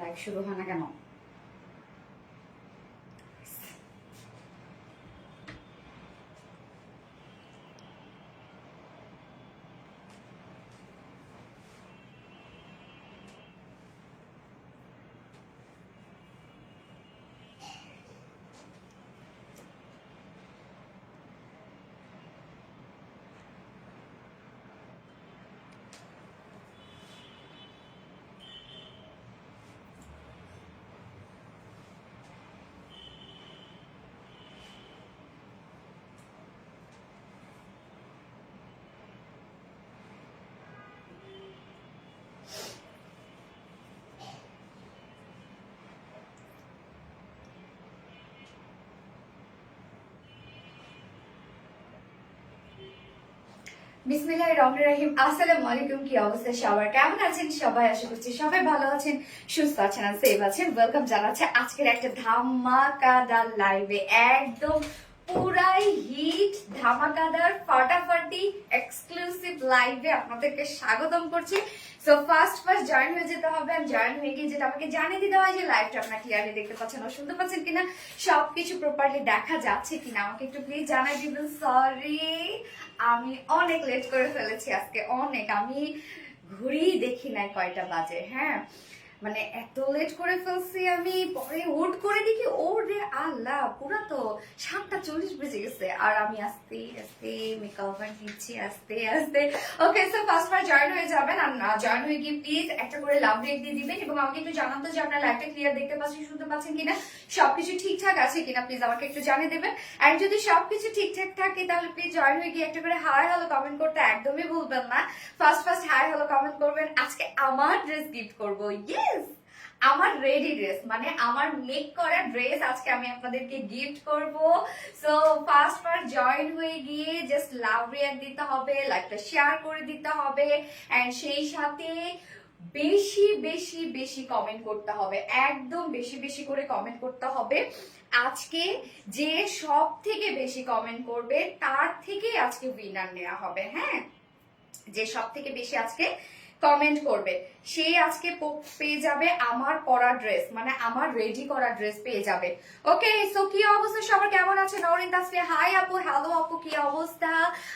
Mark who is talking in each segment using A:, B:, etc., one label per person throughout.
A: Live শুরু হয় না কেন? বিসমিল্লাহির রহমানির রহিম। আসসালামু আলাইকুম। কি অবস্থা সবার? কেমন আছেন সবাই? আশা করছি সবাই ভালো আছেন, সুস্থ আছেন আর সেফ আছেন। ওয়েলকাম জানাচ্ছি আজকের একটা ধামাকাদার লাইভে। একদম পুরাই হিট ধামাকাদার ফাটাফাটি এক্সক্লুসিভ লাইভে আপনাদেরকে স্বাগতম করছি। সো ফার্স্ট জয়েন হয়ে যেতে হবে। আর জয়েন হয়ে গিয়ে যেটা আমাকে জানিয়ে দিতে হয় যে লাইভটা আপনারা ক্লিয়ারলি দেখতে পাচ্ছেন ও শুনতে পাচ্ছেন কিনা, সবকিছু প্রপারলি দেখা যাচ্ছে কিনা আমাকে একটু প্লিজ জানাই দিবেন। সরি, আমি অনেক লেট করে ফেলেছি আজকে, অনেক। আমি ঘুরি দেখি নাই কয়টা বাজে। হ্যাঁ, মানে এত লেট করে ফেলছি আমি। পরে হুট করে দেখি ওরে আল্লাহ, পুরা তো 7:40 বেজে গেছে। আর আমি আস্তে আস্তে মেকআপ নিচ্ছি আস্তে আস্তে। ওকে, সো ফার্স্ট জয়েন হয়ে যাবেন। আর না জয়েন হয়ে গিয়ে প্লিজ একটা করে লাভ রেট দিয়ে দিবেন এবং আমাকে একটু জানান তো যে আপনার লাইভটা ক্লিয়ার দেখতে পাচ্ছেন, শুনতে পাচ্ছেন কিনা, সবকিছু ঠিকঠাক আছে কিনা প্লিজ আমাকে একটু জানিয়ে দেবেন। আর যদি সবকিছু ঠিকঠাক থাকে তাহলে প্লিজ জয়েন হয়ে গিয়ে একটা করে হাই হ্যালো কমেন্ট করতে একদমই ভুলবেন না। ফার্স্ট হাই হ্যালো কমেন্ট করবেন। আজকে আমার ড্রেস গিফট করবো। ইয়েস, আমার রেডি ড্রেস, মানে আমার মেক করা ড্রেস আজকে আমি আপনাদেরকে গিফট করব। সো ফার্স্ট জয়েন হয়ে গিয়ে জাস্ট লাভ রিয়াক্ট দিতে হবে, লাইকটা শেয়ার করে দিতে হবে, এন্ড সেই সাথে বেশি বেশি বেশি কমেন্ট করতে হবে। একদম বেশি বেশি করে কমেন্ট করতে হবে। আজকে যে সব থেকে বেশি কমেন্ট করবে তার থেকে আজকে উইনার নেওয়া হবে। হ্যাঁ, যে সব থেকে বেশি আজকে কমেন্ট করবে সে আজকে পেয়ে যাবে আমার পরা ড্রেস, মানে আমার রেডি করা ড্রেস পেয়ে যাবে। ওকে, সো কি অবস্থা সবার? কেমন আছে? নরিন তাসফিয়া হাই আপু, হ্যালো আপু, কি অবস্থা?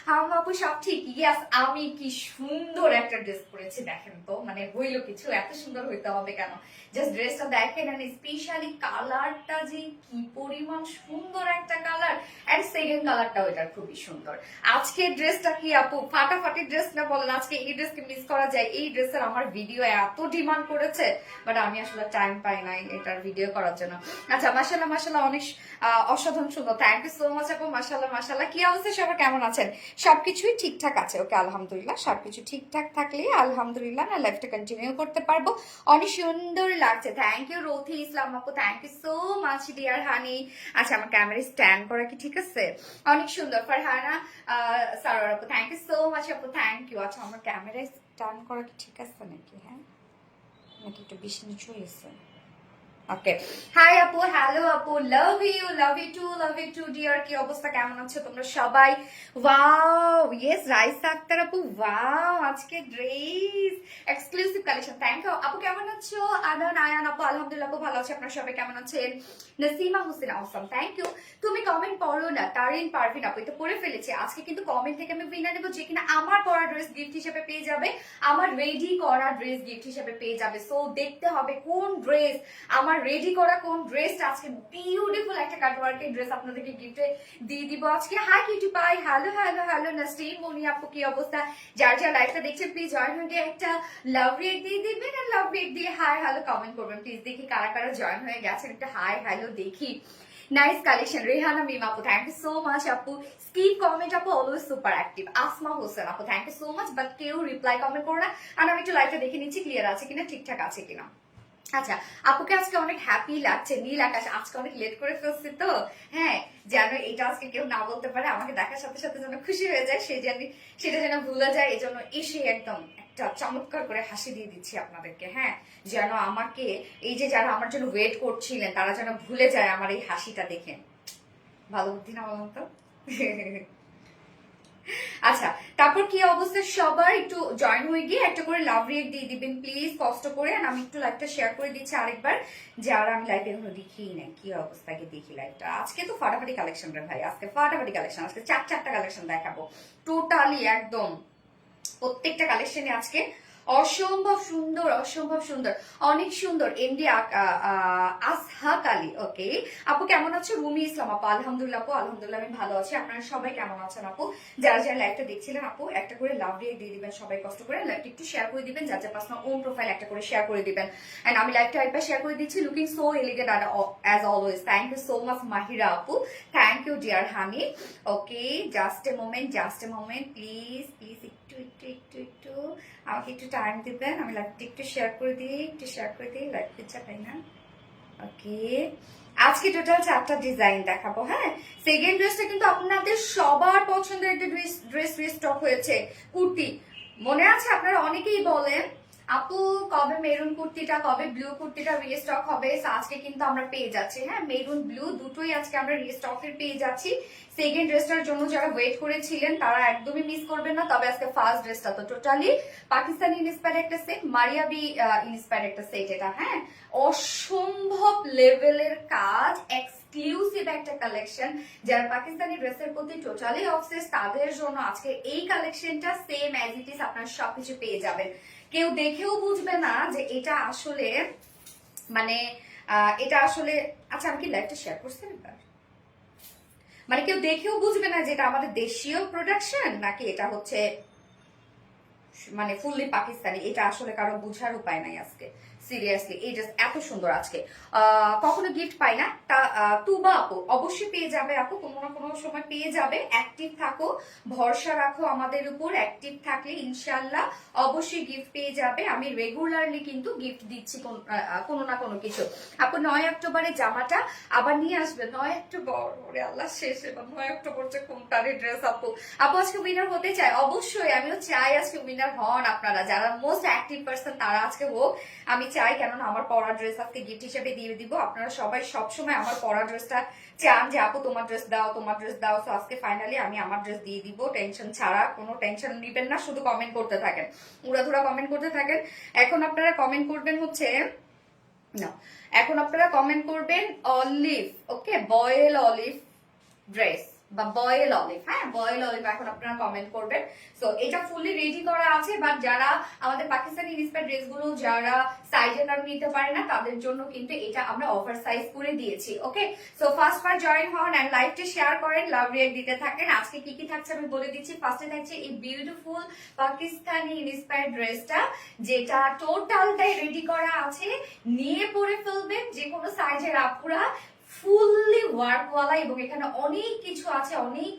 A: হাম আপু, সব ঠিক? ইয়েস, আমি কি সুন্দর একটা ড্রেস পরেছি দেখেন তো, মানে হইল কিছু, এত সুন্দর হইতে হবে কেন? জাস্ট ড্রেসটা দেখেন, এন্ড স্পেশালি কালারটা যে কি পরিমাণ সুন্দর একটা কালার, এন্ড সেকেন্ড কালারটাও এটার খুবই সুন্দর। আজকে ড্রেসটা কি আপু ফাটাফাটি ড্রেস না বলেন? আজকে এই ড্রেসকে মিস করা যায়? এই ড্রেসের আমার ভিডিও এত ডিমান্ড করেছে, বাট আমি আসলে টাইম পাই নাই এটার ভিডিও করার জন্য। আচ্ছা, মাশাআল্লাহ মাশাআল্লাহ, অনেক অসাধারণ সুন্দর। থ্যাংক ইউ সো মাচ আপু। মাশাআল্লাহ মাশাআল্লাহ, কি অবস্থা সবার? কেমন আছেন? সবকিছুই ঠিকঠাক আছে? ওকে, আলহামদুলিল্লাহ। সবকিছু ঠিকঠাক থাকলে আলহামদুলিল্লাহ না লাইফটা কন্টিনিউ করতে পারবো। অনেক সুন্দর লাগছে। থ্যাংক ইউ রথি ইসলাম আপু, thank you so much dear honey. আচ্ছা, আমার ক্যামেরা স্ট্যান্ড করা কি ঠিক আছে? অনেক সুন্দর। ফারহানা সারোয়ার আপু, থ্যাংক ইউ সো মাচ আপু, থ্যাংক ইউ। আচ্ছা, আমার ক্যামেরা স্ট্যান্ড করা কি ঠিক আছে নাকি? হ্যাঁ, নাকি একটু বেশি নিচু হয়েছে? ওকে, হাই আপু, হ্যালো আপু, লাভ ইউ টু ডিয়ার। কি অবস্থা? কেমন আছো তোমরা সবাই? ওয়াও, ইয়েস, রাইসা আক্তার আপু, ওয়াও, আজকে dress exclusive collection. Thank you আপু। কেমন আছো? আদান আয়ান আপু, আলহামদুলিল্লাহ আপু, ভালো আছি। আপনারা সবাই কেমন আছেন? নসিমা হোসেন, অসম, থ্যাংক ইউ। তুমি কমেন্ট পড়ো না, তারিন পারভিন আপু, এটা পড়ে ফেলেছি। আজকে কিন্তু কমেন্ট থেকে আমি উইনার নেবো যে কিনা আমার পরা ড্রেস গিফট হিসেবে পেয়ে যাবে, আমার রেডি করা ড্রেস গিফট হিসেবে পেয়ে যাবে। সো দেখতে হবে কোন ড্রেস, আমার রেডি করা কোন ড্রেসটা আজকে বিউটিফুল একটা কাটওয়ার্কের ড্রেস আপনাদেরকে গিফটে দিয়ে দিব আজকে। Hi cutie pie, hello hello hello Nasrin Moni আপু, কি অবস্থা? যার যার লাইভটা দেখছেন প্লিজ জয়েন হয়ে গিয়ে একটা লাভ রেট দিয়ে দিবেন, আর লাভ রেট দিয়ে হাই হ্যালো কমেন্ট করবেন প্লিজ। দেখি কারা কারা জয়েন হয়ে গেছেন, একটা হাই হ্যালো দেখি। Nice collection. রেহানা মিম আপু, থ্যাংক ইউ সো মাচ আপু। স্কিপ কমেন্ট আপু, always super active. Asma Hossain আপু, thank you so much, but কেউ রিপ্লাই কমেন্ট করো না। আর আমি একটু লাইভটা দেখে নিচ্ছি ক্লিয়ার আছে কিনা, ঠিকঠাক আছে কিনা। আচ্ছা, আপুকে আজকে অনেক হ্যাপি লাগছে। নীল আকাশ, আজকে অনেক লেট করে ফেলছি তো। হ্যাঁ, যেন এটা আজকে কেউ না বলতে পারে, আমাকে দেখার সাথে সাথে যেন খুশি হয়ে যায়, সেটা যেন ভুলে যায়। এই জন্য এসে একদম একটা চমৎকার করে হাসি দিয়ে দিচ্ছি আপনাদেরকে। হ্যাঁ, যেন আমাকে, এই যে যারা আমার জন্য ওয়েট করছিলেন তারা যেন ভুলে যায় আমার এই হাসিটা দেখে। ভালো বুদ্ধি না বলুন তো? আচ্ছা, তারপর কি অবস্থা সবার? একটু জয়েন হয়ে গিয়ে একটা করে লাভ রিয়েক্ট দিয়ে দিবেন প্লিজ, কষ্ট করে। আর আমি একটু লাইভটা শেয়ার করে দিচ্ছি আরেকবার, যারা আমি লাইভে এখনো দেখিই না। কি অবস্থাকে দেখি লাইভটা। আজকে তো ফাটাফাটি কালেকশন রে ভাই, আজকে ফাটাফাটি কালেকশন, আজকে চারটা কালেকশন দেখাবো টোটালি একদম। প্রত্যেকটা কালেকশনে আজকে অসম্ভব সুন্দর, অসম্ভব সুন্দর, অনেক সুন্দর। এমডি আসহাক আলী, ওকে আপু কেমন আছো? রুমি ইসলাম আপু, আলহামদুলিল্লাহ আপু, আলহামদুলিল্লাহ আমি ভালো আছি। আপনারা সবাই কেমন আছেন আপু? যারা যারা লাইভটা দেখছিলেন আপু একটা করে লাভ রিয়েক্ট দিয়ে দিবেন, সবাই কষ্ট করে লাইভটা একটু শেয়ার করে দিবেন, যার যার পার্সোনাল ওন প্রোফাইল একটা করে শেয়ার করে দিবেন। এন্ড আমি লাইভটা একবার শেয়ার করে দিচ্ছি। Looking so elegant as always, thank you so much Mahira আপু, thank you dear honey. Okay just a moment please please, একটু একটু একটু একটু আমাকে একটু টাইম দিবেন। আমি লাইভটা একটু শেয়ার করে দিই, লাইভ পিকচার তাই না? ওকে, আজকে টোটাল 4টা ডিজাইন দেখাবো। হ্যাঁ, সেকেন্ড ড্রেসটা কিন্তু আপনাদের সবার পছন্দের একটা ড্রেস রিস্টক হয়েছে, কুর্তি। মনে আছে আপনারা অনেকেই বলেন আপু কবে মেরুন কুর্তিটা, কবে ব্লু কুর্তিটা রিস্টক হবে। আজকে কিন্তু আমরা পেয়ে যাচ্ছি। হ্যাঁ, মেরুন ব্লু দুটোই আজকে আমরা রিস্টকের পেয়ে যাচ্ছি। সেকেন্ড ড্রেসটার জন্য যারা ওয়েট করেছিলেন তারা একদমই মিস করবেন না। তবে আজকে ফার্স্ট ড্রেসটা তো টোটালি পাকিস্তানি ইন্সপায়ার্ড একটা সেট, মারিয়াবি ইন্সপায়ার্ড একটা সেট এটা। হ্যাঁ, অসম্ভব লেভেলের কাজ, এক্সক্লুসিভ একটা কালেকশন। যারা পাকিস্তানি ড্রেসের প্রতি টোটালি অবসেস তাদের জন্য আজকে এই কালেকশনটা সেম অ্যাজ ইট ইজ আপনারা সবকিছু পেয়ে যাবেন। কেউ দেখেও বুঝবে না যে এটা আসলে মানে এটা আসলে, আচ্ছা আমি কি লাইভটা শেয়ার করছি এবার? মানে কেউ দেখেও বুঝবে না যে এটা আমাদের দেশীয় প্রোডাকশন নাকি এটা হচ্ছে মানে ফুললি পাকিস্তানি। এটা আসলে কারো বুঝার উপায় নাই আজকে, সিরিয়াসলি। এই জাস্ট এত সুন্দর আজকে কখনো গিফট পাই না। তা তুবা আপু অবশ্যই পেয়ে যাবে আপু, কোনো না কোনো সময় পেয়ে যাবে। অ্যাক্টিভ থাকো, ভরসা রাখো আমাদের উপর। অ্যাক্টিভ থাকলে ইনশাল্লাহ অবশ্যই গিফট পেয়ে যাবে। আমি রেগুলারলি কিন্তু গিফট দিচ্ছি কোনো না কোনো কিছু। আপু 9 অক্টোবরে জামাটা আবার নিয়ে আসবে। 9 অক্টোবর, ওরে আল্লাহ শেষ। এবার 9 অক্টোবর যে কোনটারই ড্রেস আপু। আপু আজকে উইনার হতে চাই, অবশ্যই আমিও চাই আজকে উইনার হন আপনারা, যারা মোস্ট অ্যাক্টিভ পার্সন তারা আজকে হোক। আমি চাই, কেননা আমার পরা ড্রেস আজকে গিফট হিসেবে দিয়ে দিব। আপনারা সবাই সবসময় আমার পরা ড্রেসটা চান যে আপু তোমার ড্রেস দাও, তোমার ড্রেস দাও। তো আজকে ফাইনালি আমি আমার ড্রেস দিয়ে দিব, টেনশন ছাড়া। কোনো টেনশন নিবেন না, শুধু কমেন্ট করতে থাকেন, উড়াধুরা কমেন্ট করতে থাকেন। এখন আপনারা কমেন্ট করবেন হচ্ছে না, এখন আপনারা কমেন্ট করবেন অলিভ, ওকে, বয়েল অলিভ ড্রেস বা বয়েল অলিভ। হ্যাঁ, বয়েল অলিভ এখন আপনারা কমেন্ট করবেন। সো এটা ফুললি রেডি করা আছে, বাট যারা আমাদের পাকিস্তানি ইন্সপায়ার্ড ড্রেসগুলো যারা সাইজে কারণ নিতে পারে না তাদের জন্য কিন্তু এটা আমরা ওভার সাইজ করে দিয়েছি। ওকে, সো ফার্স্ট বার জয়েন হন এন্ড লাইভটা শেয়ার করেন, লাভ রিয়েক্ট দিতে থাকেন। আজকে কি কি থাকছে আমি বলে দিচ্ছি। ফার্স্টে থাকছে এই বিউটিফুল পাকিস্তানি ইন্সপায়ার্ড ড্রেসটা, যেটা টোটালটাই রেডি করা আছে। নিয়ে পরে ফেলবেন যে কোনো সাইজের আপুরা, ফুললি ওয়ার্কওয়ালা। এবং এখানে অনেক কিছু আছে, অনেক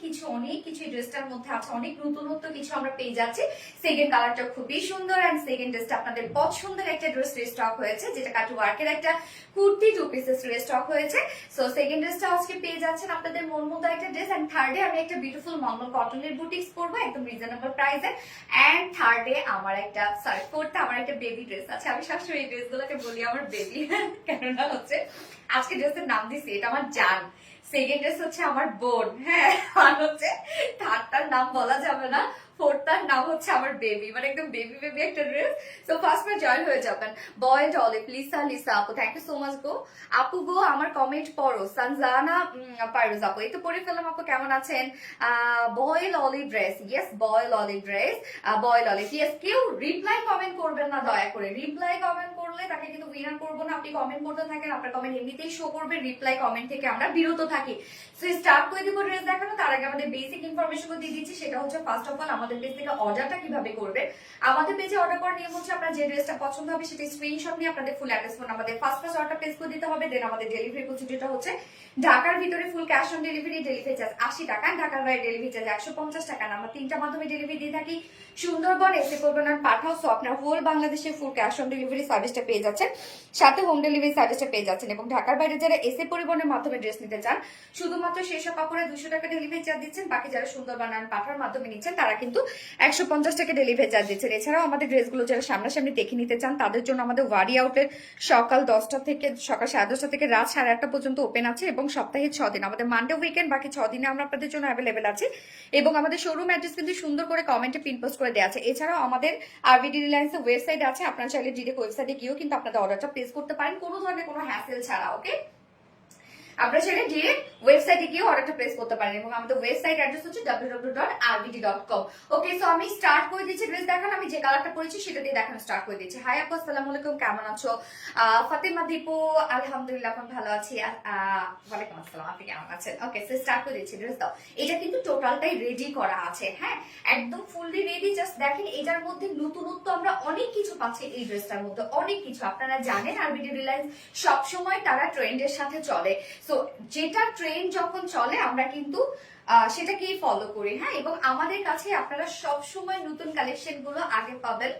A: কিছু ড্রেসটার মধ্যে আছে, অনেক নতুনত্ব কিছু আমরা পেয়ে যাচ্ছি। সেকেন্ড কালারটা খুবই সুন্দর এন্ড সেকেন্ড ড্রেসটা আপনাদের পছন্দের একটা ড্রেস রিস্টক হয়েছে, যেটা কাটু ওয়ার্কের একটা কুর্তি 2 পিসেস রিস্টক হয়েছে। সো সেকেন্ড ড্রেসটা আজকে পেয়ে যাচ্ছেন আপনাদের মন মতো একটা ড্রেস। এন্ড থার্ডে আমি একটা বিউটিফুল মঙ্গল কটনের বুটিক্স পরবো একদম রিজনেবল প্রাইসে। এন্ড থার্ডে আমার একটা ফোর্থে আমার একটা বেবি ড্রেস আছে। আমি সবসময় এই ড্রেসগুলোকে বলি আমার বেবি, কেননা হচ্ছে আজকে ড্রেসের নাম দিছি এটা আমার জান, সেকেন্ড ড্রেস হচ্ছে আমার বোন। হ্যাঁ, আর হচ্ছে থার্ডটার নাম বলা যাবে না, ফোর্থটার নাম হচ্ছে আমার বেবি, মানে একদম বেবি বেবি একটা ড্রেস। সো ফার্স্ট বার জয়েন হয়ে যাবেন। বয়েড অলিভ লিসা আপু, থ্যাংক ইউ সো মাচ গো। আপু গো আমার কমেন্ট পড়ো। সানজানা পারুজ আপু, এই তো পড়ে ফেললাম। আপু কেমন আছেন? Voile olive dress, yes voile olive dress, voile olive, yes. কেউ রিপ্লাই কমেন্ট করবেন না দয়া করে। রিপ্লাই কমেন্ট করলে তাকে কিন্তু উইনার করবো না। আপনি কমেন্ট করতে থাকেন, আপনার কমেন্ট এমনিতেই শো করবে। রিপ্লাই কমেন্ট থেকে আমরা বিরত থাকি। সো স্টার্ট করে দিব ড্রেস দেখানো। তার আগে আমাদের বেসিক ইনফরমেশন দিয়ে দিচ্ছি, সেটা হচ্ছে ফার্স্ট অফ অল আমাদের পেজ থেকে অর্ডারটা কিভাবে করবে। আমাদের পেজে অর্ডার করার নিয়ম হচ্ছে আপনার যে ড্রেসটা পছন্দ হবে সেটা স্ক্রিনশট নিয়ে আপনাদের ফুল অ্যাড্রেস ফোন আমাদের ফার্স্ট অর্ডার প্লেস করে দিতে হবে। দেন আমাদের ডেলিভারি প্রসিডিউরটা হচ্ছে ঢাকার ভিতরে full cash on delivery, delivery charge 80 টাকা, ঢাকার বাইরে ডেলিভারি চার্জ 150 টাকা। আমরা 3টা মাধ্যমে ডেলিভারি দিয়ে থাকি, সুন্দরবন, এসে করবেন আর পাঠাও। সো আপনার হোল বাংলাদেশে ফুল ক্যাশ অন ডেলিভারি সার্ভিসটা সার্ভিসটা পেয়ে যাচ্ছেন, সাথে হোম ডেলিভারি সার্ভিসটা পেয়ে যাচ্ছেন। এবং ঢাকার বাইরে যারা এসে পরিবহনের মাধ্যমে ড্রেস নিতে চান, শুধুমাত্র সেসব কাপড়ে 200 টাকা ডেলিভারি চার্জ দিচ্ছেন। বাকি যারা সুন্দরবন আর পাঠার মাধ্যমে নিচ্ছেন তারা কিন্তু 150 টাকা ডেলিভারি চার্জ দিচ্ছেন। এছাড়াও আমাদের ড্রেসগুলো যারা সামনাসামনি দেখে নিতে চান তাদের জন্য আমাদের ওয়ারি আউটলেট সকাল 10টা থেকে রাত 8:30 পর্যন্ত ওপেন আছে এবং সপ্তাহে 6 দিন, আমাদের মানডে উইকেন্ড বাকি 6 দিনে আমরা আপনাদের জন্য অ্যাভেলেবেল আছে। এবং আমাদের শোরুম অ্যাড্রেস কিন্তু সুন্দর করে কমেন্টে পিন পোস্ট করে দেওয়া আছে। এছাড়াও আমাদের আরবিডি রিলায়েন্সের ওয়েবসাইট আছে, আপনারা চাইলে ডিরেক্ট ওয়েবসাইটে গিয়েও কিন্তু আপনাদের অর্ডারটা প্লেস করতে পারেন কোনো ধরনের কোনো হ্যাসেল ছাড়া। ওকে, আপনারা চাইলে ডিরেক্ট ওয়েবসাইটে গিয়ে অর্ডারটা প্লেস করতে পারেন এবং আমাদের ওয়েবসাইট অ্যাড্রেস হচ্ছে www.rbd.com। ওকে, সো আমি স্টার্ট করে দিচ্ছি ড্রেস দেখানো। আমি যে কালারটা পরেছি সেটা দিয়ে দেখানো স্টার্ট করে দিচ্ছি। হাই আপু, আসসালামু আলাইকুম, কেমন আছো? ফাতেমা দীপু, আলহামদুলিল্লাহ আমি ভালো আছি। ওয়ালাইকুম আসসালাম, আপনি কেমন আছেন? ওকে, সো স্টার্ট করে দিচ্ছি। ড্রেস দাও। এটা কিন্তু টোটালটাই রেডি করা আছে, হ্যাঁ একদম ফুললি রেডি। জাস্ট দেখেন এটার মধ্যে নতুনত্ব আমরা অনেক কিছু পাচ্ছি, এই ড্রেসটার মধ্যে অনেক কিছু। আপনারা জানেন আরবিডি রিলায়েন্স সবসময় তারা ট্রেন্ডের সাথে চলে। সো যেটা ট্রেন্ড যখন চলে আমরা কিন্তু সেটাকেই ফলো করি, হ্যাঁ। এবং আমাদের কাছে আপনারা সব সময় নতুন কালেকশন গুলো আগে পাবেন,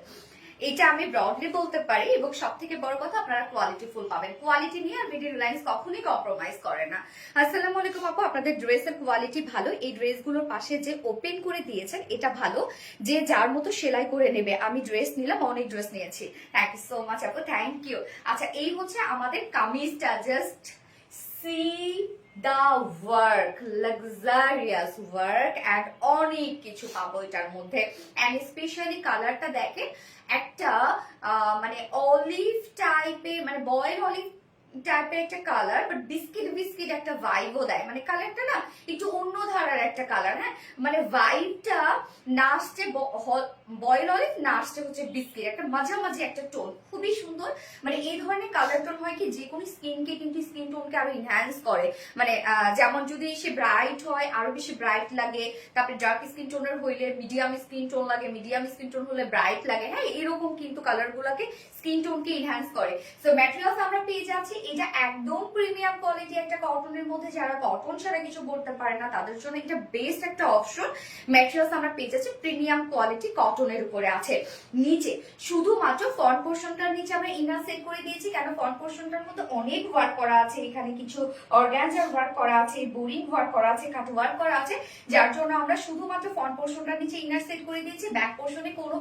A: এটা আমি ব্রডলি বলতে পারি। এবং সব থেকে বড় কথা আপনারা কোয়ালিটি ফুল পাবেন। কোয়ালিটি নিয়ে আরবিডি রিলায়েন্স কখনোই কম্প্রোমাইজ করে না। আসসালামু আলাইকুম আপু, আপনাদের ড্রেসের কোয়ালিটি ভালো। এই ড্রেসগুলোর পাশে যে ওপেন করে দিয়েছেন এটা ভালো, যে যার মতো সেলাই করে নেবে। আমি ড্রেস নিলাম, অনেক ড্রেস নিয়েছি। থ্যাংক ইউ সো মাচ আপু, থ্যাংক ইউ। আচ্ছা, এই হচ্ছে আমাদের কামিজটা। Just see the work, luxurious work and অনেক কিছু পাবো এটার মধ্যে। and স্পেশালি কালারটা দেখেন, একটা মানে অলিভ টাইপের, মানে বয়েল অলিভ টাইপের একটা কালার, বাট বিস্কিট বিস্কিট একটা ভাইবও দেয়। মানে কালারটা না একটু অন্য ধারার একটা কালার, হ্যাঁ মানে ভাইবটা না আসছে বয়েল অলিভ, না আসছে হচ্ছে বিস্কিট, একটা মাঝামাঝি একটা টোন, খুবই সুন্দর। মানে এই ধরনের কালার টোন হয় কি যে কোনো স্কিনকে কিন্তু স্কিন টোনকে আরো ইনহ্যান্স করে। মানে যেমন যদি সে ব্রাইট হয় আরো বেশি ব্রাইট লাগে, তারপরে ডার্ক স্কিন টোনের হইলে মিডিয়াম স্কিন টোন লাগে, মিডিয়াম স্কিন টোন হলে ব্রাইট লাগে, হ্যাঁ এরকম কিন্তু কালার গুলাকে স্কিন টোনকে ইনহ্যান্স করে। সো ম্যাটেরিয়ালস আমরা পেয়ে যাচ্ছি, এটা একদম প্রিমিয়াম কোয়ালিটি একটা কটনের মধ্যে। যারা কটন ছাড়া কিছু করতে পারে না তাদের জন্য এটা বেস্ট একটা অপশন। ম্যাটেরিয়ালস আমরা পেয়ে যাচ্ছি প্রিমিয়াম কোয়ালিটি কটনের উপরে আছে। নিচে শুধুমাত্র ফ্রন্ট পোর্শনটার নিচে আমরা ইনার সেট করে দিয়েছি, কেন ফ্রন্ট পোর্শনটার মধ্যে অনেক ওয়ার্ক করা আছে। এখানে কিছু অর্গানজার ওয়ার্ক করা আছে, বোরিং ওয়ার্ক করা আছে, কাট ওয়ার্ক করা আছে, যার জন্য আমরা শুধুমাত্র ফ্রন্ট পোর্শনটার নিচে ইনার সেট করে দিয়েছি। ব্যাক পোর্শনে কোনো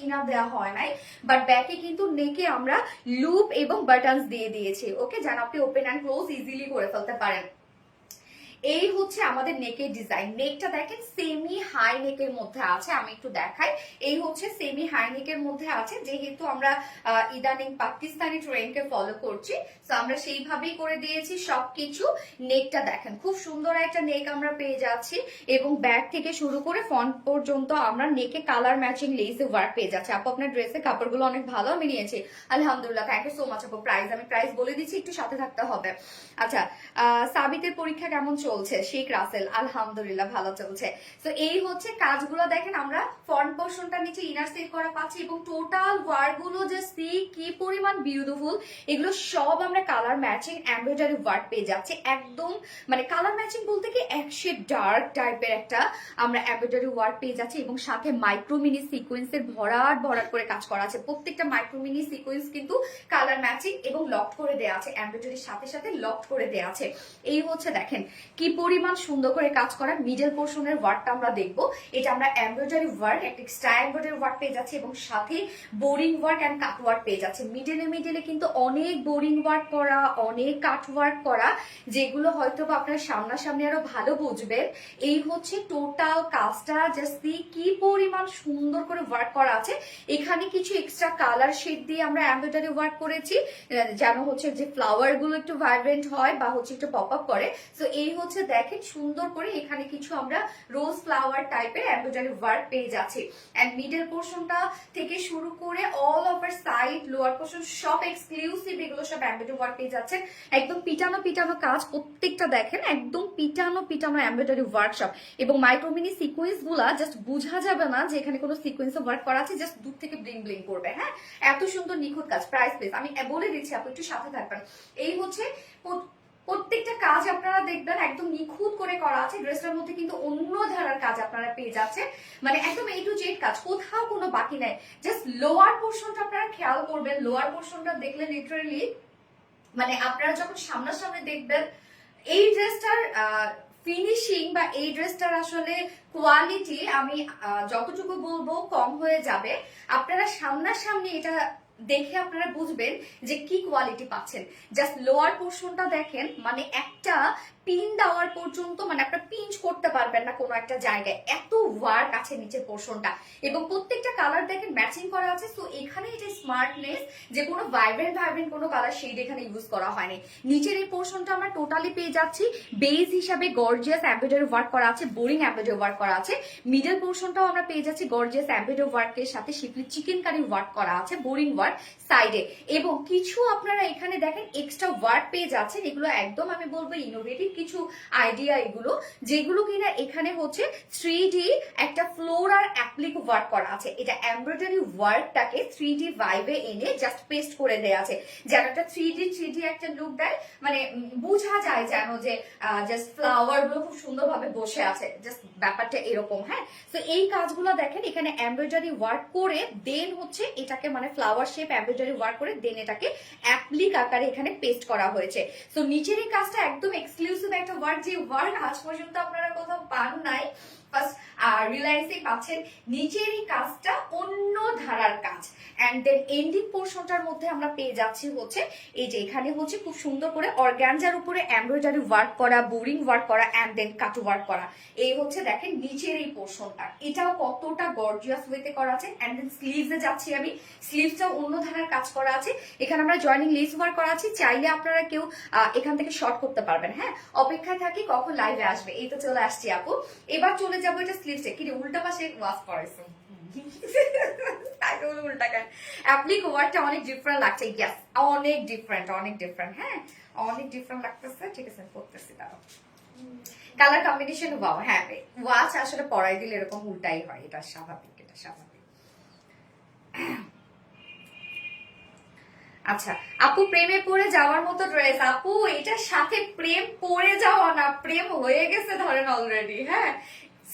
A: ইনার দেওয়া হয় নাই, বাট ব্যাকে কিন্তু নেকে আমরা লুপ এবং বাটনস দিয়ে দিয়েছি। ওকে, যেন আপনি ওপেন অ্যান্ড ক্লোজ ইজিলি করে ফেলতে পারেন। এই হচ্ছে আমাদের নেকের ডিজাইন। নেকটা দেখেন সেমি হাই নেকের মধ্যে আছে, আমি একটু দেখাই। এই হচ্ছে সেমি হাই নেকের মধ্যে আছে, যেহেতু আমরা ইদানিং পাকিস্তানি ট্রেন্ডকে ফলো করছি, তো আমরা সেইভাবেই করে দিয়েছি সবকিছু। নেকটা দেখেন খুব সুন্দর একটা নেক আমরা পেয়ে যাচ্ছি এবং ব্যাক থেকে শুরু করে ফ্রন্ট পর্যন্ত আমরা নেকে কালার ম্যাচিং লেসে ওয়ার্ক পেয়ে যাচ্ছি। আপু আপনার ড্রেসের কাপড়গুলো অনেক ভালো, আমি নিয়েছি আলহামদুলিল্লাহ, থ্যাংক ইউ সো মাচ আপু। প্রাইস আমি প্রাইস বলে দিচ্ছি, একটু সাথে থাকতে হবে। আচ্ছা, সাবিতের পরীক্ষা কেমন চলছে? শেখ রাসেল, আলহামদুলিল্লাহ ভালো চলছে। তো এই হচ্ছে কাজগুলো দেখেন, আমরা ফ্রন্ট পোর্শনটা নিচে ইনার সেট করা পাচ্ছি এবং টোটাল ওয়ার্ক গুলো জাস্ট সি কি পরিমাণ বিউটিফুল। এগুলো সব আমরা কালার ম্যাচিং এমব্রয়ডারি ওয়ার্ক পেয়ে যাচ্ছি। একদম মানে কালার ম্যাচিং বলতে কি এক শেড ডার্ক টাইপের একটা আমরা এমব্রয়ডারি ওয়ার্ক পেয়ে যাচ্ছি এবং সাথে মাইক্রো মিনি সিকোয়েন্সের ভরাট ভরাট করে কাজ করা আছে। প্রত্যেকটা মাইক্রো মিনি সিকোয়েন্স কিন্তু কালার ম্যাচিং এবং লক করে দেওয়া আছে, এমব্রয়ডারির সাথে সাথে লক করে দেওয়া আছে। এই হচ্ছে দেখেন কি পরিমাণ সুন্দর করে কাজ করা। মিডল পোর্শনের ওয়ার্কটা আমরা দেখবো, এটা আমরা এমব্রয়ডারি ওয়ার্ক, একটা এক্সট্রা এমব্রয়ডারি ওয়ার্ক পেয়ে যাচ্ছি এবং সাথে boring work and cut work পেয়ে যাচ্ছে। মিডলে কিন্তু অনেক বোরিং ওয়ার্ক করা, অনেক কাট ওয়ার্ক করা, যেগুলো হয়তো আপনার সামনাসামনি আরো ভালো বুঝবেন। এই হচ্ছে টোটাল কাজটা, জাস্ট কি পরিমাণ সুন্দর করে ওয়ার্ক করা আছে। এখানে কিছু এক্সট্রা কালার শেড দিয়ে আমরা এমব্রয়ডারি ওয়ার্ক করেছি, যেন হচ্ছে যে ফ্লাওয়ার গুলো একটু ভাইব্রেন্ট হয় বা হচ্ছে একটু পপ আপ করে। তো এই হচ্ছে দেখেন সুন্দর করে এখানে কিছু আমরা রোজ ফ্লাওয়ার টাইপের এমব্রয়ডারি ওয়ার্ক পেয়ে যাচ্ছি। এন্ড মিডল পোর্শনটা থেকে শুরু করে all over side lower portion সব এক্সক্লুসিভ এগুলো সব এমব্রয়ডারি ওয়ার্ক পেয়ে যাচ্ছে। একদম পিটানো পিটানো কাজ, প্রত্যেকটা দেখেন একদম পিটানো পিটানো এমব্রয়ডারি ওয়ার্কশপ এবং মাইক্রোমিনি সিকোয়েন্স গুলা জাস্ট বোঝা যাবে না যে এখানে কোনো সিকোয়েন্স ওয়ার্ক করা আছে, জাস্ট দূর থেকে ব্লিং ব্লিং করবে। হ্যাঁ, এত সুন্দর নিখুঁত কাজ। প্রাইস প্লিজ আমি বলে দিচ্ছি, আপনি একটু সাথে থাকবেন। এই হচ্ছে প্রত্যেকটা কাজ আপনারা দেখবেন একদম নিখুঁত করে করা আছে। ড্রেসটার মধ্যে কিন্তু অন্য ধারার কাজ আপনারা পেয়ে যাচ্ছেন, মানে একদম A to Z কাজ, কোথাও কোনো বাকি নাই। জাস্ট লোয়ার পোর্শনটা আপনারা খেয়াল করবেন, লোয়ার পোর্শনটা দেখলে লিটারালি মানে আপনারা যখন সামনাসামনি দেখবেন এই ড্রেসটার ফিনিশিং বা এই ড্রেসটার আসলে কোয়ালিটি আমি যতটুকু বলবো কম হয়ে যাবে। আপনারা সামনাসামনি এটা দেখে আপনারা বুঝবেন যে কি কোয়ালিটি পাচ্ছেন। জাস্ট লোয়ার পোর্শনটা দেখেন, মানে একটা পিন দেওয়ার পর্যন্ত মানে আপনারা পিঞ্চ করতে পারবেন না কোনো একটা জায়গায়, এত ওয়ার্ক আছে নিচের পোর্শনটা। এবং প্রত্যেকটা কালার দেখেন ম্যাচিং করা আছে। সো এখানে এটা স্মার্টনেস যে কোনো ভাইব্রেন্ট কোনো কালার শেড এখানে ইউজ করা হয়নি। নিচের এই পোর্শনটা আমরা টোটালি পেয়ে যাচ্ছি বেজ হিসাবে গর্জিয়াস এমব্রয়ডারি ওয়ার্ক করা আছে, বোরিং এমব্রয়ডারি ওয়ার্ক করা আছে। মিডল পোর্শনটাও আমরা পেয়ে যাচ্ছি গর্জিয়াস এমব্রয়ডারি ওয়ার্কের সাথে শিপলি চিকেন কারি ওয়ার্ক করা আছে, বোরিং ওয়ার্ক সাইডে। এবং কিছু আপনারা এখানে দেখেন এক্সট্রা ওয়ার্ক পেয়ে যাচ্ছেন, এগুলো একদম আমি বলবো ইনোভেটিভ কিছু আইডিয়া এগুলো, যেগুলো কিনা এখানে হচ্ছে 3D একটা ফ্লোরার অ্যাপ্লিক ওয়ার্ক করা আছে। এটা এমব্রয়ডারি ওয়ার্কটাকে 3D ভাইবে এনে জাস্ট পেস্ট করে দেয়া আছে, যেন একটা 3D একটা লুক দেয়, মানে বোঝা যায় যেন যে জাস্ট ফ্লাওয়ার গুলো খুব সুন্দরভাবে বসে আছে, জাস্ট ব্যাপারটা এরকম। হ্যাঁ, তো এই কাজগুলো দেখেন এখানে এমব্রয়ডারি ওয়ার্ক করে দেন হচ্ছে এটাকে মানে ফ্লাওয়ার শেপ এমব্রয়ডারি ওয়ার্ক করে দেন এটাকে অ্যাপ্লিক আকারে এখানে পেস্ট করা হয়েছে। সো নিচের এই কাজটা একদম এক্সক্লুসিভ একটা ওয়ার্ক, যে ওয়ার্ক আজ পর্যন্ত আপনারা কোথাও পান নাই, ফার্স্ট রিলায়েন্সে পাচ্ছেন। নিচের এই কাজটা অন্য ধারার কাজ, এন্ড দেন এন্ডিং পোর্শনটার মধ্যে আমরা পেয়ে যাচ্ছি হচ্ছে এই যে এখানে হচ্ছে খুব সুন্দর করে অর্গানজার উপরে এমব্রয়ডারি ওয়ার্ক করা, বোরিং ওয়ার্ক করা এন্ড দেন কাট ওয়ার্ক করা। এই হচ্ছে দেখেন নিচের এই পোর্শনটা, এটাও কতটা গর্জিয়াস ওয়েতে করা আছে। এন্ড দেন স্লিভসে যাচ্ছি আমি, স্লিভসটাও অন্য ধারার কাজ করা আছে। এখানে আমরা জয়েনিং লেস ওয়ার্ক করা আছে, চাইলে আপনারা কেউ এখান থেকে শর্ট করতে পারবেন। হ্যাঁ, অপেক্ষায় থাকি কখন লাইভে আসবে। এই তো চলে আসছি আপু, এবার চলে যাবো এটা স্লিভসে। কি উল্টা পাশে ওয়াশ করেছে উল্টা কেন, অ্যাপ্লিক ওয়ার্কটা অনেক ডিফারেন্ট লাগছে। ইয়েস, অনেক ডিফারেন্ট হ্যাঁ, অনেক ডিফারেন্ট লাগতেছে। ঠিক আছে, করতেছি দাঁড়াও। Colour combination wow. হ্যাঁ, ওয়াচ আসলে পরাই দিলে এরকম উল্টাই হয়, এটা স্বাভাবিক, এটা স্বাভাবিক। আচ্ছা আপু, প্রেমে পড়ে যাওয়ার মতো ড্রেস। আপু এটার সাথে প্রেম পড়ে যাওয়া না, প্রেম হয়ে গেছে ধরেন অলরেডি। হ্যাঁ,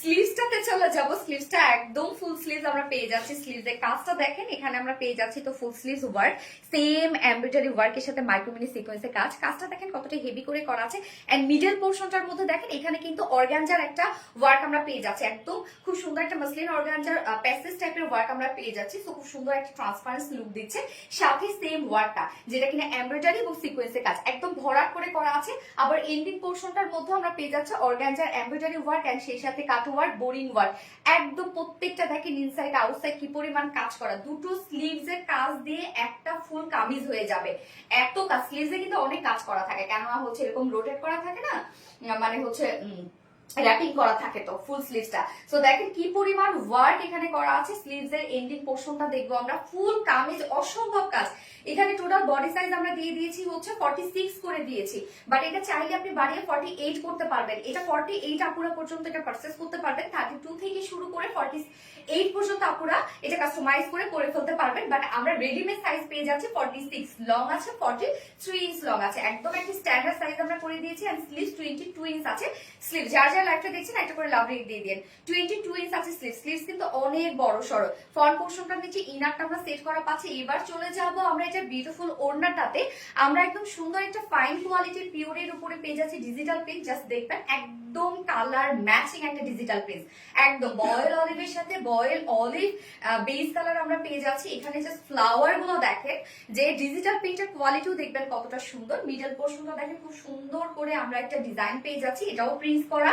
A: স্লিভসটাতে চলে যাবো। স্লিভসটা একদম ফুল স্লিভস আমরা পেয়ে যাচ্ছি। স্লিভসের কাজটা দেখেন, এখানে আমরা পেয়ে যাচ্ছি তো ফুল স্লিভস ওয়ার্ক, সেম এমব্রয়ডারি ওয়ার্কের সাথে মাইক্রোমিনি সিকোয়েন্সের কাজ। কাজটা দেখেন কতটা হেভি করে করা আছে। এন্ড মিডল পোর্শনটার মধ্যে দেখেন এখানে কিন্তু অর্গানজার একটা ওয়ার্ক আমরা পেয়ে যাচ্ছি, একদম খুব সুন্দর একটা মাসলিন অর্গানজার প্যাসেজ টাইপের ওয়ার্ক আমরা পেয়ে যাচ্ছি। তো খুব সুন্দর একটা ট্রান্সপারেন্স লুক দিচ্ছে, সাথে সেম ওয়ার্কটা যেটা কিনা এমব্রয়ডারি এবং সিকোয়েন্সের কাজ একদম ভরাট করে করা আছে। আবার এন্ডিং পোর্শনটার মধ্যে আমরা পেয়ে যাচ্ছি অর্গানজার এমব্রয়ডারি ওয়ার্ক এন্ড সেই সাথে কাট ওয়ার্ক, বোরিং ওয়ার্ক, একদম প্রত্যেকটা দেখেন ইনসাইড আউটসাইড কি পরিমাণ কাজ করা। দুটো স্লিভস এর কাজ দিয়ে একটা ফুল কামিজ হয়ে যাবে, এত কাজ। স্লিভস এ কিন্তু অনেক কাজ করা থাকে, কেননা হচ্ছে এরকম রোটেট করা থাকে না, মানে হচ্ছে র্যাপিং করা থাকে তো ফুল স্লিভসটা। সো দেখেন কি পরিমাণ ওয়ার্ক এখানে করা আছে। স্লিভস এর এন্ডিং পোর্শনটা দেখবো আমরা, ফুল কামিজ, অসম্ভব কাজ। এখানে টোটাল বডি সাইজ আমরা দিয়ে দিয়েছি হচ্ছে 46 করে দিয়েছি, বাট এটা চাইলে আপনি বাড়িয়ে 48 করতে পারবেন। এটা 48 আপুরা পর্যন্ত এটা পারচেজ করতে পারবেন। 32 থেকে শুরু করে 48 পর্যন্ত আপুরা এটা কাস্টমাইজ করে ফেলতে পারবেন। বাট আমরা রেডিমেড সাইজ পেয়ে যাচ্ছি 46, লং আছে 43 ইঞ্চ লং আছে, একদম একটা স্ট্যান্ডার্ড সাইজ আমরা করে দিয়েছি। এন্ড স্লিভস 22 ইঞ্চ আছে। স্লিভ যার যার লাইভটা দেখছেন একটা করে লাভ রেট দিয়ে দিন। 22 ইঞ্চ আছে স্লিভ। স্লিভস কিন্তু অনেক বড় সড়ো। ফ্রন্ট পোর্শনটার নিচে ইনারটা আমরা সেট করা পাচ্ছি। এবার চলে যাব আমরা এটা বিউটিফুল ওড়নাটাতে। আমরা একদম সুন্দর একটা ফাইন কোয়ালিটির পিওরের উপরে পেয়ে যাচ্ছি ডিজিটাল প্রিন্ট। জাস্ট দেখবেন একদম কালার ম্যাচিং একটা ডিজিটাল প্রিন্ট, একদম বয়েল অলিভের সাথে বয়েল অলিভ বেস কালার আমরা পেয়ে যাচ্ছি। এখানে জাস্ট ফ্লাওয়ার গুলো দেখেন, যে ডিজিটাল প্রিন্টের কোয়ালিটিও দেখবেন কতটা সুন্দর। মিডল পোর্শনটা দেখেন খুব সুন্দর করে আমরা একটা ডিজাইন পেয়ে যাচ্ছি, এটাও প্রিন্ট করা।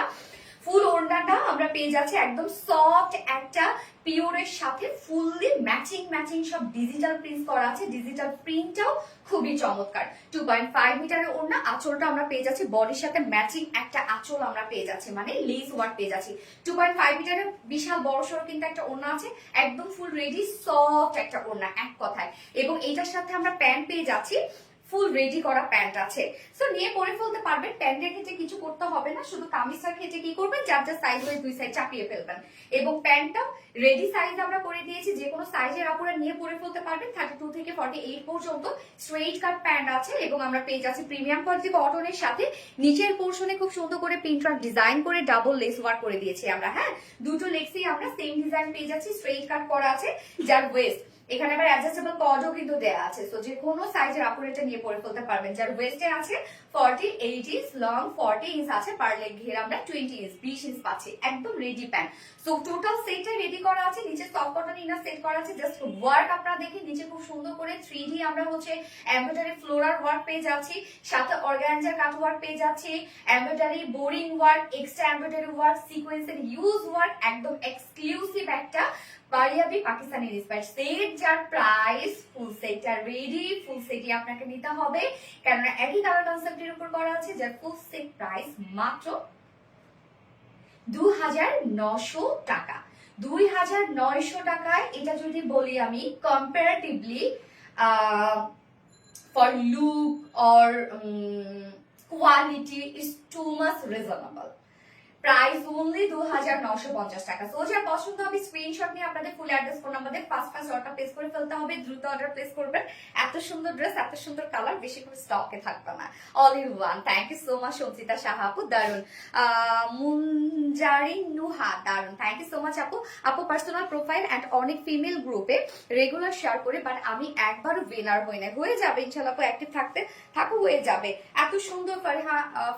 A: ফুল ওড়নাটা আমরা পেয়ে যাচ্ছি একদম সফট একটা পিওরের সাথে ফুললি ম্যাচিং সব ডিজিটাল প্রিন্ট করা আছে। ডিজিটাল প্রিন্টটাও খুবই চমৎকার। 2.5 মিটারের ওড়না, আঁচলটা আমরা পেয়ে যাচ্ছি বডির সাথে ম্যাচিং একটা আঁচল আমরা পেয়ে যাচ্ছি, মানে লেস ওয়ার্ক পেয়ে যাচ্ছি। 2.5 মিটারের বিশাল বড় সড়ো কিন্তু একটা ওড়না আছে, একদম ফুল রেডি সফট একটা ওড়না এক কথায়। এবং এটার সাথে আমরা প্যান্ট পেয়ে যাচ্ছি ফুল রেডি করা প্যান্ট আছে। সো নিয়ে পরে ফেলতে পারবেন, প্যান্টের ক্ষেত্রে কিছু করতে হবে না, শুধু কামিজটার ক্ষেত্রে কি করবেন, যার যার সাইজ হয়ে দুই সাইড চাপিয়ে ফেলবেন। এবং প্যান্টটাও রেডি সাইজ আমরা করে দিয়েছি, যে কোনো সাইজের আপুরা নিয়ে পরে ফেলতে পারবেন। 32 থেকে 48 পর্যন্ত স্ট্রেইট কাট প্যান্ট আছে, এবং আমরা পেয়ে যাচ্ছি প্রিমিয়াম কোয়ালিটি কটনের সাথে। নিচের পোর্শনে খুব সুন্দর করে প্রিন্টার ডিজাইন করে ডাবল লেস ওয়ার্ক করে দিয়েছি আমরা। হ্যাঁ, দুটো লেগসেই আমরা সেম ডিজাইন পেয়ে যাচ্ছি, স্ট্রেইট কাট করা আছে। যার ওয়েস্ট এখানে আবার অ্যাডজাস্টেবল কর্ডও কিন্তু দেয়া আছে, সো যে কোনো সাইজের আপুরা এটা নিয়ে পরে ফেলতে পারবেন। যার ওয়েস্টে আছে 48 ইঞ্চ লং, 40 ইঞ্চ আছে পার লেগ, ঘের আমরা 20 ইঞ্চ 20 ইঞ্চ পাচ্ছি, একদম রেডি প্যান্ট। সো টোটাল সেটটা রেডি করা আছে, নিচে সফট কটন ইনার সেট করা আছে। জাস্ট ওয়ার্ক আপনারা দেখে নিচে খুব সুন্দর করে 3D আমরা হচ্ছে এমব্রয়ডারি ফ্লোরাল ওয়ার্ক পেয়ে যাচ্ছি, সাথে অর্গানজার কাট ওয়ার্ক পেয়ে যাচ্ছি, embroidery boring work, extra embroidery work, সিকোয়েন্সের ইউজ ওয়ার্ক, একদম এক্সক্লুসিভ একটা পাঞ্জাবি পাকিস্তানি ইন্সপায়ার্ড সেট। যার প্রাইস ফুল সেটটা রেডি, ফুল সেটই আপনাকে নিতে হবে, কেননা একই কালার কনসেপ্টের উপর করা আছে। যার ফুল সেট প্রাইস মাত্র 2900 টাকা। 2900 টাকায় এটা যদি বলি আমি comparatively for look or quality is too much reasonable. Price only 2950 টাকা। সো যা পছন্দ হবে স্ক্রিনশট নিয়ে আপনাদের ফুল অ্যাড্রেস ফোন নাম্বার দিয়ে ফাস্ট অর্ডার প্লেস করে ফেলতে হবে, দ্রুত অর্ডার প্লেস করবেন। এত সুন্দর ড্রেস, এত সুন্দর কালার বেশি করে স্টকে থাকবে না, all in one. Thank you so much Sanchita Saha আপু, দারুন। মুনজারি নুহা, দারুন, থ্যাংক ইউ সো মাচ আপু। আপু পার্সোনাল প্রোফাইল এন্ড অনেক ফিমেল গ্রুপে রেগুলার শেয়ার করে, বাট আমি একবারও উইনার হই না। হয়ে যাবে ইনশাআল্লাহ আপু, অ্যাক্টিভ থাকতে থাকো, হয়ে যাবে। এত সুন্দর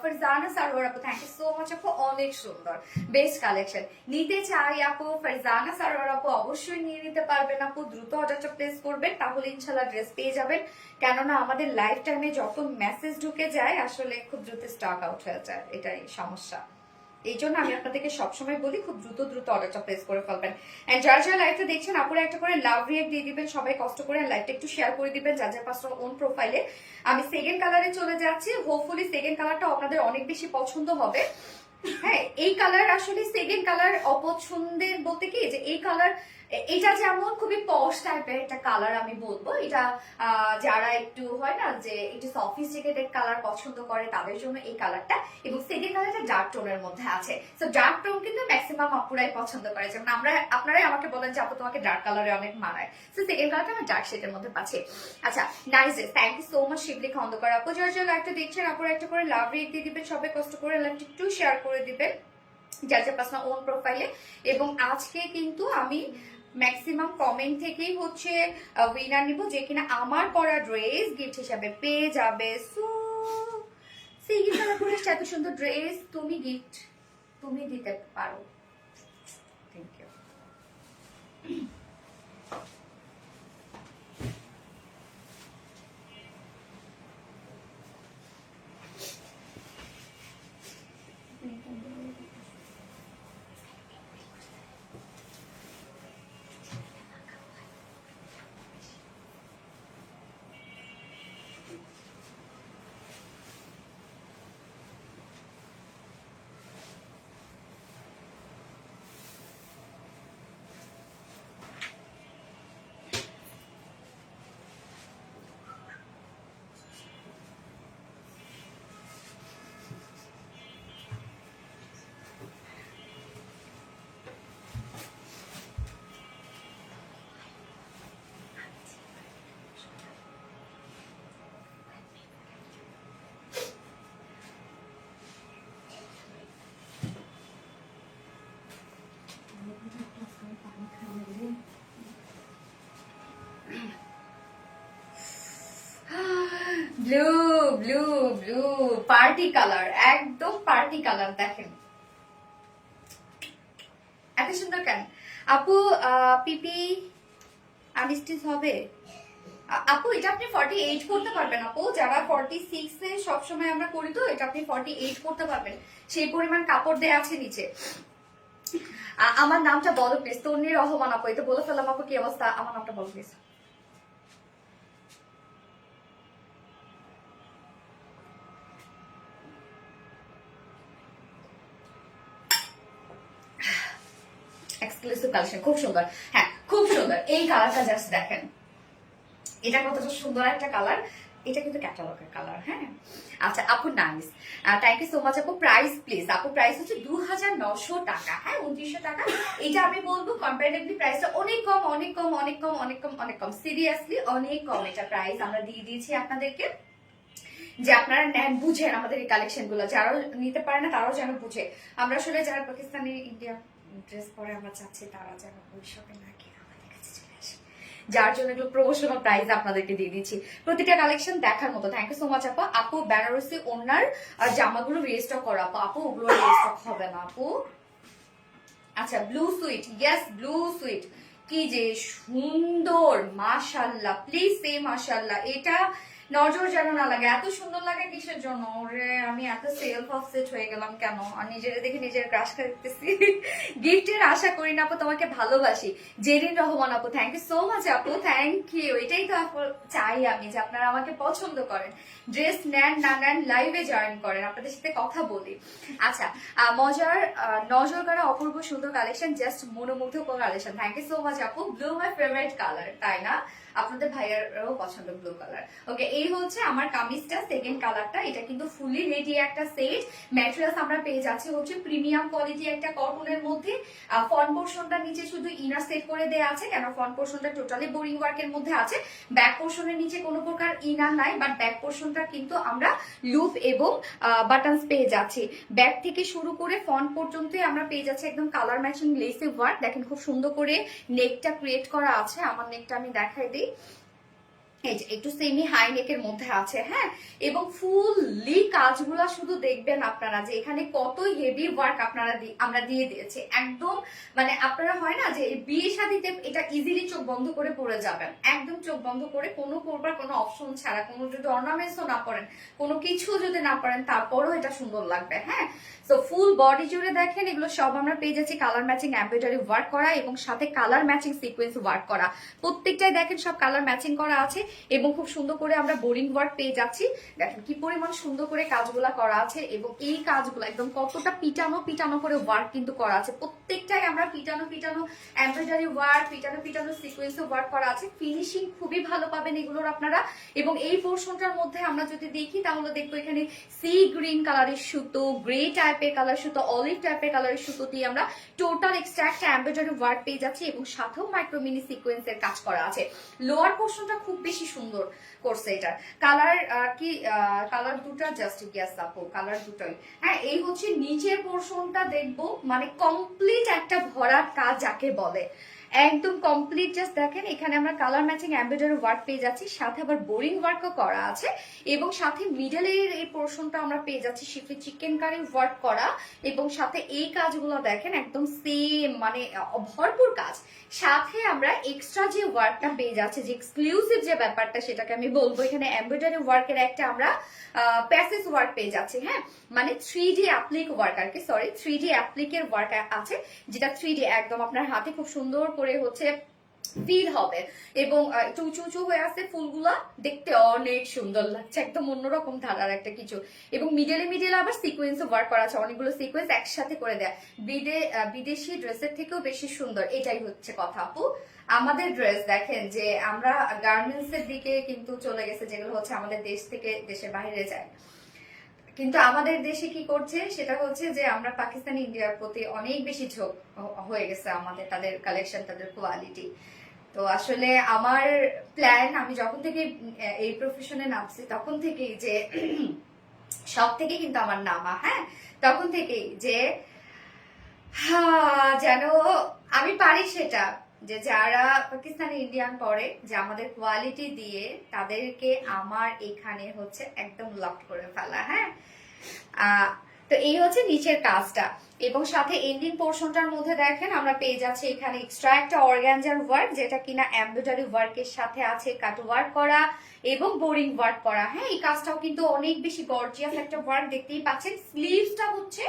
A: ফারজানা সারোয়ার আপু, থ্যাংক ইউ সো মাচ আপু, অনেক সুন্দর বেস্ট কালেকশন। নিতে চাই আপু ফারজানা সারোয়ার আপু, অবশ্যই নিয়ে নিতে পারবেন আপু, দ্রুত অর্ডারটা প্লেস করবেন, তাহলে ইনশাআল্লাহ ড্রেস পেয়ে যাবেন। কেননা আমাদের লাইফ টাইমে যত মেসেজ ঢুকে যায় আসলে খুব দ্রুত স্টক আউট হয়ে যায়, এটাই সমস্যা। এই জন্য আমি আপনাদেরকে সবসময় বলি খুব দ্রুত দ্রুত অর্ডারটা প্লেস করে ফেলবেন। এন্ড যারা যারা লাইভটা দেখছেন আপুরা একটা করে লাভ রিয়েক্ট দিয়ে দিবেন, সবাই কষ্ট করে লাইভটা একটু শেয়ার করে দিবেন যার যার পার্সোনাল ওন প্রোফাইলে। আমি সেকেন্ড কালারে চলে যাচ্ছি, হোপফুলি সেকেন্ড কালারটা আপনাদের অনেক বেশি পছন্দ হবে। হ্যাঁ, এই কালার আসলে সেকেন্ড কালার অপছন্দের বলতে কি, যে এই কালার এটা যেমন খুবই পশ টাইপের একটা কালার আমি বলবো, এটা যারা একটু হয় না যে একটু সফিস্টিকেটেড কালার পছন্দ করে তাদের জন্য এই কালারটা। এবং সেকেন্ড কালারটা ডার্ক টোনের মধ্যে আছে, তো ডার্ক টোন কিন্তু ম্যাক্সিমাম আপুরাই পছন্দ করে, যেমন আপনারাই আমাকে বলেন যে আপু তোমাকে ডার্ক কালারে অনেক মানায়, তো সেকেন্ড কালারটা আমি ডার্ক শেডের মধ্যে পাচ্ছি। আচ্ছা, nice, thank you so much Shibli Khondokar আপু। যারা যারা লাইভটা দেখছেন আপুরা একটা করে লাভ রেট দিয়ে দিবেন, সবাই কষ্ট করে লাইভটা একটু শেয়ার করে দিবেন যার যার পার্সোনাল ওন প্রোফাইলে। এবং আজকে কিন্তু আমি ম্যাক্সিমাম কমেন্ট থেকেই হচ্ছে উইনার নিব, যে কিনা আমার করা ড্রেস গিফট হিসাবে পেয়ে যাবে। সো সেই গিফট এত সুন্দর ড্রেস তুমি গিফট তুমি দিতে পারো। Thank you. Blue blue blue party colour, একদম পার্টি কালার। দেখেন এত সুন্দর কেন আপু? পিপি আনস্টিচ হবে আপু? এটা আপনি 48 করতে পারবেন আপু, যারা 46 এ সবসময় আমরা করি, তো এটা আপনি 48 করতে পারবেন, সেই পরিমাণ কাপড় দেয়া আছে নিচে। আমার নামটা বলো প্লিজ, তন্নি রহমান আপু, এটা বলে ফেললাম আপু, কি অবস্থা? আমার নামটা বলো প্লিজ। এক্সক্লুসিভ কালেকশন, খুব সুন্দর। হ্যাঁ, খুব সুন্দর এই কালারটা, জাস্ট দেখেন এটা কতটা সুন্দর একটা কালার। এটা কিন্তু ক্যাটালগের কালার। হ্যাঁ আচ্ছা আপু nice, thank you so much আপু। প্রাইস প্লিজ আপু, প্রাইস হচ্ছে 2900 টাকা। হ্যাঁ 2900 টাকা। এটা আমি বলবো কম্পারেটিভলি প্রাইসটা অনেক কম, অনেক কম, অনেক কম, অনেক কম, অনেক কম, সিরিয়াসলি অনেক কম। এটা প্রাইস আমরা দিয়ে দিয়েছি আপনাদেরকে, যে আপনারা নেন বুঝেন আমাদের এই কালেকশন গুলো, যারা নিতে পারে না তারাও যেন বুঝে। আমরা আসলে যারা পাকিস্তানি ইন্ডিয়া ড্রেস পরে আমরা চাচ্ছি তারা যেন ওই শপে না গিয়ে আমাদের কাছে চলে আসে, যার জন্য একটু প্রমোশনাল প্রাইস আপনাদেরকে দিয়ে দিচ্ছি। প্রতিটা কালেকশন দেখার মতো। থ্যাংক ইউ সো মাচ আপু। আপু বেনারসি ওনার জামাগুলো রিস্টক করা আপু, আপু ওগুলো রিস্টক হবে না আপু। আচ্ছা blue sweet, yes blue sweet, কি যে সুন্দর মাশাআল্লাহ, প্লিজ সে মাশাআল্লাহ। এটা নজর যেন না লাগে, এত সুন্দর লাগে কিসের জন্য? ওরে আমি এত সেলফ অফসেট হয়ে গেলাম কেন? আর নিজের দেখে নিজের ক্রাশ খাইতেছি। গিফটের আশা করি না আপু, তোমাকে ভালোবাসি। জেরিন রহমান আপু, থ্যাংক ইউ সো মাচ আপু, থ্যাংক ইউ। এটাই তো আপু চাই আমি, যে আপনারা আমাকে পছন্দ করেন, ড্রেস নেন না নেন লাইভে জয়েন করেন, আপনাদের সাথে কথা বলি। আচ্ছা মজার নজর করা অপূর্ব সুন্দর কালেকশন, জাস্ট মনোমুগ্ধকর collection. Thank you so much আপু। ব্লু মাই ফেভারিট কালার, তাই না? আপনাদের ভাইয়ারও পছন্দ ব্লু কালার। ওকে এই হচ্ছে আমার কামিজটা, সেকেন্ড কালারটা। এটা কিন্তু ফুলি রেডি একটা সেট। ম্যাটেরিয়ালস আমরা পেয়ে যাচ্ছি হচ্ছে প্রিমিয়াম কোয়ালিটি একটা কটনের মধ্যে। ফ্রন্ট পোর্শনটা নিচে শুধু ইনার সেট করে দেওয়া আছে, কেন ফ্রন্ট পোর্শনটা টোটালি বোরিং ওয়ার্কের মধ্যে আছে। ব্যাক পোর্শনের নিচে কোনো প্রকার ইনার নাই, বাট ব্যাক পোর্শনটা কিন্তু আমরা লুপ এবং বাটনস পেয়ে যাচ্ছি। ব্যাক থেকে শুরু করে ফ্রন্ট পর্যন্তই আমরা পেয়ে যাচ্ছি একদম কালার ম্যাচিং লেসি ওয়ার্ক। দেখেন খুব সুন্দর করে নেকটা ক্রিয়েট করা আছে। আমার নেকটা আমি দেখাই দিই, একটু সেমি হাই নেকের মধ্যে আছে। হ্যাঁ এবং ফুললি কাজগুলা শুধু দেখবেন আপনারা, যে এখানে কত হেভি ওয়ার্ক আপনারা আমরা দিয়ে দিয়েছি একদম। মানে আপনারা হয় না যে বিয়ে শাদিতে এটা ইজিলি চোখ বন্ধ করে পরে যাবেন, একদম চোখ বন্ধ করে কোনো করবার কোনো অপশন ছাড়া, কোনো যদি অর্নামেন্টসও না পরেন, কোনো কিছু যদি না পরেন, তারপরও এটা সুন্দর লাগবে। হ্যাঁ তো ফুল বডি জুড়ে দেখেন এগুলো সব আমরা পেয়ে যাচ্ছি কালার ম্যাচিং এমব্রয়ডারি ওয়ার্ক করা এবং সাথে কালার ম্যাচিং সিকোয়েন্স ওয়ার্ক করা। প্রত্যেকটাই দেখেন সব কালার ম্যাচিং করা আছে এবং খুব সুন্দর করে আমরা বোরিং ওয়ার্ক পেয়ে যাচ্ছি। দেখেন কি পরিমাণ সুন্দর করে কাজগুলা করা আছে এবং এই কাজগুলো একদম কতটা পিটানো পিটানো করে ওয়ার্ক কিন্তু করা আছে। প্রত্যেকটাই আমরা পিটানো পিটানো এমব্রয়ডারি ওয়ার্ক, পিটানো পিটানো সিকোয়েন্স ওয়ার্ক করা আছে। ফিনিশিং খুবই ভালো পাবেন এগুলোর আপনারা। এবং এই পোর্শনটার মধ্যে আমরা যদি দেখি তাহলে দেখবো এখানে সি গ্রিন কালারের সুতো, গ্রে টাইপের কালার সুতো, অলিভ টাইপের কালারের সুতো দিয়ে আমরা টোটাল এক্সট্রা এমব্রয়ডারি ওয়ার্ক পেয়ে যাচ্ছি এবং সাথেও মাইক্রো মিনি সিকোয়েন্সের কাজ করা আছে। লোয়ার পোর্শনটা খুব বেশি সুন্দর করছে। এটা কালার কি কালার দুটা জাস্ট গ্যাস আপু, কালার দুটোই। হ্যাঁ এই হচ্ছে নিচের পোর্শনটা দেখবো, মানে কমপ্লিট একটা ভরাট কাজ যাকে বলে, একদম কমপ্লিট। জাস্ট দেখেন এখানে আমরা কালার ম্যাচিং এমব্রয়ডারি ওয়ার্ক পেয়ে যাচ্ছি, সাথে আবার বোরিং ওয়ার্কও করা আছে এবং সাথে মিডলের এই পোর্শনটা আমরা পেয়ে যাচ্ছি শিফলি চিকেন কারি ওয়ার্ক করা এবং সাথে এই কাজগুলো দেখেন একদম সেম, মানে ভরপুর কাজ। সাথে আমরা এক্সট্রা যে ওয়ার্কটা পেয়ে যাচ্ছে, যে এক্সক্লুসিভ যে ব্যাপারটা সেটাকে আমি বলবো, এখানে এমব্রয়ডারি ওয়ার্কের একটা আমরা প্যাসেজ ওয়ার্ক পেয়ে যাচ্ছি। হ্যাঁ মানে 3D অ্যাপ্লিক ওয়ার্ক আর কি, সরি 3D অ্যাপ্লিকের ওয়ার্ক আছে, যেটা 3D একদম আপনার হাতে খুব সুন্দর করে হচ্ছে ফিল হবে এবং একটু উঁচু উঁচু হয়ে আছে ফুলগুলা, দেখতে অনেক সুন্দর লাগছে, একদম অন্যরকম ধারার একটা কিছু। এবং মিডলে মিডলে আবার সিকোয়েন্স ওয়ার্ক করা আছে, অনেকগুলো সিকোয়েন্স একসাথে করে দেয়। বিদেশি ড্রেসের থেকেও বেশি সুন্দর, এটাই হচ্ছে কথা আপু। আমাদের ড্রেস দেখেন যে আমরা গার্মেন্টস এর দিকে কিন্তু চলে গেছে, যেগুলো হচ্ছে আমাদের দেশ থেকে দেশের বাইরে যায়, কিন্তু আমাদের দেশে কি করছে সেটা হচ্ছে যে আমরা পাকিস্তানি ইন্ডিয়ার প্রতি অনেক বেশি ঝোঁক হয়ে গেছে আমাদের, তাদের কালেকশন, তাদের কোয়ালিটি। তো আসলে আমার প্ল্যান, আমি যখন থেকে এই প্রফেশনে নামছি তখন থেকেই যে সব থেকে কিন্তু আমার নামা, হ্যাঁ তখন থেকেই যে যেন আমি পারি সেটা, যে যারা পাকিস্তানি ইন্ডিয়ান পরে যে আমাদের কোয়ালিটি দিয়ে তাদেরকে আমার এখানে হচ্ছে একদম লক করে ফেলা। হ্যাঁ তো এই হচ্ছে নিচের কাজটা এবং সাথে এন্ডিং পোর্শনটার মধ্যে দেখেন আমরা পেয়ে যাচ্ছি এখানে এক্সট্রা একটা অর্গানজার ওয়ার্ক, যেটা কিনা এমব্রয়ডারি ওয়ার্কের সাথে আছে কাট ওয়ার্ক করা এবং বোরিং ওয়ার্ক করা। হ্যাঁ এই কাজটাও কিন্তু অনেক বেশি গর্জিয়াস একটা ওয়ার্ক, দেখতেই পাচ্ছেন। স্লিভসটা হচ্ছে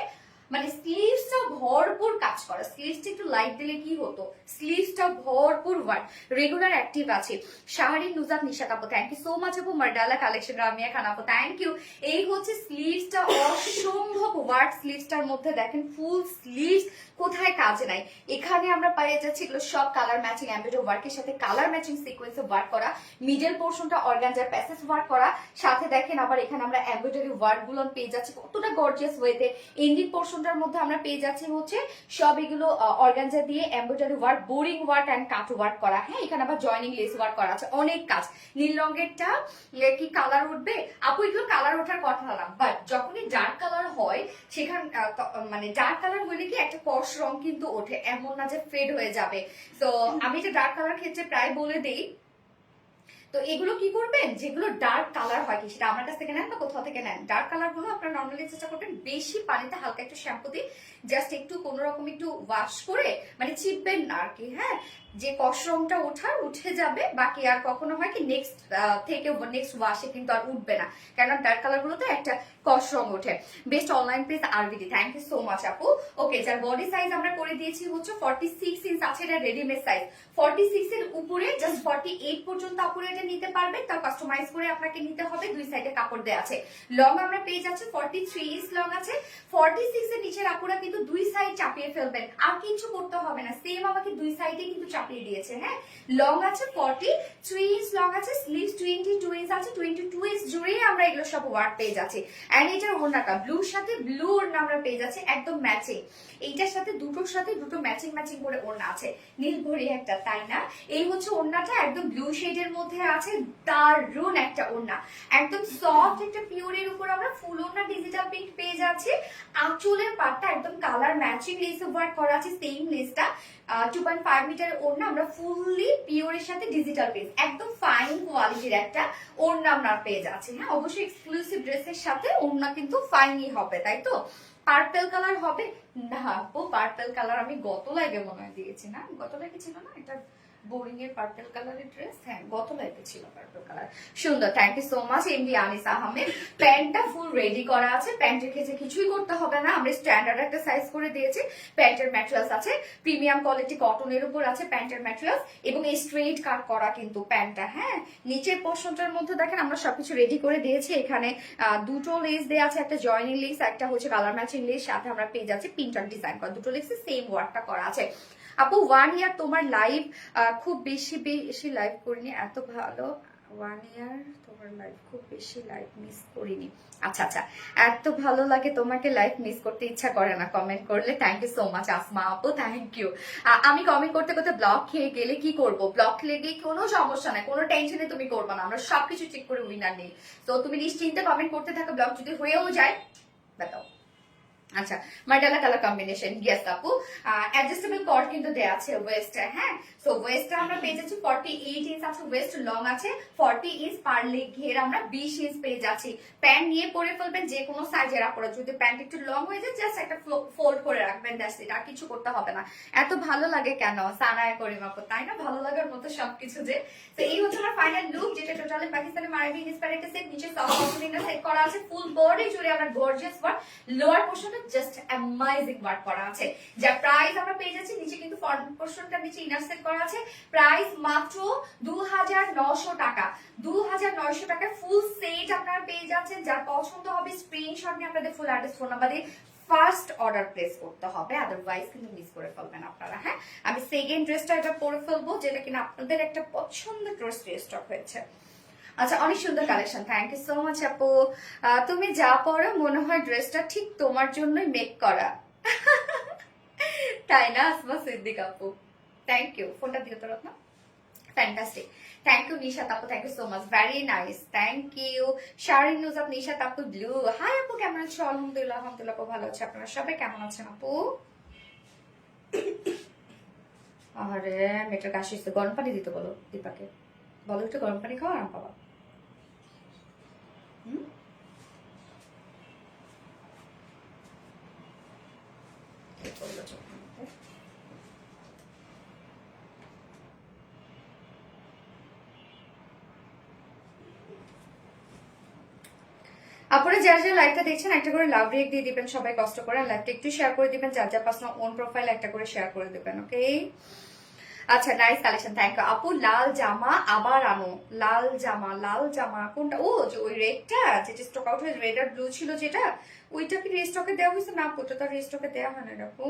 A: মানে স্লিভসটা ভরপুর কাজ করা, স্লিভসটা একটু লাইট দিলে কি হতো, স্লিভসটা ভরপুর ওয়ার্ক, রেগুলার অ্যাক্টিভ আছে। শাহরিন নুজাত নিশাত আপু থ্যাংক ইউ সো মাচ আপু। মার্ডালা কালেকশন রামিয়া খান আপু থ্যাংক ইউ। এই হচ্ছে স্লিভসটা, অসম্ভব ওয়ার্ক স্লিভসটার মধ্যে দেখেন, ফুল স্লিভস, কোথায় কাজ নাই। এখানে আমরা পেয়ে যাচ্ছি এগুলো সব কালার ম্যাচিং এমব্রয়ডারি ওয়ার্কের সাথে কালার ম্যাচিং সিকোয়েন্সে ওয়ার্ক করা, মিডল পোর্শনটা অর্গানজার প্যাসেজ ওয়ার্ক করা, সাথে দেখেন আবার এখানে আমরা এমব্রয়ডারি ওয়ার্ক গুলো পেয়ে যাচ্ছি কতটা গর্জিয়াস ওয়েতে। এন্ডিং পোর্শনটার মধ্যে আমরা পেয়ে যাচ্ছি হচ্ছে সব এগুলো অর্গানজা দিয়ে embroidery work, boring work and cut work করা। হ্যাঁ, এখানে আবার জয়নিং লেস ওয়ার্ক করা আছে, অনেক কাজ। নীল রঙেরটা কি কালার উঠবে আপু, এগুলো কালার ওঠার কথা না, বাট যখনই ডার্ক কালার হয় সেখানে মানে ডার্ক কালার হলে কি একটা কষ রং কিন্তু ওঠে, এমন না যে ফেড হয়ে যাবে। তো আমি যে ডার্ক কালার ক্ষেত্রে প্রায় বলে দেই, তো এগুলো কি করবেন, যেগুলো ডার্ক কালার হয় কি সেটা আমার কাছ থেকে নেন বা কোথাও থেকে নেন, ডার্ক কালার গুলো আপনারা নর্মালি চেষ্টা করবেন বেশি পানিতে হালকা একটু শ্যাম্পু দিয়ে জাস্ট একটু কোন রকম একটু ওয়াশ করে, মানে চিপবেন না আর কি। হ্যাঁ, যে কষ রংটা ওঠার উঠে যাবে, বাকি আর কখনো হয় কি নেক্সট থেকে নেক্সট ওয়াশে কিন্তু আর উঠবে না, কেননা ডার্ক কালার গুলোতে একটা কষ রং ওঠে। Best online page RBD thank you so much আপু। ওকে, যার বডি সাইজ আমরা করে দিয়েছি হচ্ছে 46 ইঞ্চ আছে, এটা রেডিমেড সাইজ। 46 এর উপরে জাস্ট 48 পর্যন্ত আপুরে এটা নিতে পারবেন, তাও কাস্টমাইজ করে আপনাকে নিতে হবে, দুই সাইডে কাপড় দেওয়া আছে। লং আমরা পেয়ে যাচ্ছি 43 ইঞ্চ লং আছে। 46 এর নিচের আপুরা কিন্তু দুই সাইড চাপিয়ে ফেলবেন, আর কিছু করতে হবে না, সেম আমাকে দুই সাইডে কিন্তু চাপিয়ে দিয়েছে। হ্যাঁ, লং আছে 43 ইঞ্চ লং আছে, স্লিভস 22 ইঞ্চ আছে, 22 ইঞ্চ জুড়ে আমরা এগুলো সব ওয়ার্ক পেয়ে যাচ্ছি। এন্ড এটার ওড়নাটা ব্লুর সাথে ব্লু ওড়না আমরা পেয়ে যাচ্ছি একদম ম্যাচিং, এইটার সাথে দুটোর সাথে দুটো ম্যাচিং ম্যাচিং করে ওড়না আছে, নীল ভরি একটা, তাই না? এই হচ্ছে ওড়নাটা, একদম ব্লু শেডের মধ্যে আছে, দারুন একটা ওড়না, একদম সফট একটা পিওরের উপর আমরা ফুল ওড়না ডিজিটাল প্রিন্ট পেয়ে যাচ্ছি। আঁচলের পাটটা একদম কালার ম্যাচিং লেস ওয়ার্ক করা আছে, সেম লেসটা 2.5 মিটার ওড়না আমরা ফুললি পিওরের সাথে ডিজিটাল প্রিন্ট, একদম ফাইন কোয়ালিটির একটা ওড়না আমরা পেয়ে যাচ্ছি। হ্যাঁ, অবশ্যই এক্সক্লুসিভ ড্রেসের সাথে ওড়না কিন্তু ফাইনই হবে, তাই তো? পার্পল কালার হবে না আপু, পার্পল কালার আমি গত লাইভে মনে হয় দিয়েছি না, গত লাইভে ছিল না এটা বোরিং এর পার্পল কালারের ড্রেস, হ্যাঁ গত লাইভে ছিল পার্পল কালার। সুন্দর, thank you so much MD Anisa Ahmed. প্যান্টটা ফুল রেডি করা আছে, প্যান্টের ক্ষেত্রে কিছুই করতে হবে না, আমরা স্ট্যান্ডার্ড একটা সাইজ করে দিয়েছি। প্যান্টের ম্যাটেরিয়ালস আছে প্রিমিয়াম কোয়ালিটি কটনের উপর আছে প্যান্টের ম্যাটেরিয়ালস, এবং এই স্ট্রেট কাট করা কিন্তু প্যান্টটা। হ্যাঁ, নিচের পোর্শনটার মধ্যে দেখেন আমরা সবকিছু রেডি করে দিয়েছি, এখানে দুটো লেস দেওয়া আছে, একটা জয়নিং লেস, একটা হচ্ছে কালার ম্যাচিং লেস, সাথে আমরা পেয়ে যাচ্ছি পিনটার ডিজাইন করা, দুটো লেসে সেম ওয়ার্কটা করা আছে। আপু 1 ইয়ার তোমার লাইভ খুব বেশি বেশি লাইভ করিনি, এত ভালো। 1 ইয়ার তোমার লাইভ খুব বেশি লাইভ মিস করিনি, আচ্ছা আচ্ছা, এত ভালো লাগে তোমাকে লাইভ মিস করতে ইচ্ছা করে না কমেন্ট করলে, thank you so much Asma আপু, থ্যাংক ইউ। আমি কমেন্ট করতে করতে ব্লক খেয়ে গেলে কি করব, ব্লক লেগে কোনো সমস্যা নাই, কোনো টেনশনে তুমি করবে না, আমরা সবকিছু চেক করে উইনার নেই। তো তুমি নিশ্চিন্তে কমেন্ট করতে থাকো, ব্লক যদি হয়েও যায় বাতাও। আচ্ছা, মার্ডালা কালার কম্বিনেশন, ইয়েস আপু। অ্যাডজাস্টেবল কর্ড কিন্তু দেয়া আছে ওয়েস্টে। হ্যাঁ, সো ওয়েস্টে আমরা পেয়ে যাচ্ছি 48 ইঞ্চ আছে, ওয়েস্ট লং আছে 40 ইঞ্চ, পার লেগ ঘের আমরা 20 ইঞ্চ পেয়ে যাচ্ছি। প্যান্ট নিয়ে পরে ফেলবেন যে কোনো সাইজের আপনারা, যদি প্যান্ট একটু লং হয়ে যায় জাস্ট একটা ফোল্ড করে রাখবেন, দ্যাটস ইট, আর কিছু করতে হবে না। এত ভালো লাগে কেন সানায়া করিম আপু, তাই না? ভালো লাগার মতো সবকিছু যে। তো এই হচ্ছে আমার ফাইনাল লুক, যেটা টোটালি পাকিস্তানি মারাবি ইন্সপায়ার একটা সেট, নিচে সফট কটনের সেট করা আছে, ফুল বডি জুড়ে আমরা গর্জিয়াস ওয়ার্ক, লোয়ার পোর্শনে জাস্ট অ্যামেজিং ওয়ার্ক করা আছে। যা প্রাইস আমরা পেয়ে যাচ্ছি, নিচে কিন্তু ফ্রন্ট পোর্শনটা নিচে ইনার সেট করা আছে, প্রাইস মাত্র 2900 টাকা। 2900 টাকায় ফুল সেট আপনারা পেয়ে যাচ্ছেন। যার পছন্দ হবে স্ক্রিনশট নিয়ে আপনাদের ফুল অ্যাড্রেস ফোন নাম্বার দিয়ে ফার্স্ট অর্ডার প্লেস করতে হবে, আদারওয়াইজ কিন্তু মিস করে ফেলবেন আপনারা। হ্যাঁ, আমি সেকেন্ড ড্রেসটা এটা পরে ফেলবো, যেটা কিনা আপনাদের একটা পছন্দের ড্রেস স্টক হয়েছে। আচ্ছা, অনেক সুন্দর collection, thank you so much আপু। তুমি যা পরো মনে হয় ড্রেসটা ঠিক তোমার জন্যই মেক করা, তাই না আসমা সিদ্দিক আপু? থ্যাংক ইউ, ফোনটা দিও তো Ratna, fantastic, thank you Nisha আপু, thank you so much, very nice, thank you. Sharin Nujat Nisha আপু ব্লু, হাই আপু কেমন আছো? আলহামদুলিল্লাহ, আলহামদুলিল্লাহ আপু ভালো আছে, আপনারা সবাই কেমন আছেন আপু? আরে মেয়েটার কাশি, গরম পানি দিতে বলো দীপাকে, বলো একটু গরম পানি খাওয়া আরাম পাবা। আপনারা যারা যারা লাইভটা দেখছেন একটা করে লাভ রিয়েক্ট দিয়ে দিবেন সবাই কষ্ট করে, লাইভটা একটু শেয়ার করে দিবেন, যার যার পার্সোনাল ওন প্রোফাইল একটা করে শেয়ার করে দিবেন। ওকে, আচ্ছা নাইস কালেকশন, থ্যাংক ইউ আপু। লাল জামা আবার আনো, লাল জামা কোনটা? ও যে ওই রেডটা যেটা স্টক আউট হয়ে রেড আর ব্লু ছিল যেটা, ওইটা কি রিস্টকে দেওয়া হয়েছে? না আপু, ওটা তো রিস্টকে দেওয়া হয় না আপু।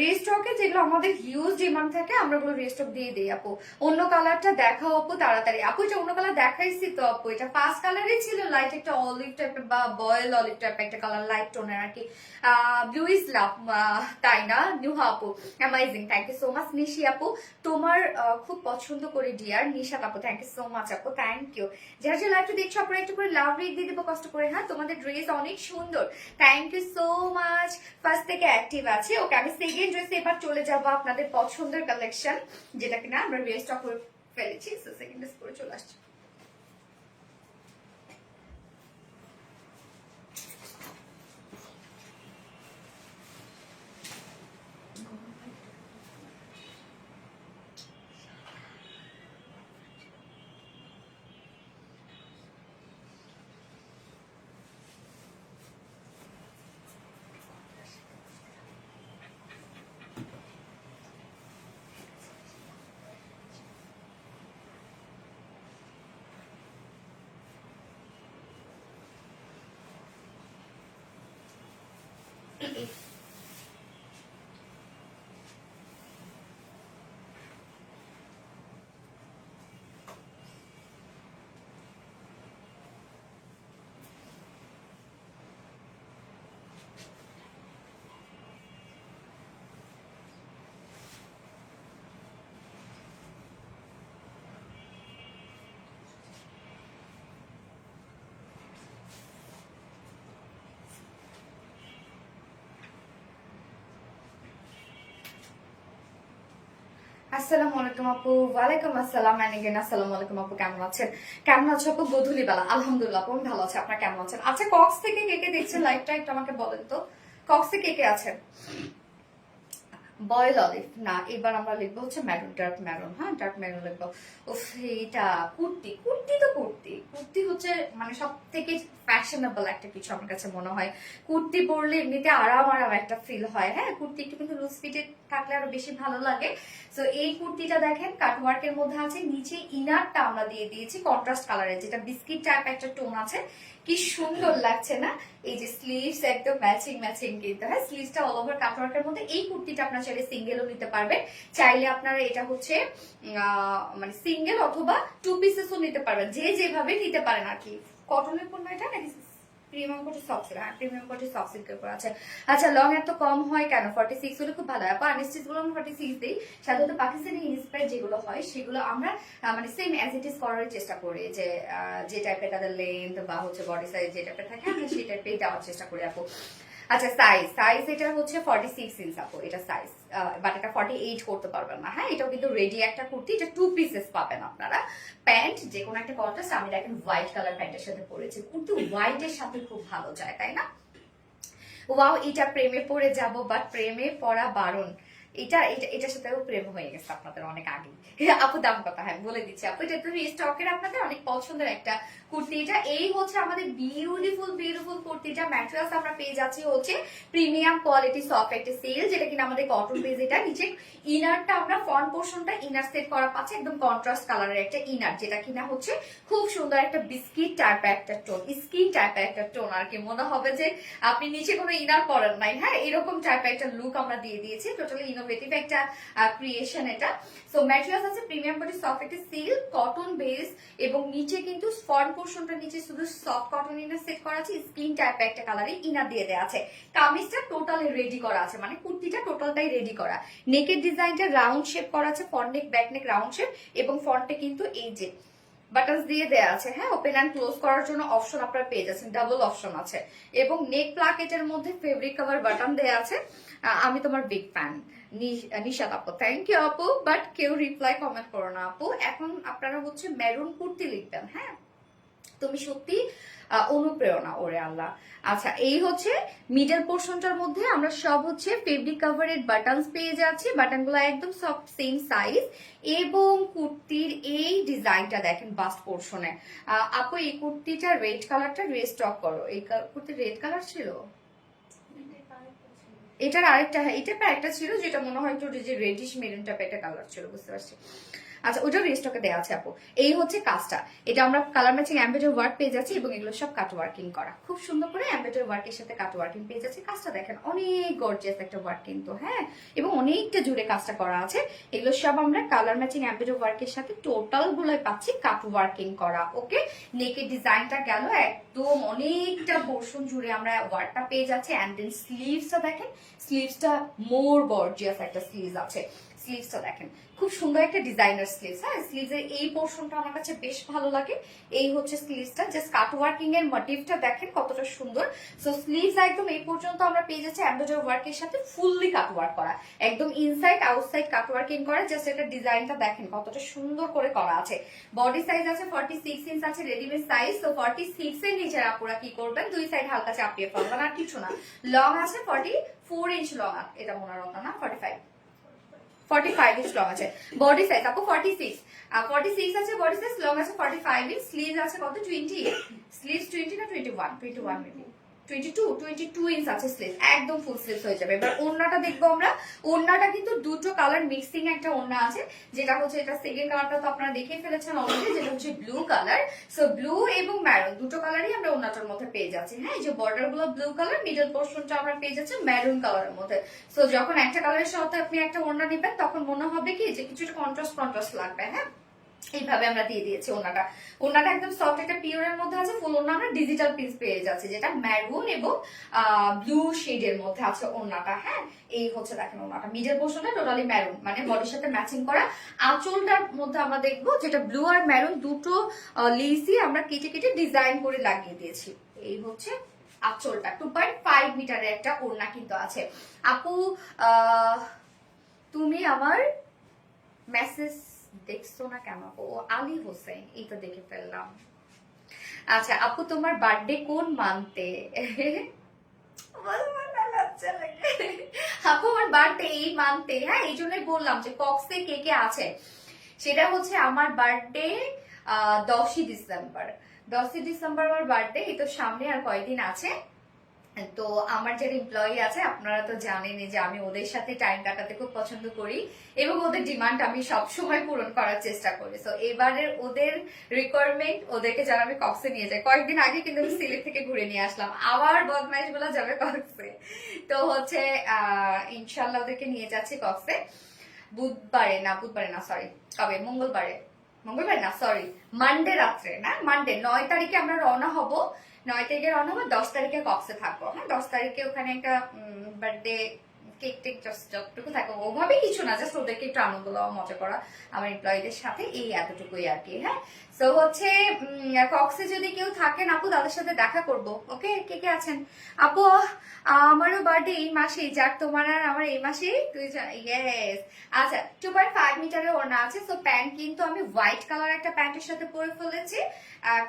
A: রিস্টকে যেগুলো আমাদের হিউজ ডিমান্ড থাকে আমরা ওগুলো রিস্টক দিয়ে দিই আপু। অন্য কালারটা দেখাও আপু তাড়াতাড়ি। আপু এটা অন্য কালার দেখাইছি তো আপু, এটা ফার্স্ট কালারই ছিল, লাইট একটা অলিভ টাইপের বা বয়েল অলিভ টাইপের একটা কালার, লাইট টোনের আর কি। ব্লু ইজ লাভ, তাই না নিহা আপু? Amazing, thank you so much. Nishi আপু তোমার খুব পছন্দ করি ডিয়ার। নিশাত আপু থ্যাংক ইউ সো মাচ আপু, থ্যাংক ইউ। যারা যে লাইভটা দেখছো আপনারা একটু করে লাভ রিক দিয়ে দেবো কষ্ট করে। হ্যাঁ, তোমাদের ড্রেস অনেক সুন্দর, thank you so much. First থেকে অ্যাক্টিভ আছে। ওকে, আমি সেকেন্ড ড্রেসে এবার চলে যাবো আপনাদের পছন্দের কালেকশন, যেটা কিনা আমরা রিস্টক করে ফেলেছি। সেকেন্ড ড্রেস পরে চলে আসছি। আসসালামু আলাইকুম আপু। ওয়ালাইকুম আসসালাম। আসসালামু আলাইকুম আপু, কেমন আছেন? কেমন আছো আপু? গধূলি বেলা আলহামদুলিল্লাহ আপু আমি ভালো আছি, আপনার কেমন আছেন? আচ্ছা, কক্স থেকে কে কে দেখছেন লাইভটা একটু আমাকে বলেন তো, কক্স থেকে কে কে আছেন? বয়েল অলিভ না, এবার আমরা লিখবো হচ্ছে মেরুন, ডার্ক মেরুন। হ্যাঁ, ডার্ক মেরুন লিখবো। উফ, এটা কুর্তি, কুর্তি হচ্ছে মানে সব থেকে ফ্যাশনেবল একটা কিছু আমার কাছে মনে হয়। কুর্তি পরলে এমনিতে আরাম একটা ফিল হয়। হ্যাঁ, কুর্তি একটু কিন্তু লুজ ফিটেড থাকলে আরো বেশি ভালো লাগে। তো এই কুর্তিটা দেখেন কাটওয়ার্কের মধ্যে আছে, নিচে ইনারটা আমরা দিয়ে দিয়েছি কন্ট্রাস্ট কালারের, যেটা বিস্কিট টাইপ একটা টোন আছে। কি সুন্দর লাগছে না? এই যে স্লিভস একদম ম্যাচিং কিন্তু। হ্যাঁ, স্লিভসটা অল ওভার কাটওয়ার্কের মধ্যে। এই কুর্তিটা আপনারা চাইলে সিঙ্গেলও নিতে পারবেন, চাইলে আপনারা এটা হচ্ছে মানে সিঙ্গেল অথবা টু পিসেসও নিতে পারবেন, যে যেভাবে নিতে পারেন আর কি। কটনের পণ্য এটা নাকি প্রিমিয়াম কোটি সফট সিল্ক? হ্যাঁ, প্রিমিয়াম কোটি সফট সিল্কের উপর আছে। আচ্ছা, লং এত কম হয় কেন? 46 হলে খুব ভালো হয় আপা। আনস্টিচ গুলো আমরা 46 দিই। সাধারণত পাকিস্তানি ইন্সপায়ার যেগুলো হয় সেগুলো আমরা মানে সেম অ্যাজ ইট ইজ করার চেষ্টা করি, যে টাইপের তাদের লেন্থ বা হচ্ছে বডি সাইজ যে টাইপের থাকে আমরা সেই টাইপের দেওয়ার চেষ্টা করি আপু। আচ্ছা, সাইজ এটা হচ্ছে 46 ইঞ্চ আপু, এটা সাইজ, বাট এটা 48 করতে পারবেন না। হ্যাঁ, এটাও কিন্তু রেডি একটা কুর্তি, এটা টু পিসেস পাবেন আপনারা। প্যান্ট যে কোনো একটা কন্ট্রাস্ট, আমি দেখেন হোয়াইট কালার প্যান্টের সাথে পরেছি, কুর্তি হোয়াইটের সাথে খুব ভালো যায়, তাই না? ওয়াও, এটা প্রেমে পড়ে যাব, বাট প্রেমে পড়া বারণ। এটার সাথেও প্রেম হয়ে গেছে আপনাদের অনেক আগে। আপু দাম কথা, হ্যাঁ বলে দিচ্ছি আপু, এটা তো স্টকের আপনাদের অনেক পছন্দের একটা কুর্তি। এটা এই হচ্ছে আমাদের বিউটিফুল কুর্তিটা। ম্যাটেরিয়ালস আমরা পেয়ে যাচ্ছি হচ্ছে প্রিমিয়াম কোয়ালিটি সফট একটা সেল, যেটা কিনা আমাদের কটন বেজ। এটা নিচে ইনারটা আমরা ফ্রন্ট পোর্শনটা ইনার সেট করা পাচ্ছি, একদম কন্ট্রাস্ট কালারের একটা ইনার, যেটা কিনা হচ্ছে খুব সুন্দর একটা বিস্কিট টাইপের একটা টোন, স্কিন টাইপের একটা টোন আর কি। মনে হবে যে আপনি নিচে কোনো ইনার পরেন নাই। হ্যাঁ, এরকম টাইপের একটা লুক আমরা দিয়ে দিয়েছি। টোটালি ইনোভেটিভ একটা ক্রিয়েশন এটা। সো ম্যাটেরিয়ালস আছে প্রিমিয়াম কোয়ালিটি সফট একটা সিল্ক কটন বেস, এবং নিচে কিন্তু ফ্রন্ট পোর্শনটা নিচে শুধু সফট কটন ইনার সেট করা আছে, স্কিন টাইপের একটা কালারে ইনার দিয়ে দেওয়া আছে। কামিজটা টোটালি রেডি করা আছে, মানে কুর্তিটা টোটালটাই রেডি করা। নেকের ডিজাইনটা রাউন্ড শেপ করা আছে, ফ্রন্ট নেক ব্যাক নেক রাউন্ড শেপ, এবং ফ্রন্টে কিন্তু এই যে বাটনস দিয়ে দেয়া আছে। হ্যাঁ, ওপেন এন্ড ক্লোজ করার জন্য অপশন আপনারা পেয়ে যাচ্ছেন, ডাবল অপশন আছে, এবং নেক প্লাকেটের মধ্যে ফেব্রিক কভার বাটন দেয়া আছে। আমি তোমার বিগ ফ্যান নিশাত আপু, থ্যাংক ইউ আপু। বাট কেউ রিপ্লাই কমেন্ট করো না আপু, এখন আপনারা হচ্ছে মেরুন কুর্তি লিখবেন। হ্যাঁ, তুমি সত্যি অনুপ্রেরণা, ওরে আল্লাহ। আচ্ছা, এই হচ্ছে মিডল পোর্শনটার মধ্যে আমরা সব হচ্ছে ফেব্রিক কাভারের বাটনস পেয়ে যাচ্ছি, বাটনগুলো একদম সব সেম সাইজ, এবং কুর্তির এই ডিজাইন ডিজাইনটা দেখেন বাস্ট পোর্শনে। আপু এই কুর্তিটা রেড কালারটা রিস্টক করো। এই কুর্তি রেড কালার ছিল, এটার আরেকটা, হ্যাঁ এটা একটা ছিল যেটা মনে হয় একটু যে রেডিশ মেরুন টাইপের একটা কালার ছিল, বুঝতে পারছি। আচ্ছা ওটা রিস্টকে দেওয়া আছে আপু। এই হচ্ছে কাজটা, এটা আমরা কালার ম্যাচিং এমব্রয়ডারি ওয়ার্ক পেয়ে যাচ্ছি এবং এগুলো সব কাট ওয়ার্কিং করা, খুব সুন্দর করে এমব্রয়ডারি ওয়ার্কের সাথে কাট ওয়ার্কিং পেয়ে যাচ্ছি। কাজটা দেখেন অনেক গর্জিয়াস একটা ওয়ার্ক কিন্তু, হ্যাঁ, এবং অনেকটা জুড়ে কাজটা করা আছে। এগুলো সব আমরা কালার ম্যাচিং এমব্রয়ডারি ওয়ার্কের সাথে টোটাল গুলোই পাচ্ছি কাট ওয়ার্কিং করা। ওকে, নেকের ডিজাইনটা গেল, একদম অনেকটা পোর্শন জুড়ে আমরা ওয়ার্কটা পেয়ে যাচ্ছি। এন্ড দেন স্লিভসটা দেখেন, স্লিভসটা মোর গর্জিয়াস একটা স্লিভস আছে। স্লিভসটা দেখেন খুব সুন্দর একটা ডিজাইনার স্লিভস। হ্যাঁ, স্লিভসের এই পোর্শনটা আমার কাছে বেশ ভালো লাগে। এই হচ্ছে স্লিভসটা, জাস্ট কাট ওয়ার্কিং এর মোটিভটা দেখেন কতটা সুন্দর। সো স্লিভস একদম এই পর্যন্ত আমরা পেয়ে যাচ্ছি এমব্রয়ডারি ওয়ার্কের সাথে ফুললি কাট ওয়ার্ক করা, একদম ইনসাইড আউটসাইড কাট ওয়ার্কিং করা। জাস্ট এটা ডিজাইনটা দেখেন কতটা সুন্দর করে করা আছে। বডি সাইজ আছে 46 ইঞ্চ আছে রেডিমেড সাইজ। তো 46 এর নিচে আপুরা কি করবেন, দুই সাইড হালকা চাপিয়ে ফেলবেন, আর কিছু না। লং আছে 44 ইঞ্চ লং, এটা মনে রাখো না 45 ইঞ্চ লং আছে। বডি সাইজ আপু 46 আছে বডি সাইজ, লং আছে 45 ইঞ্চ। স্লিভস আছে কত 20, স্লিভস 20 না 21 মেবি 22 ইঞ্চ আছে স্লিভ, একদম ফুল স্লিভস হয়ে যাবে। এবার ওড়নাটা দেখবো আমরা। ওড়নাটা কিন্তু দুটো কালার মিক্সিং একটা ওড়না আছে, যেটা হচ্ছে এটা সেকেন্ড কালারটা তো আপনারা দেখে ফেলেছেন অলরেডি, যেটা হচ্ছে ব্লু কালার। সো ব্লু এবং ম্যারুন দুটো কালারই আমরা ওড়নাটার মধ্যে পেয়ে যাচ্ছি। হ্যাঁ, এই যে বর্ডার গুলো ব্লু কালার, মিডল পোর্শনটা আমরা পেয়ে যাচ্ছি ম্যারুন কালারের মধ্যে। সো যখন একটা কালারের সাথে আপনি একটা ওড়না নেবেন তখন মনে হবে কি যে কিছুটা কন্ট্রাস্ট লাগবে। হ্যাঁ, এইভাবে আমরা দিয়ে দিয়েছি ওড়নাটা। ওড়নাটা একদম সফট একটা পিওরের মধ্যে আছে। ফুল ওড়না আমরা ডিজিটাল পিস পেয়ে যাচ্ছি, যেটা ম্যারুন এবং ব্লু শেডের মধ্যে আছে ওড়নাটা। হ্যাঁ, এই হচ্ছে দেখেন ওড়নাটা, মিডল পোর্শনটা টোটালি ম্যারুন, মানে বডির সাথে ম্যাচিং করা। আঁচলটার মধ্যে আমরা দেখবো যেটা ব্লু আর ম্যারুন দুটো লেসই আমরা কেটে কেটে ডিজাইন করে লাগিয়ে দিয়েছি। এই হচ্ছে আঁচলটা। 2.5 মিটারের একটা ওড়না কিন্তু আছে। আপু তুমি আমার মেসেজ দেখছো না কেন? ও আলী হোসেন, এই তো দেখে ফেললাম। আচ্ছা আপু তোমার বার্থডে কোন মান্থে? আপু আমার বার্থডে এই মান্থে। হ্যাঁ, এই জন্যই বললাম যে কক্সে কে কে আছে। সেটা হচ্ছে আমার বার্থডে 10ই ডিসেম্বর। 10ই ডিসেম্বর আমার বার্থডে। এই তো সামনে আর কয়েকদিন আছে। তো আমার যারা এমপ্লয়ি আছে আপনারা তো জানেনই যে আমি ওদের সাথে টাইম কাটাতে খুব পছন্দ করি এবং ওদের ডিমান্ড আমি সবসময় পূরণ করার চেষ্টা করি। তো এবারের ওদের রিকোয়ারমেন্ট, ওদেরকে যারা আমি কক্সে নিয়ে যাই। কয়েকদিন আগে কিন্তু আমি সিলেট থেকে ঘুরে নিয়ে আসলাম, আবার বদমাইশ গুলা যাবে কক্সে। তো হচ্ছে ইনশাল্লাহ ওদেরকে নিয়ে যাচ্ছি কক্সে বুধবারে না সরি, কবে, মঙ্গলবারে না সরি, মানডে রাত্রে, না মানডে 9 তারিখে আমরা রওনা হব। 9 তারিখে রওনা হবো, 10 তারিখে কক্সে থাকবো। হ্যাঁ, 10 তারিখে ওখানে একটা বার্থডে কেক টেক যতটুকু থাকবো, ওভাবে কিছু না, জাস্ট ওদেরকে একটু আনন্দ দেওয়া, মজা করা আমার এমপ্লয়ীদের সাথে, এই এতটুকুই আর কি। হ্যাঁ, তো হচ্ছে কক্সে যদি কেউ থাকেন আপু তাদের সাথে দেখা করবো। ওকে, কে কে আছেন? আপু আমারও বার্থডে এই মাসেই, যাক তোমার আর আমার এই মাসেই। ইয়েস। আচ্ছা 2.5 মিটারের ওড়না আছে। তো প্যান্ট কিন্তু আমি হোয়াইট কালার একটা প্যান্টের সাথে পরে ফেলেছি,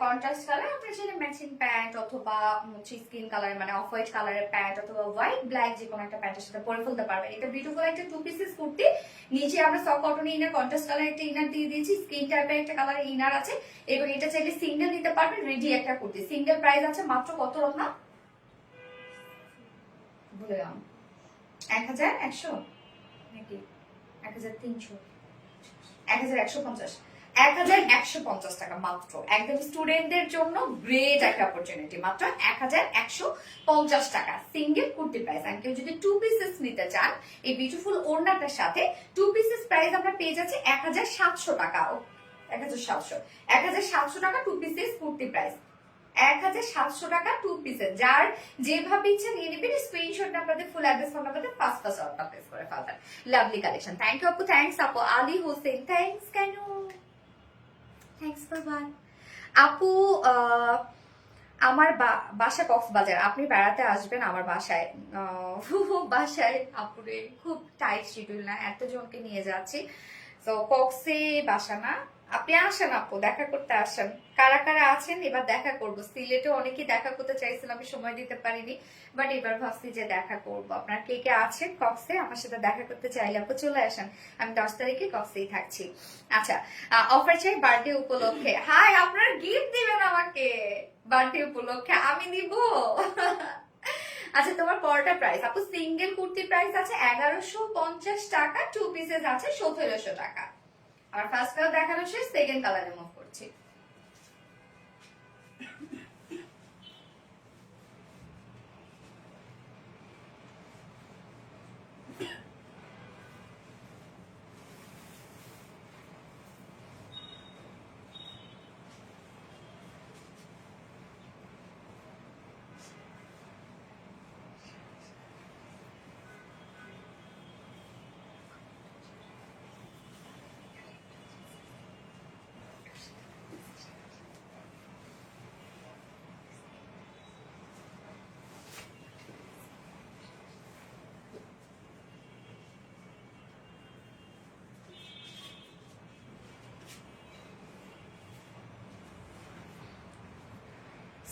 A: কন্ট্রাস্ট কালার। আপনার সেটা ম্যাচিং প্যান্ট অথবা স্কিন কালার মানে অফ হোয়াইট কালারের প্যান্ট অথবা হোয়াইট ব্ল্যাক যে কোনো একটা প্যান্টের সাথে পরে ফেলতে পারবেন। এটা বিউটিফুল একটা 2 পিসেস কুর্তি। নিচে আমরা soft cotton inner, contrast colour একটা ইনার দিয়ে দিয়েছি, স্কিন টাইপের একটা কালার ইনার আছে এবং এটা চাইলে সিঙ্গেল নিতে পারবেন। রেডি একটা কুর্তি, সিঙ্গেল প্রাইস আছে মাত্র কত রত্না? ভুলে গেলাম, 1100 নাকি 1300, 1150, 1150 টাকা মাত্র, একদম স্টুডেন্টদের জন্য গ্রেট একটা অপরচুনিটি। মাত্র 1150 টাকা সিঙ্গেল কুর্তি প্রাইস। আর কেউ যদি 2 পিসেস নিতে চান এই বিউটিফুল ওড়নাটার সাথে, 2 পিসেস প্রাইস আমরা পেয়ে যাচ্ছি 1700 টাকা। 1700 টাকা 2 পিসেস কুর্তি প্রাইস। 1700 টাকা 2 পিসের। যার যেভাবে ইচ্ছা নিয়ে নেবেন, স্ক্রিনশট নাম্বারে ফুল অ্যাড্রেস ফোন নাম্বারে ফার্স্ট অর্ডার প্লেস করে ফেলবেন। Lovely collection. থ্যাংক ইউ আপু, থ্যাঙ্কস আপু। আলী হোসেন, থ্যাঙ্কস কেন, থ্যাঙ্কস ফর ওয়ান। আপু আমার বাসা কক্সবাজার, আপনি বেড়াতে আসবেন আমার বাসায়? বাসায় আপুরে খুব টাইট শিডিউল না, এতজনকে নিয়ে যাচ্ছি। তো কক্সে বাসা না, আপনি আসেন আপু, দেখা করতে আসেন। কারা কারা আছেন এবার দেখা করব। সিলেটে অনেকেই দেখা করতে চাইছেন, আমি সময় দিতে পারিনি, বাট এবার ভাবছি যে দেখা করব। আপনার কে কে আছেন কক্সে আমার সাথে দেখা করতে চাইলে আপু চলে আসেন। আমি 10 তারিখে কক্সেই থাকছি। আচ্ছা, অফার চাই বার্থডে উপলক্ষে। হাই, আপনারা গিফট দিবেন আমাকে বার্থডে উপলক্ষে? আমি দিব। আচ্ছা, তোমার পরোটা প্রাইস আপু, সিঙ্গেল কুর্তি প্রাইস আছে 1150 টাকা, 2 পিসেস আছে 1700 টাকা। আর ফার্স্ট কালার দেখানো শেষ, সেকেন্ড কালারে মুভ করছি।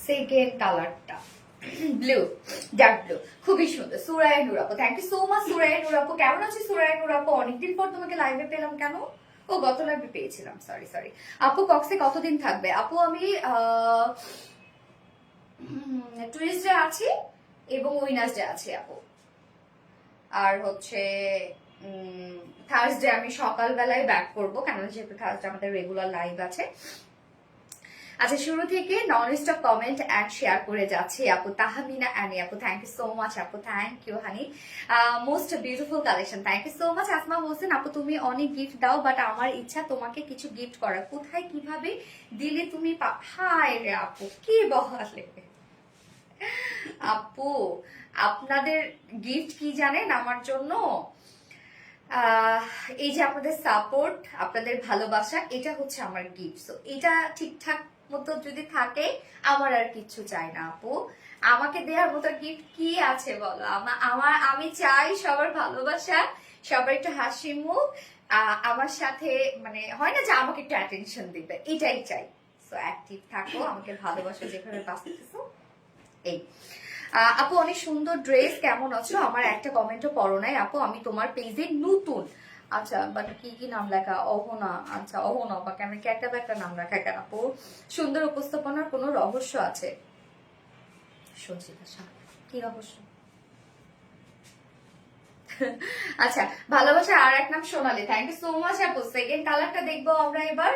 A: সেকেন্ড কালারটা ব্লু, ডার্ক ব্লু, খুবই সুন্দর। সুরায় নূর আপু, থ্যাংক ইউ সো মাচ। সুরায় নূর আপু কেমন আছে? সুরায় নূর আপু, অনেকদিন পর তোমাকে লাইভে পেলাম কেন? ও, গত লাইভে পেয়েছিলাম, সরি সরি। আপু কক্সে কতদিন থাকবে? আপু আমি টুরিস্টে আছি এবং উইনার্সডে আছি আপু। আর হচ্ছে থার্সডে আমি সকালবেলায় ব্যাক করবো, কেননা যেহেতু থার্সডে আমাদের রেগুলার লাইভ আছে। আচ্ছা, শুরু থেকে non stop comment and share করে যাচ্ছে আপু তাহমিনা আনি আপু, থ্যাংক ইউ সো মাচ আপু, thank you honey. Most beautiful collection, thank you so much. Asma Hossain আপু, তুমি অনেক গিফট দাও, বাট আমার ইচ্ছা তোমাকে কিছু গিফট করা, কোথায় কিভাবে দিলে তুমি হায় রে আপু, কি বলে আপু, আপনাদের গিফট কি জানেন আমার জন্য? এই যে আপনাদের সাপোর্ট, আপনাদের ভালোবাসা, এটা হচ্ছে আমার গিফট। এটা ঠিকঠাক মতো যদি থাকে, আমার আর কিছু চাই না আপু। আমাকে দেওয়ার মতো গিফট কি আছে বলো? আমি চাই সবার ভালোবাসা, সবার একটু হাসি মুখ, আমার সাথে মানে হয় না যে আমাকে একটু অ্যাটেনশন দিবে, এটাই চাই। সো অ্যাক্টিভ থাকো, আমাকে ভালোবাসা যেভাবে বাঁচতেছো। এই আপু অনেক সুন্দর ড্রেস, কেমন আছো? আমার একটা কমেন্টও পড়ো নাই আপু, আমি তোমার পেজে নতুন। আচ্ছা, বাট কি কি নাম লেখা? অহনা, আচ্ছা অহনা, বা কেন কি একটা একটা নাম লেখা কেন আপু? সুন্দর উপস্থাপনার কোনো রহস্য আছে? সঞ্চিতা, কি রহস্য? আচ্ছা, ভালোবাসার আর এক নাম সোনালি, থ্যাংক ইউ সো মাচ আপু। সেকেন্ড কালারটা দেখবো আমরা এবার,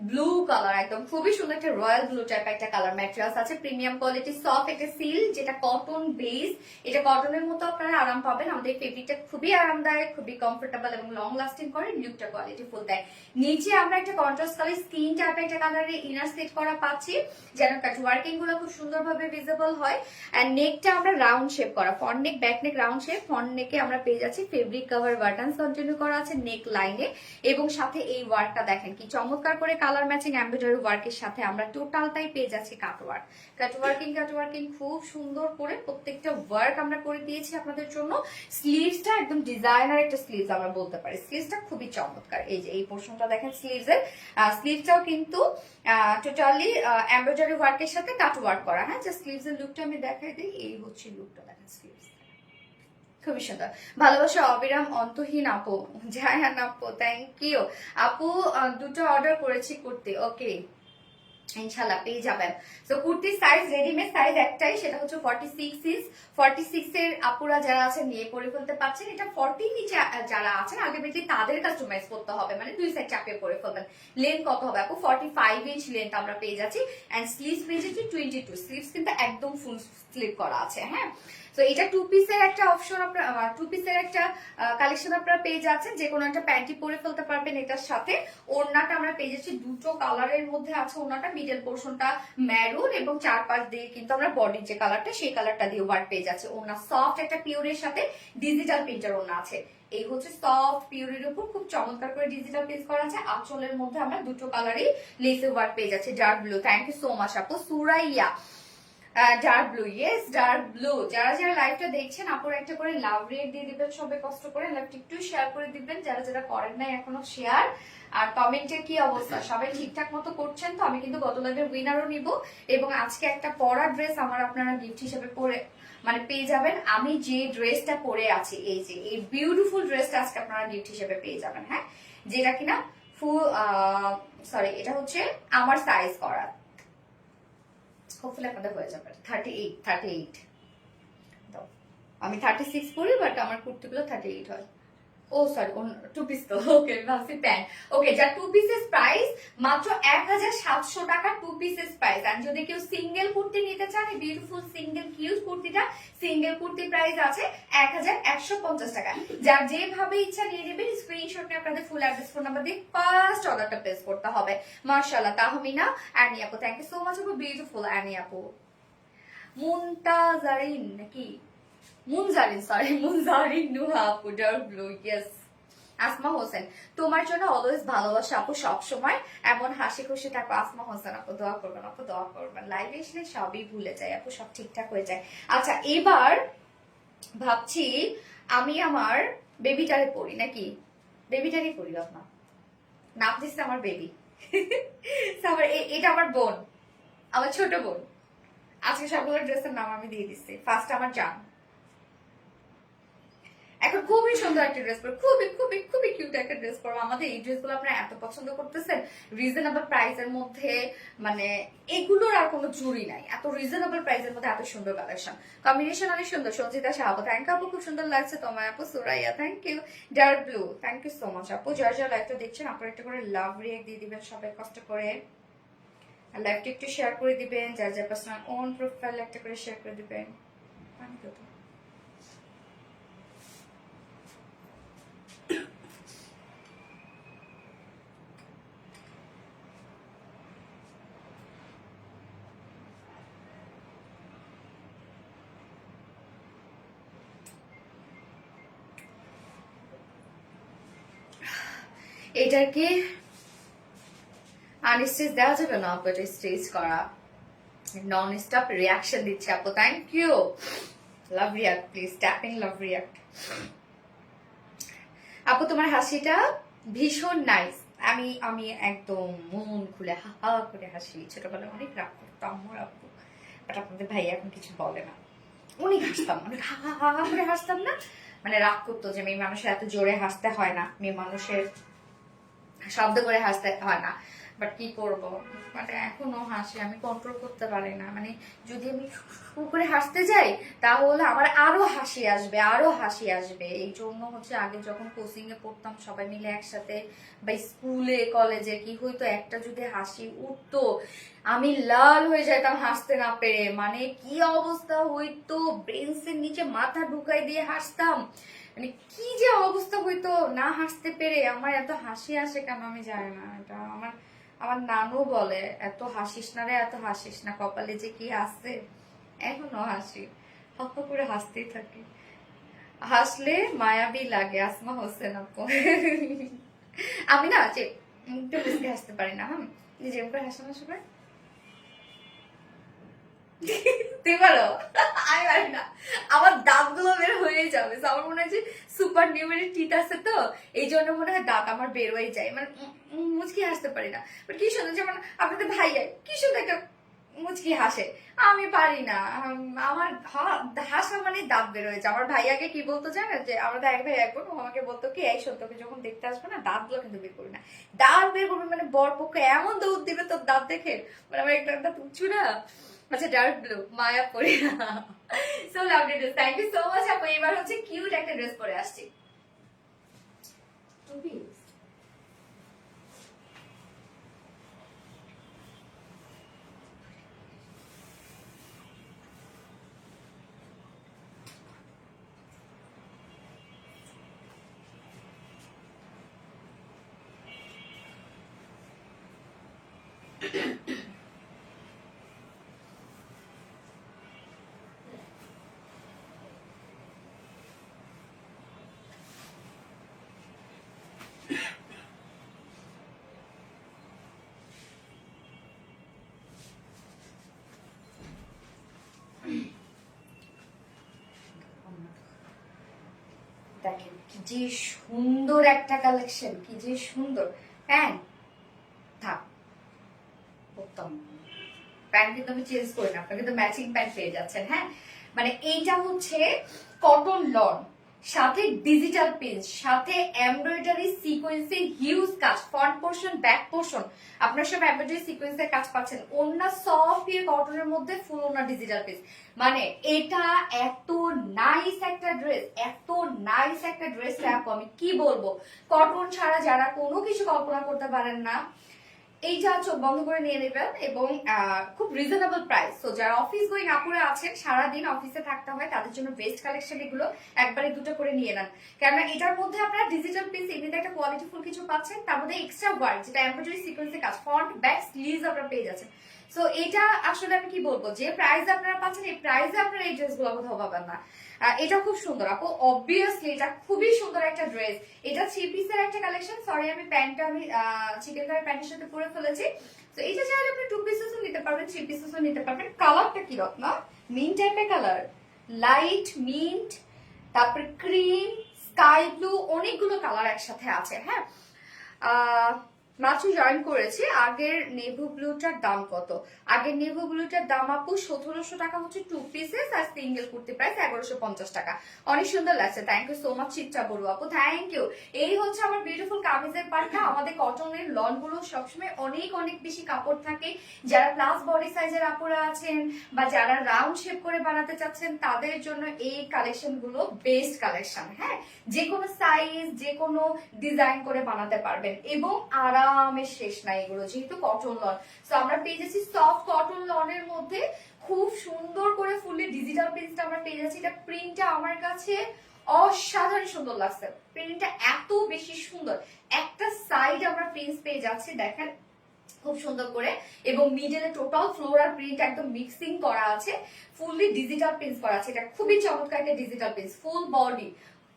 A: ব্লু কালার, একদম খুবই সুন্দর একটা রয়্যাল ব্লু টাইপ একটা কালার। ম্যাটেরিয়ালস আছে প্রিমিয়াম কোয়ালিটি, সফট একটা সিল, যেটা কটন বেস। এটা কটনের মতো আপনারা আরাম পাবেন। আমাদের ফেব্রিকটা খুবই আরামদায়ক, খুবই কমফোর্টেবল এবং লং লাস্টিং করে। লুকটা কোয়ালিটি ফুল দেয়। নিচে আমরা একটা কন্ট্রাস্ট কালার স্কিন টাইপ একটা কালারে ইনার সেট করা পাচ্ছি, যেন কাট ওয়ার্কিং গুলো খুব সুন্দরভাবে ভিজিবল হয়। এন্ড নেকটা আমরা রাউন্ড শেপ করা, ফ্রন্ট নেক back neck round shape. Front নেকে আমরা পেয়ে যাচ্ছি ফেব্রিক কভার বাটন কন্টিনিউ করা আছে নেক লাইনে, এবং সাথে এই ওয়ার্কটা দেখেন কি চমৎকার করে কালার ম্যাচিং এমব্রয়ডারি ওয়ার্কের সাথে আমরা টোটালটাই পেয়ে যাচ্ছি কাট ওয়ার্ক। কাট ওয়ার্কিং খুব সুন্দর করে প্রত্যেকটা ওয়ার্ক আমরা করে দিয়েছি আপনাদের জন্য। স্লিভসটা একদম ডিজাইনার একটা স্লিভস আমরা বলতে পারি, স্লিভসটা খুবই চমৎকার। এই যে এই পোর্শনটা দেখেন স্লিভসের, স্লিভসটাও কিন্তু টোটালি এমব্রয়ডারি ওয়ার্কের সাথে কাট ওয়ার্ক করা। হ্যাঁ, যে স্লিভসের লুকটা আমি দেখাই দিই, এই হচ্ছে লুকটা দেখেন স্লিভস, খুবই সুন্দর। ভালোবাসা অবিরাম অন্তহীন আপু, জায়ান আপু, থ্যাংক ইউ আপু। দুটো অর্ডার করেছি কুর্তি, ওকে ইনশাল্লাহ পেয়ে যাবেন। তো কুর্তির সাইজ রেডিমেড সাইজ একটাই, সেটা হচ্ছে 46 ইঞ্চ। 46 এর আপুরা যারা আছেন নিয়ে পরে ফেলতে পারছেন। এটা 40 নিচে যারা আছেন আলটিমেটলি তাদের কাস্টমাইজ করতে হবে, মানে দুই সাইড চাপিয়ে পরে ফেলবেন। লেন্থ কত হবে আপু? 45 ইঞ্চ লেন্থ আমরা পেয়ে যাচ্ছি। এন্ড স্লিভস পেয়ে যাচ্ছি 22। স্লিভস কিন্তু একদম ফুল স্লিভ করা আছে। হ্যাঁ, তো এটা 2 পিসের একটা অপশন, আপনারা 2 পিসের একটা কালেকশন আপনারা পেয়ে যাচ্ছেন। যে কোনো একটা প্যান্টি পরে ফেলতে পারবেন এটার সাথে। ওড়নাটা আমরা পেয়ে যাচ্ছি দুটো কালারের মধ্যে আছে। ওড়নাটা মিডল পোর্শনটা ম্যারুন এবং চারপাশ দিয়ে কিন্তু আমরা বডির যে কালারটা সেই কালারটা দিয়ে ওয়ার্ক পেয়ে যাচ্ছে। ওড়না সফট একটা পিওরের সাথে ডিজিটাল প্রিন্টার ওড়না আছে। এই হচ্ছে সফট পিওরের উপর খুব চমৎকার করে ডিজিটাল প্রিন্ট করা আছে। আঁচলের মধ্যে আমরা দুটো কালারই লেসে ওয়ার্ক পেয়ে যাচ্ছি, dark blue. Thank you so much আপু। Suraiya dark blue, yes dark blue. যারা যারা লাইভটা দেখছেন আপুর একটা করে লাভ রেট দিয়ে দিবেন, সবাই কষ্ট করে লাইভটা একটু শেয়ার করে দিবেন যারা যারা করেন নাই এখনো শেয়ার। আর কমেন্টের কি অবস্থা, সবাই ঠিকঠাক মতো করছেন তো? আমি কিন্তু গত লাইভের উইনারও নিব, এবং আজকে একটা পরা ড্রেস আমার আপনারা গিফট হিসেবে পরে মানে পেয়ে যাবেন। আমি যে ড্রেসটা পরে আছি, এই যে এই বিউটিফুল ড্রেসটা আজকে আপনারা গিফট হিসেবে পেয়ে যাবেন। হ্যাঁ, যেটা কিনা ফুল সরি, এটা হচ্ছে আমার সাইজ করা, হোপফুলি আপনাদের হয়ে যাবে 38। তো আমি 36 পরি, বাট আমার কুর্তিগুলো 38 হয়। ও সরি, টু পিস তো, ওকে ভাবছি প্যান্ট। ওকে, যা টু পিসেস প্রাইস মাত্র 1700 টাকা টু পিসেস প্রাইস। আর যদি কেউ সিঙ্গেল কুর্তি নিতে চান, এই বিউটিফুল সিঙ্গেল কিউট কুর্তিটা, সিঙ্গেল কুর্তি প্রাইস আছে 1150 টাকা। যার যেভাবে ইচ্ছা নিয়ে নেবেন, স্ক্রিনশট নিয়ে আপনাদের ফুল অ্যাড্রেস ফোন নাম্বার দিয়ে ফার্স্ট অর্ডারটা প্লেস করতে হবে। মাশাআল্লাহ, তাহমিনা অ্যানি আপু, থ্যাংক ইউ সো মাচ আপু, বিউটিফুল অ্যানি আপু। মুনতাজারিন নাকি মুনজারিন, সরি মুনজারিন নুহা আপু, dark blue, yes. Asma Hossain, তোমার জন্য অলওয়েজ ভালোবাসা আপু, সব সময় এমন হাসি খুশি থাকো। আসমা হোসেন আপু, দোয়া করবেন আপু, দোয়া করবেন। লাইভে এসে সবই ভুলে যায় আপু, সব ঠিকঠাক হয়ে যায়। আচ্ছা, এবার ভাবছি আমি আমার বেবিটারে পড়ি নাকি, বেবিটারই পড়ি। আপনার নাম দিচ্ছে আমার বেবি। এটা আমার বোন, আমার ছোট বোন। আজকে সবগুলো ড্রেসের নাম আমি দিয়ে দিচ্ছি। ফার্স্ট আমার জান, এখন খুবই সুন্দর একটা ড্রেস পরবো, খুবই খুবই খুবই কিউট একটা ড্রেস পরবো। আমাদের এই ড্রেসগুলো আপনারা এত পছন্দ করতেছেন, রিজনেবল প্রাইসের মধ্যে, মানে এগুলোর আর কোনো জুড়ি নাই। এত রিজনেবল প্রাইসের মধ্যে এত সুন্দর কালেকশন, কম্বিনেশন অনেক সুন্দর। সঞ্জিতা শাহ আপু, থ্যাংক ইউ আপু, খুব সুন্দর লাগছে তোমার আপু। Suraiya, thank you. Dark blue, thank you so much আপু। যারা যারা লাইভটা দেখছেন, আপনারা একটা করে লাভ রিয়েক্ট দিয়ে দিবেন সবাই কষ্ট করে। লাইভটা একটু শেয়ার করে দিবেন, যার যার পার্সোনাল ওন প্রোফাইল একটা করে শেয়ার করে দিবেন। এটার কি আনস্টেজ দেওয়া যাবে না আপু? এটা স্টেজ করা, নন স্টপ রিয়াকশন দিচ্ছে আপু, thank you. Love react please, tapping love react. আপু তোমার হাসিটা ভীষণ নাইস। আমি আমি একদম মন খুলে হা হা করে হাসি। ছোটবেলায় অনেক রাগ করতাম আমার আপু, বাট আপনাদের ভাই এখন কিছু বলে না। অনেক হাসতাম, অনেক হা হা হা করে হাসতাম না, মানে রাগ করতো যে মেয়ে মানুষের এত জোরে হাসতে হয় না, মেয়ে মানুষের শব্দ করে হাসতে হয় না। বাট কি করব, মানে এখনো হাসি, আমি কন্ট্রোল করতে পারি না। মানে যদি আমি করে হাসতে যাই, তাহলে আমার আরো হাসি আসবে, আরো হাসি আসবে। এই জন্য হচ্ছে আগে যখন কোচিং এ পড়তাম সবাই মিলে একসাথে, বা স্কুলে কলেজে কি হইতো, একটা যদি হাসি উঠতো আমি লাল হয়ে যেতাম হাসতে না পেরে। মানে কি অবস্থা হইতো, ব্রেন্সের নিচে মাথা ঢুকাই দিয়ে হাসতাম, মানে কি যে অবস্থা হইতো না হাসতে পেরে। আমার এত হাসি আসে কেন আমি জানি না। এটা আমার আমার নানু বলে, এত হাসিস না রে, এত হাসিস না, কপালে যে কি আসছে। এখনো হাসি, হক করে হাসতেই থাকি। হাসলে মায়াবী লাগে। আসমা হোসেন আপু, আমি না যে একটু বেশি হাসতে পারি না। হ্যাঁ, নিজে করে হাসানো সবাই তুই বলো, আমি পারি না। আমার দাঁত গুলো বের হয়ে যাবে। আমার মনে হয় যে সুপার নিউমেরি টিথ আছে তো, এই জন্য মনে হয় দাঁত আমার বের হয়ে যায়। মানে মুচকি হাসতে পারি না। বাট কি সুন্দর, যেমন আপনাদের ভাইয়া কি সুন্দর একটা মুচকি হাসে, আমি পারি না। আমার হাসা মানে দাঁত বের হয়েছে। আমার ভাইয়াকে কি বলতো জানো, যে আমাদের এক ভাই এক বোন, আমাকে বলতো কি, এই সত্যকে যখন দেখতে আসবে না, দাঁত গুলো কিন্তু বের করবে না, দাঁত বের করবে মানে বর পক্ষে এমন দৌড় দিবে তোর দাঁত দেখে, মানে আমার একটা দাঁত উঁচু না। আচ্ছা, ডার্ক ব্লু, মায়া পরে। So lovely dress, thank you so much আপু। এবার হচ্ছে কিউট একটা ড্রেস পরে আসছি। দেখেন কি যে সুন্দর একটা কালেকশন, কি যে সুন্দর প্যান্ট। থাক, উত্তম প্যান্ট কিন্তু আমি চেঞ্জ করি না, আপনারা কিন্তু ম্যাচিং প্যান্ট পেয়ে যাচ্ছেন। হ্যাঁ, মানে এইটা হচ্ছে কটন লন, সাথে ডিজিটাল প্রিন্ট, সাথে এমব্রয়ডারি সিকোয়েন্সের হিউজ কাজ, ফ্রন্ট পোর্শন ব্যাক পোর্শন আপনার সব এমব্রয়ডারি সিকোয়েন্সের কাজ পাচ্ছেন। ওন্না সফট পিওর কটনের মধ্যে ফুল ওন্না ডিজিটাল প্রিন্ট। মানে এটা এত নাইস একটা ড্রেস, এত নাইস একটা ড্রেস আপু আমি কি বলবো। কটন ছাড়া যারা কোনো কিছু কল্পনা করতে পারেন না, এইটা চোখ বন্ধ করে নিয়ে নেবেন এবং খুব রিজনেবল প্রাইস। তো যারা অফিস গোয়িং আপুরা আছেন, সারাদিন অফিসে থাকতে হয়, তাদের জন্য বেস্ট কালেকশন এগুলো। একবারে দুটো করে নিয়ে নেন, কেননা এটার মধ্যে আপনারা ডিজিটাল প্রিন্ট এমনিতে একটা কোয়ালিটিফুল কিছু পাচ্ছেন, তার মধ্যে এক্সট্রা ওয়ার্ক যেটা এমব্রয়ডারি সিকোয়েন্সের কাজ, ফ্রন্ট ব্যাক স্লিভস আপনারা পেয়ে যাচ্ছেন। সো এটা আসলে আমি কি বলবো, যে প্রাইস আপনারা পাচ্ছেন এই প্রাইসে আপনারা এই ড্রেসগুলো কোথাও পাবেন না। এটা খুব সুন্দর আপু, অবভিয়াসলি এটা খুবই সুন্দর একটা ড্রেস। এটা 3 পিসের একটা কালেকশন। সরি আমি প্যান্টটা আমি চিকেন কারি প্যান্টের সাথে পরে ফেলেছি। তো এটা চাইলে আপনি 2 পিসেসও নিতে পারবেন, 3 পিসেসও নিতে পারবেন। কালারটা কি রকম, মিন্ট টাইপের কালার, লাইট মিন্ট, তারপর ক্রিম, স্কাই ব্লু, অনেকগুলো কালার একসাথে আছে। হ্যাঁ, মাত্র জয়েন করেছি। আগের নেভি ব্লুটার দাম কত? আগের নেভি ব্লুটার দাম আপু 1700 টাকা হচ্ছে 2 পিসেস, আর সিঙ্গেল কুর্তি প্রাইস 1150 টাকা। অনেক সুন্দর লাগছে, thank you so much Chitra Barua আপু, থ্যাংক ইউ। এই হচ্ছে আমার বিউটিফুল কামিজের পার্টটা। আমাদের কটনের লন গুলো সবসময় অনেক অনেক বেশি কাপড় থাকে। যারা প্লাস বডি সাইজের আপুরা আছেন বা যারা রাউন্ড শেপ করে বানাতে চাচ্ছেন, তাদের জন্য এই কালেকশন গুলো বেস্ট কালেকশন। হ্যাঁ, যে কোনো সাইজ যে কোনো ডিজাইন করে বানাতে পারবেন এবং আরামের শেষ নাই এগুলো, যেহেতু কটন লন। সো আমরা পেয়ে যাচ্ছি সফট কটন লনের মধ্যে খুব সুন্দর করে ফুললি ডিজিটাল প্রিন্টটা আমরা পেয়ে যাচ্ছি। এটা প্রিন্টটা আমার কাছে অসাধারণ সুন্দর লাগছে, প্রিন্টটা এত বেশি সুন্দর। একটা সাইড আমরা প্রিন্ট পেয়ে যাচ্ছি দেখেন খুব সুন্দর করে, এবং মিডলে টোটাল ফ্লোরাল প্রিন্ট একদম মিক্সিং করা আছে, ফুললি ডিজিটাল প্রিন্ট করা আছে। এটা খুবই চমৎকার একটা ডিজিটাল প্রিন্ট, ফুল বডি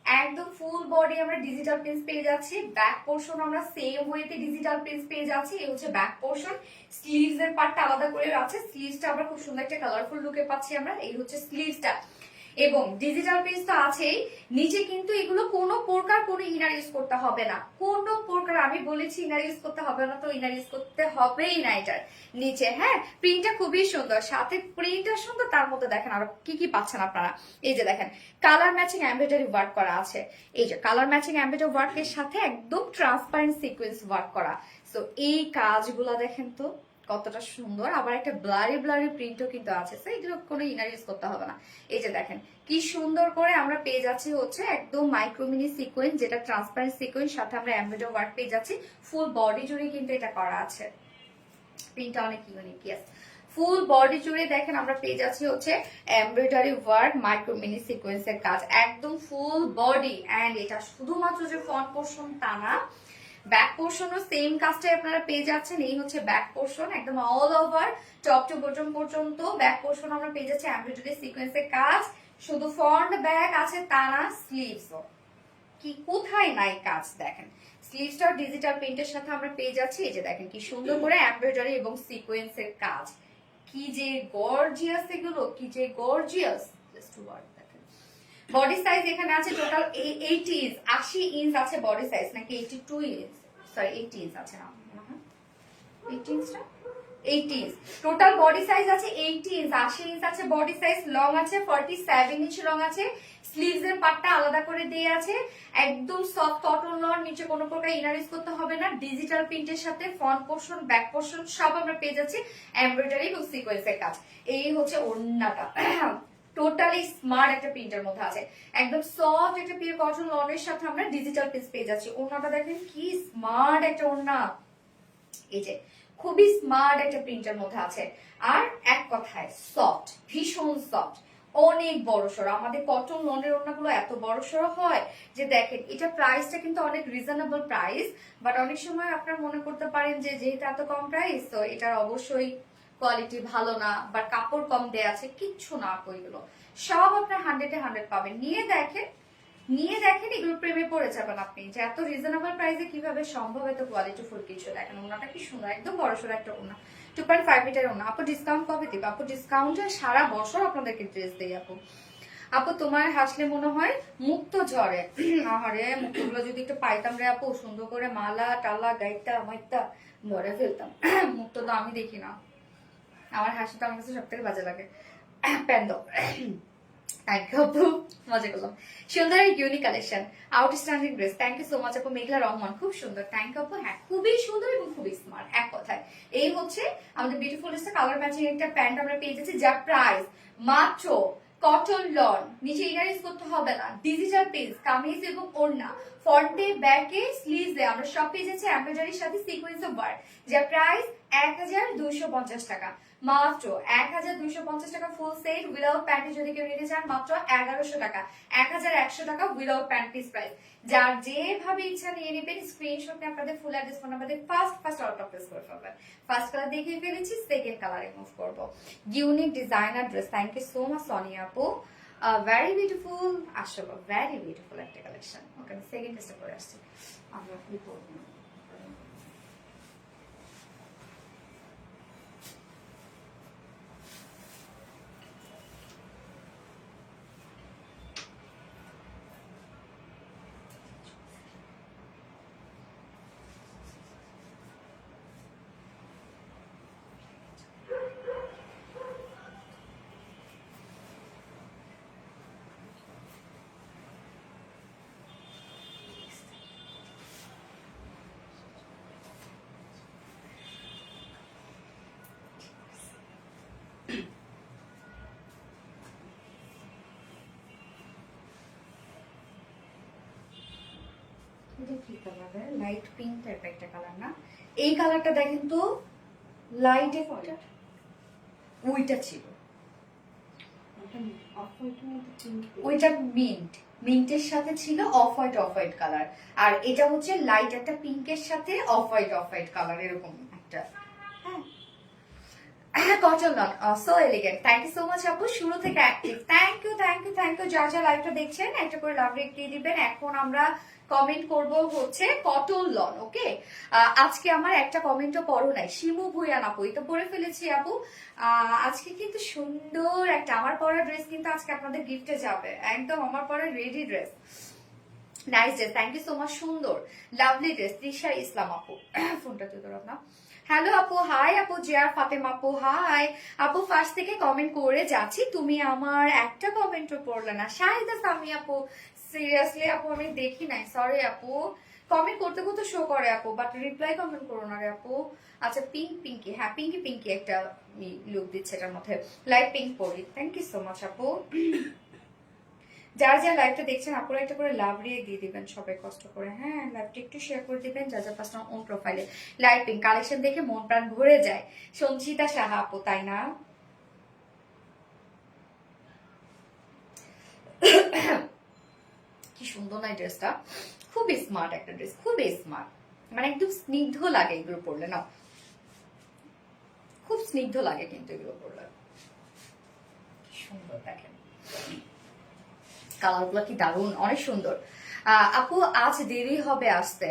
A: একদম ফুল বডি আমরা ডিজিটাল প্রিন্ট পেয়ে যাচ্ছি। ব্যাক পোর্শন আমরা সেম ওয়েতে ডিজিটাল প্রিন্ট পেয়ে যাচ্ছি। এই হচ্ছে ব্যাক পোর্শন, স্লিভস এর পার্টটা আলাদা করে আছে। স্লিভসটা আমরা খুব সুন্দর একটা কালারফুল লুকে পাচ্ছি আমরা। এই হচ্ছে স্লিভসটা, এবং ডিজিটাল প্রিন্ট তো আছেই। নিচে কিন্তু এগুলো কোনো প্রকার কোনো ইনার ইউজ করতে হবে না, কোনো প্রকার আমি বলেছি ইনার ইউজ করতে হবে না, তো ইনার ইউজ করতে হবেই না এটার নিচে। হ্যাঁ, প্রিন্টটা খুবই সুন্দর, সাথে প্রিন্টটা সুন্দর, তার মধ্যে দেখেন আরো কি কি পাচ্ছেন আপনারা। এই যে দেখেন কালার ম্যাচিং এমব্রয়ডারি ওয়ার্ক করা আছে। এই যে কালার ম্যাচিং এমব্রয়ডারি ওয়ার্কের সাথে একদম ট্রান্সপারেন্ট সিকোয়েন্স ওয়ার্ক করা। সো এই কাজগুলো দেখেন তো কতটা সুন্দর। আবার একটা ব্লারি ব্লারি প্রিন্টও কিন্তু আছে, তো এগুলো কোনো ইনার ইউজ করতে হবে না। এই যে দেখেন কি সুন্দর করে আমরা পেয়ে যাচ্ছি হচ্ছে একদম মাইক্রোমিনি সিকোয়েন্স, যেটা ট্রান্সপারেন্ট সিকোয়েন্স, সাথে আমরা এমব্রয়ডারি ওয়ার্ক পেয়ে যাচ্ছি। ফুল বডি জুড়ে কিন্তু এটা করা আছে, প্রিন্টটা অনেক ইউনিক। ইয়েস, ফুল বডি জুড়ে দেখেন আমরা পেয়ে যাচ্ছি হচ্ছে এমব্রয়ডারি ওয়ার্ক, মাইক্রোমিনি সিকোয়েন্সের কাজ একদম ফুল বডি। এন্ড এটা শুধুমাত্র যে ফ্রন্ট পোর্শন তা না, ব্যাক পোর্শনও সেম কাজটাই আপনারা পেয়ে যাচ্ছেন। এই হচ্ছে ব্যাক পোর্শন, একদম all over top to bottom পর্যন্ত ব্যাক পোর্শন আমরা পেয়ে যাচ্ছি এমব্রয়ডারি সিকোয়েন্সের কাজ। শুধু ফ্রন্ট ব্যাক আছে তা না, স্লিভসও কি কোথায় নাই কাজ দেখেন। স্লিভসটা ডিজিটাল প্রিন্টের সাথে আমরা পেয়ে যাচ্ছি। এই যে দেখেন কি সুন্দর করে এমব্রয়ডারি এবং সিকোয়েন্সের কাজ, কি যে গর্জিয়াস এগুলো, কি যে গর্জিয়াস। জাস্ট ওয়ার্ড দেখেন। বডি সাইজ এখানে আছে টোটাল 80 ইঞ্চ, 80 ইঞ্চ আছে বডি সাইজ, নাকি 82 ইঞ্চ, সরি 80 ইঞ্চ আছে না, 80 ইঞ্চটা 80 ইঞ্চ টোটাল বডি সাইজ আছে। 80 ইঞ্চ, 80 ইঞ্চ আছে বডি সাইজ। লং আছে 47 ইঞ্চ লং আছে। স্লিভস এর পার্টটা আলাদা করে দিয়ে আছে, একদম সফট কটন লন, নিচে কোনো প্রকার ইনার ইউজ করতে হবে না। ডিজিটাল প্রিন্টের সাথে ফ্রন্ট পোর্শন ব্যাক পোর্শন সব আমরা পেয়ে যাচ্ছি এমব্রয়ডারি এবং সিকোয়েন্সের কাজ। এই হচ্ছে ওড়নাটা, টোটালি স্মার্ট একটা প্রিন্টের মধ্যে আছে, একদম সফট একটা পিওর কটন লনের সাথে আমরা ডিজিটাল প্রিন্ট পেয়ে যাচ্ছি। ওড়নাটা দেখেন কি স্মার্ট একটা ওড়না, এই যে খুবই স্মার্ট একটা প্রিন্টের মধ্যে আছে। আর এক কথায় সফট, ভীষণ সফট, অনেক বড় সড়ো। আমাদের কটন লনের ওড়নাগুলো এত বড় সড়ো হয় যে দেখেন, এটা প্রাইসটা কিন্তু অনেক রিজনেবল প্রাইস, বাট অনেক সময় আপনারা মনে করতে পারেন যে যেহেতু এত কম প্রাইস তো এটার অবশ্যই কোয়ালিটি ভালো না বা কাপড় কম দেয়া আছে। কিচ্ছু না, ওইগুলো সব আপনার 100-এ 100 পাবেন। নিয়ে দেখেন এগুলো প্রেমে পড়ে যাবেন আপনি, যে এত রিজনেবল প্রাইসে কিভাবে সম্ভব এত কোয়ালিটি ফুল কিছু। দেখেন ওনাটা কি সুন্দর, একদম বড়সড় একটা ওনা, 2.5 মিটার ওনা। আপু ডিসকাউন্ট কবে দিবে? আপু ডিসকাউন্টে সারা বছর আপনাদেরকে ড্রেস দেই আপু। আপু তোমার হাসলে মনে হয় মুক্ত ঝরে। আহারে মুক্তগুলো যদি একটু পাইতাম রে আপু, সুন্দর করে মালা টালা গাইতা মাইতা ভরে ফেলতাম। মুক্ত তো আমি দেখি না, আমার হাসিটা আমার কাছে সব থেকে বাজে লাগে। প্যান্ড থ্যাংক ইউ আপু, মজা করলাম। সুন্দর unique collection, outstanding dress. Thank you so much আপু। মেঘলা রহমান, খুব সুন্দর, থ্যাংক ইউ আপু। হ্যাঁ খুবই সুন্দর এবং খুবই স্মার্ট, এক কথায়। এই হচ্ছে আমাদের বিউটিফুল কালার ম্যাচিং একটা প্যান্ট আমরা পেয়ে যাচ্ছি, যার প্রাইস মাত্র কটন লন, নিচে ইনারিজ করতে হবে না, ডিজিটাল পেজ, কামিজ এবং ওড়না, ফ্রন্টে ব্যাকে স্লিভসে আমরা সব পেয়ে যাচ্ছি এমব্রয়ডারির সাথে সিকোয়েন্স অফ ওয়ার্ক, যার প্রাইস 1250 টাকা, মাত্র 1250 টাকা ফুল সেট উইদাউট প্যান্টি। যদি কেউ নিতে চান মাত্র 1100 টাকা, 1100 টাকা উইদাউট প্যান্ট পিস প্রাইস। যার যেভাবে ইচ্ছা নিয়ে নেবেন, স্ক্রিনশট নিয়ে আপনাদের full address phone number first out of place করে ফেলবেন। ফার্স্ট কালার দেখিয়ে ফেলেছি, সেকেন্ড কালারে মুভ করব। Unique designer dress, thank you so much Sonia আপু, ভেরি বিউটিফুল, আসলে ভেরি বিউটিফুল একটা কালেকশন। ওকে আমি সেকেন্ড টেস্ট করে আসছি, আমরা কি করব। লাইট পিঙ্ক টাইপের একটা কালার না, এই কালারটা দেখেন তো, লাইট ওইটা ছিল, ওইটা মিন্টের সাথে ছিল অফ হোয়াইট কালার, আর এটা হচ্ছে লাইট একটা পিঙ্কের সাথে অফ হোয়াইট কালার, এরকম একটা। Cotton lawn, so elegant, thank you so much আপু, শুরু থেকে অ্যাক্টিভ, থ্যাংক ইউ। যা যা লাইভটা দেখছেন একটা করে লাভ রেট দিয়ে দিবেন। এখন আমরা কমেন্ট করব হচ্ছে কটন লন, ওকে। আজকে আমার একটা কমেন্টও পড়ো নাই, শিমু ভুইয়ান আপু, এটা পরে ফেলেছি আপু। আজকে কিন্তু সুন্দর একটা আমার পরা ড্রেস কিন্তু আজকে আপনাদের গিফটে যাবে, একদম আমার পরা ready dress, nice dress, thank you so much, সুন্দর লাভলি ড্রেস। তৃষা ইসলাম আপু, ফোনটা তুই ধরো না। হ্যালো আপু, হাই আপু, জিয়ার ফাতেমা আপু, হাই আপু, ফার্স্ট থেকে কমেন্ট করে যাচ্ছি, তুমি আমার একটা কমেন্টও পড়লে না। শাহিদা সামি আপু, সিরিয়াসলি আপু আমি দেখি নাই, সরি আপু, কমেন্ট করতে করতে শো করে আপু, বাট রিপ্লাই কমেন্ট করো না রে আপু। আচ্ছা পিঙ্কি, হ্যাঁ পিঙ্কি একটা লুক দিচ্ছে এটার মধ্যে, লাইট পিঙ্ক পরি, থ্যাংক ইউ সো মাচ আপু। যারা যারা লাইভটা দেখছেন আপনারা একটা করে লাভ রিয়ে দিয়ে দিবেন সবাই কষ্ট করে, হ্যাঁ লাইভটা একটু শেয়ার করে দিবেন, যা যা পার্সোনাল ওন প্রোফাইলে। লাইট পিঙ্ক কালেকশন দেখে মন প্রাণ ভরে যায়। সঞ্চিতা সাহা আপু, তাই না? কি সুন্দর না ড্রেসটা, খুবই স্মার্ট একটা ড্রেস, খুবই স্মার্ট, মানে একদম স্নিগ্ধ লাগে এগুলো পরলে না, খুব স্নিগ্ধ লাগে কিন্তু এগুলো পরলে, সুন্দর দেখেন কালারগুলো কি দারুণ, অনেক সুন্দর। আপু আজ দেরি হবে আসতে,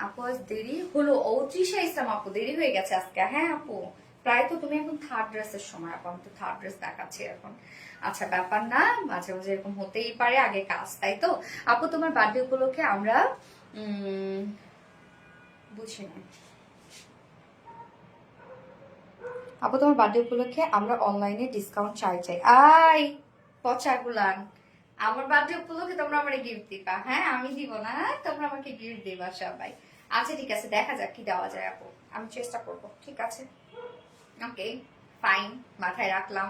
A: আপু আজ দেরি হলো, ও তৃষা ইসলাম আপু দেরি হয়ে গেছে আজকে। হ্যাঁ আপু প্রায় তো তুমি এখন থার্ড ড্রেসের সময়, আপু আমি তো থার্ড ড্রেস দেখাচ্ছি এখন। আচ্ছা ব্যাপার না, মাঝে মাঝে এরকম হতেই পারে, আগে কাজ, তাই তো। আপু তোমার বার্থডে উপলক্ষে আমরা বুঝি না আপু, তোমার বার্থডে উপলক্ষে আমরা অনলাইনে ডিসকাউন্ট চাই। আই পচা গুলান, আমার বার্থডে উপলক্ষে তোমরা আমাকে গিফট দিবা? হ্যাঁ আমি দিব না, তোমরা আমাকে গিফট দিবা সবাই। আচ্ছা ঠিক আছে, দেখা যাক কি দেওয়া যায় আপু, আমি চেষ্টা করব, ঠিক আছে ওকে ফাইন, মাথায় রাখলাম।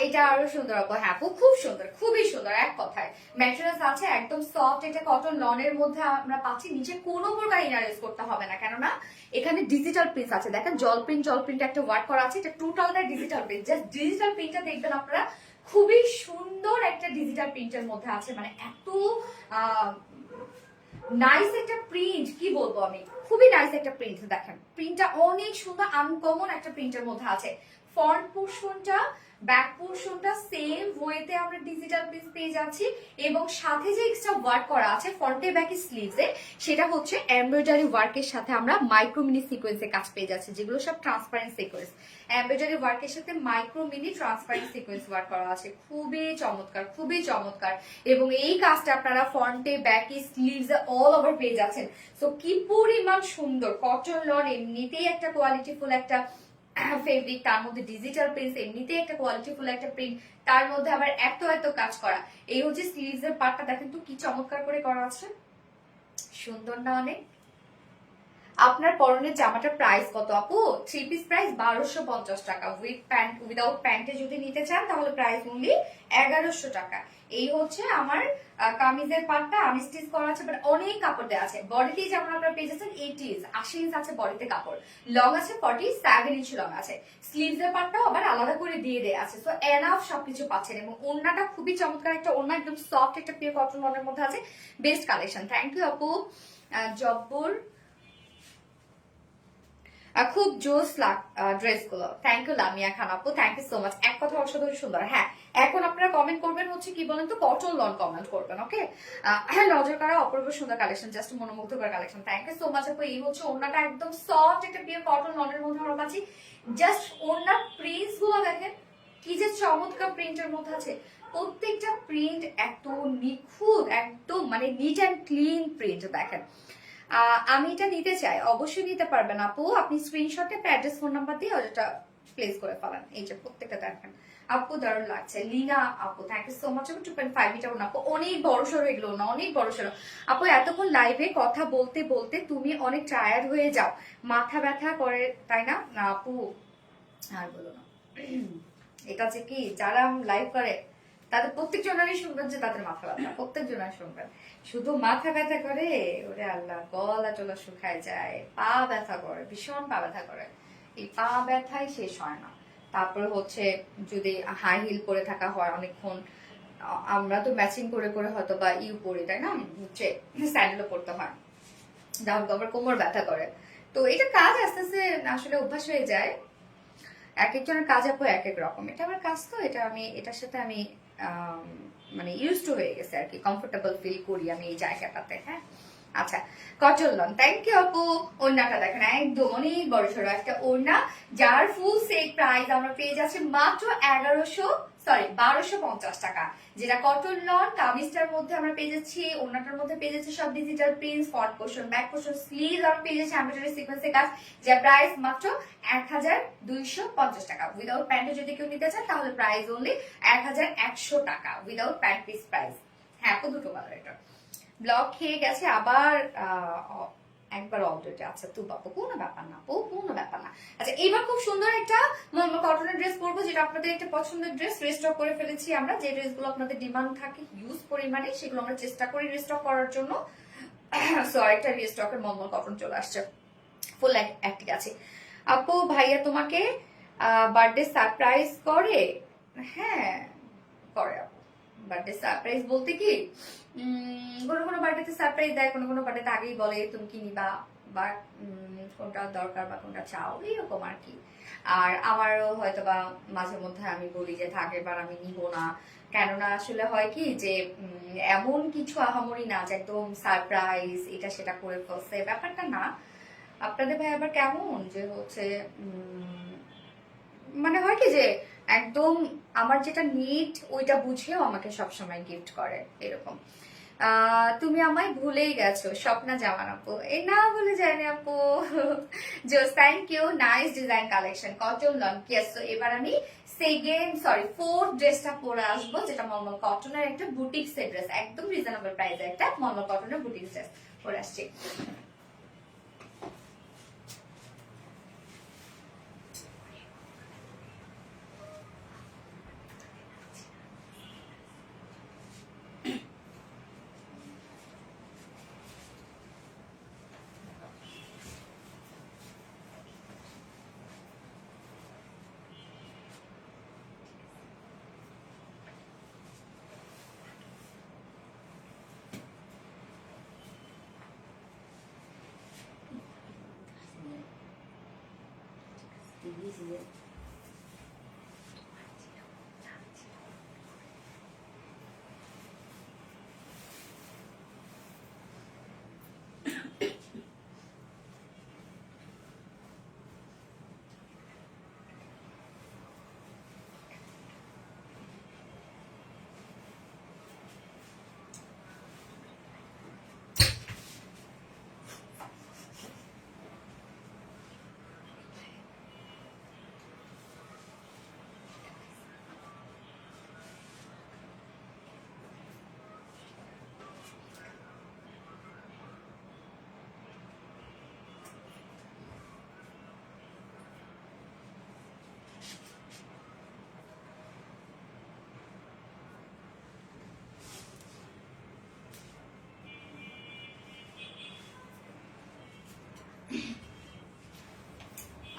A: এটা আরো সুন্দর আপু, হ্যাঁ আপু খুব সুন্দর, খুবই সুন্দর, এক কথায় ম্যাটেরিয়ালস আছে একদম সফট, এটা কটন লনের মধ্যে আমরা পাচ্ছি, নিচে কোনো প্রকার ইনারেজ করতে হবে না, কেননা এখানে ডিজিটাল প্রিন্ট আছে, দেখেন জল প্রিন্ট একটা ওয়ার্ক করা আছে, এটা টোটালটা ডিজিটাল প্রিন্ট, জাস্ট ডিজিটাল প্রিন্টটা দেখবেন আপনারা, খুবই সুন্দর একটা ডিজিটাল প্রিন্টের মধ্যে আছে, মানে এত নাইস একটা প্রিন্ট, কি বলবো আমি, খুবই নাইস একটা প্রিন্ট, দেখেন প্রিন্টটা অনেক সুন্দর, আনকমন একটা প্রিন্টের মধ্যে আছে। ফ্রন্ট পোর্শনটা ব্যাক পোর্শনটা সেম ওয়েতে আমরা ডিজিটাল প্রিন্ট পেয়ে যাচ্ছি এবং সাথে যে এক্সট্রা ওয়ার্ক করা আছে ফ্রন্টে ব্যাকে স্লিভসে সেটা হচ্ছে এমব্রয়ডারি ওয়ার্কের সাথে আমরা মাইক্রো মিনি সিকোয়েন্সে কাজ পেয়ে যাচ্ছি, যেগুলো সব ট্রান্সপারেন্ট সিকোয়েন্স। এমব্রয়ডারি ওয়ার্কের সাথে micro mini transparent sequence work করা আছে, খুবই চমৎকার, খুবই চমৎকার। এবং এই কাজটা আপনারা ফ্রন্টে ব্যাকে স্লিভসে অল ওভার পেয়ে যাচ্ছেন। সো কি পরিমাণ সুন্দর কটন লন, এমনিতেই একটা কোয়ালিটিফুল একটা ফেব্রিক, তার মধ্যে ডিজিটাল প্রিন্ট, এমনিতেই একটা কোয়ালিটিফুল একটা প্রিন্ট, তার মধ্যে আবার এত এত কাজ করা। এই হচ্ছে স্লিভস এর পার্টটা, দেখেন তো কি চমৎকার করে করা আছে, সুন্দর না অনেক? আপনার পরনের জামাটার প্রাইস কত আপু? থ্রি পিস প্রাইস 1250 টাকা, উইথ প্যান্ট উইদাউট প্যান্টে যদি নিতে চান তাহলে প্রাইস অনলি 1100 টাকা। এই হচ্ছে আমার কামিজের পার্টটা, আমি স্টিচ করা আছে, বাট অনেক কাপড় দেওয়া আছে। বডিতে যেমন আপনারা পেয়ে যাচ্ছেন 80 ইঞ্চ আছে বডিতে কাপড়, লং আছে 47 ইঞ্চ লং আছে, স্লিভস এর পার্টটাও আবার আলাদা করে দিয়ে দেয়া আছে। সো এনাফ সবকিছু পাচ্ছেন। এবং ওড়নাটা খুবই চমৎকার একটা ওড়না, একদম সফট একটা পিওর কটন ওড়নার মধ্যে আছে, বেস্ট কালেকশন। থ্যাংক ইউ আপু। জব্বর খুব জোস ড্রেস গুলো, থ্যাংক ইউ লামিয়া খান আপু, থ্যাংক ইউ সো মাচ। এক কথা অসাধারণ সুন্দর। হ্যাঁ, এখন আপনারা কমেন্ট করবেন হচ্ছে কি বলেন তো, কটন লন কমেন্ট করবেন, ওকে? হ্যাঁ, নজর করা অপূর্ব সুন্দর কালেকশন, জাস্ট মনোমুগ্ধকর collection. Thank you so much আপু। এই হচ্ছে ওড়নাটা, একদম সফট একটা পিওর কটন লনের মধ্যে আমরা পাচ্ছি। জাস্ট ওড়নার প্রিন্টস গুলো দেখেন কি যে চমৎকার প্রিন্টের মধ্যে আছে, প্রত্যেকটা প্রিন্ট এত নিখুঁত, একদম মানে নিট অ্যান্ড ক্লিন প্রিন্ট। দেখেন আমি এটা নিতে চাই, অবশ্যই নিতে পারবেন আপু, আপনি স্ক্রিনশটে অ্যাড্রেস ফোন নাম্বার দিয়ে ওটা প্লেস করে ফেলান। এই যে প্রত্যেকটা দেখেন আপু, দারুণ লাগছে। লিনা আপু, thank you so much. 2.5 metre আপু, অনেক বড় সড়ো এগুলো না, অনেক বড় সড়ো আপু। এতক্ষণ লাইভে কথা বলতে বলতে তুমি অনেক টায়ার্ড হয়ে যাও, মাথা ব্যথা করে তাই না? না আপু, আর বলো না। এটা যে কি, যারা লাইভ করে তাদের প্রত্যেক জনারই শুনবেন যে তাদের মাথা ব্যথা, প্রত্যেক জনার শুনবেন। শুধু মাথা ব্যথা করে, ওরে আল্লাহ, গলা টলা শুকায় যায়, পা ব্যথা করে, ভীষণ পা ব্যথা করে, এই পা ব্যথাই শেষ হয় না। তারপরে হচ্ছে যদি হাই হিল পরে থাকা হয় অনেকক্ষণ, আমরা তো ম্যাচিং করে করে হয়তো বা ইউ পরি তাই না, হচ্ছে স্যান্ডেলও পরতে হয়, যার আবার কোমর ব্যথা করে। তো এটা কাজ আস্তে আস্তে আসলে অভ্যাস হয়ে যায়, এক একজনের কাজ আপু এক এক রকম। এটা আমার কাজ, তো এটা আমি এটার সাথে আমি মানে ইউজ টু হয়ে গেছে আর কি, কমফোর্টেবল ফিল করি আমি এই জায়গাটাতে। হ্যাঁ, আচ্ছা, কটন লন, থ্যাংক ইউ আপু। ওড়নাটা দেখেন একদম অনেক বড় সড়ো একটা ওড়না, যার ফুল সেট প্রাইস আমরা পেয়ে যাচ্ছি মাত্র 1250 টাকা। যেটা কটন লন, কামিজটার মধ্যে আমরা পেয়ে যাচ্ছি, ওড়নাটার মধ্যে পেয়ে যাচ্ছি সব digital print, front portion, back portion, sleeve আমরা পেয়ে যাচ্ছি এমব্রয়ডারি সিকোয়েন্সের কাজ, যার প্রাইস মাত্র 1250 টাকা। উইদাউট প্যান্টে যদি কেউ নিতে চান তাহলে প্রাইস অনলি 1100 টাকা, উইদাউট প্যান্ট পিস প্রাইস। হ্যাঁ আপু, দুটো কালার। এটা ব্লক খেয়ে গেছে আবার একবার অলরেডি। আচ্ছা তু বাপু, কোনো ব্যাপার না আপু, কোনো ব্যাপার না। আচ্ছা, এবার খুব সুন্দর একটা কটনের ড্রেস পরবো, যেটা আপনাদের একটা পছন্দের ড্রেস, রিস্টক করে ফেলেছি আমরা। যে ড্রেসগুলো আপনাদের ডিমান্ড থাকে হিউজ পরিমাণে, সেগুলো আমরা চেষ্টা করি রিস্টক করার জন্য। সো একটা রিস্টকের মলমল কটন চলে আসছে, ফুল অ্যাক্টিভ আছে। আপু ভাইয়া তোমাকে বার্থডে সারপ্রাইজ করে? হ্যাঁ করে আপু। বার্থডে সারপ্রাইজ বলতে কি, কোনো কোনো বার্থডেতে সারপ্রাইজ দেয়, কোনো কোনো বার্থডেতে আগেই বলে তুমি কি নিবা বা কোনটা দরকার বা কোনটা চাও, এইরকম আর কি। আর আমারও হয়তো বা মাঝে মধ্যে আমি বলি যে থাক এবার আমি নিব না, কেননা আসলে হয় কি যে এমন কিছু আহামরি না যে একদম সারপ্রাইজ এটা সেটা করে ফেলছে, ব্যাপারটা না। আপনাদের ভাই আবার কেমন যে হচ্ছে মানে হয় কি যে একদম আমার যেটা নিড ওইটা বুঝেও আমাকে সবসময় গিফট করে, এরকম। তুমি আমায় ভুলেই গেছো স্বপ্না জামান আপু? এই না, ভুলে যায়নি আপু। জোস, thank you. Nice design collection, cotton lawn. Yes, তো এবার আমি ফোর্থ ড্রেসটা পরে আসবো, যেটা মলমল কটনের একটা বুটিক সেট ড্রেস, একদম রিজনেবল প্রাইসে একটা মলমল কটনের বুটিক ড্রেস পরে আসছি।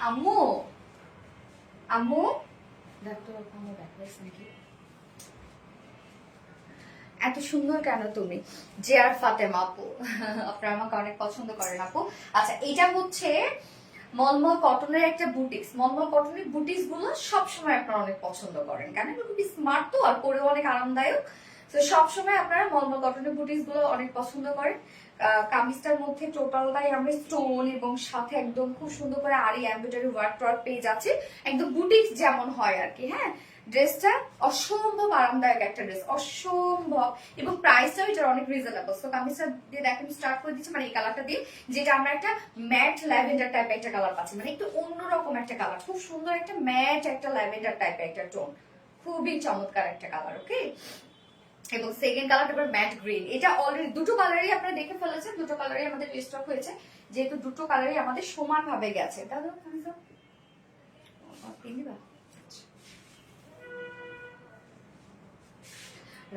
A: আম্মু আম্মু ডাক্তার আম্মু ব্যাকলেস নাকি? এত সুন্দর কেন তুমি? জে আর ফাতেমা আপু, আপনারা আমাকে অনেক পছন্দ করেন আপু। আচ্ছা, এটা হচ্ছে মলমল কটনের একটা বুটিক্স। মলমল কটনের বুটিক্স গুলো সবসময় আপনারা অনেক পছন্দ করেন, কেন খুবই স্মার্ট তো, আর পরেও অনেক আরামদায়ক। তো সবসময় আপনারা মলমল কটনের বুটিক্স গুলো অনেক পছন্দ করেন। কামিজটার মধ্যে টোটালটাই আমরা স্টোন এবং সাথে একদম খুব সুন্দর করে আরি এমব্রয়ডারি ওয়ার্ক পেয়ে যাচ্ছে, একদম বুটিক্স যেমন হয় আর কি। হ্যাঁ, ড্রেসটা অসম্ভব আরামদায়ক একটা ড্রেস, অসম্ভব, এবং প্রাইসটাও এটার অনেক রিজনেবল। সো কামিজটা দিয়ে দেখেন স্টার্ট করে দিচ্ছি, মানে এই কালারটা দিয়ে, যেটা আমরা একটা ম্যাট ল্যাভেন্ডার টাইপের একটা কালার পাচ্ছি, মানে একটু অন্যরকম একটা কালার, খুব সুন্দর একটা ম্যাট একটা ল্যাভেন্ডার টাইপের একটা টোন, খুবই চমৎকার একটা কালার। ওকে, এবং সেকেন্ড কালারটা আবার ম্যাট গ্রিন। এটা অলরেডি দুটো কালারই আপনারা দেখে ফেলেছেন, দুটো কালারই আমাদের রিস্টক হয়েছে, যেহেতু দুটো কালারই আমাদের সমান ভাবে গেছে। দাদা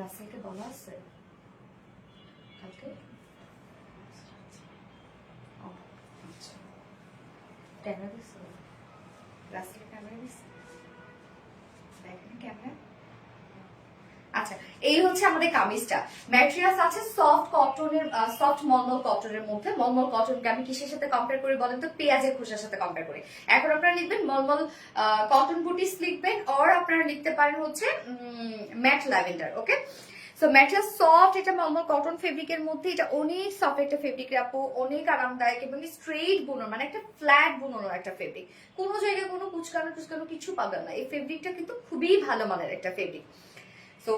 A: রাসেলকে বলা আছে কালকে? আচ্ছা, ক্যামেরা দিচ্ছে, রাসেল ক্যামেরা দিচ্ছে, দেখেন ক্যামেরা। আচ্ছা, এই হচ্ছে আমাদের কামিজটা। ম্যাটেরিয়ালস আছে সফট কটনের, সফট মলমল কটনের মধ্যে। মলমল কটনকে আমি কিসের সাথে কম্পেয়ার করি বলেন তো? পেঁয়াজের খোসার সাথে কম্পেয়ার করি। এখন আপনারা লিখবেন মলমল কটন বুটিস লিখবেন, আর আপনারা লিখতে পারেন হচ্ছে ম্যাট ল্যাভেন্ডার। ওকে, সো ম্যাটেরিয়াল সফট, এটা মলমল কটন ফেব্রিকের মধ্যে, এটা অনেক সফট একটা ফেব্রিক আপু, অনেক আরামদায়ক এবং স্ট্রেইট বুনন, মানে একটা ফ্ল্যাট বুনন একটা ফেব্রিক, কোনো জায়গায় কোনো কুচকানো টুচকানো কিছু পাবেন না। এই ফেব্রিকটা কিন্তু খুবই ভালো মানের একটা ফেব্রিক। সো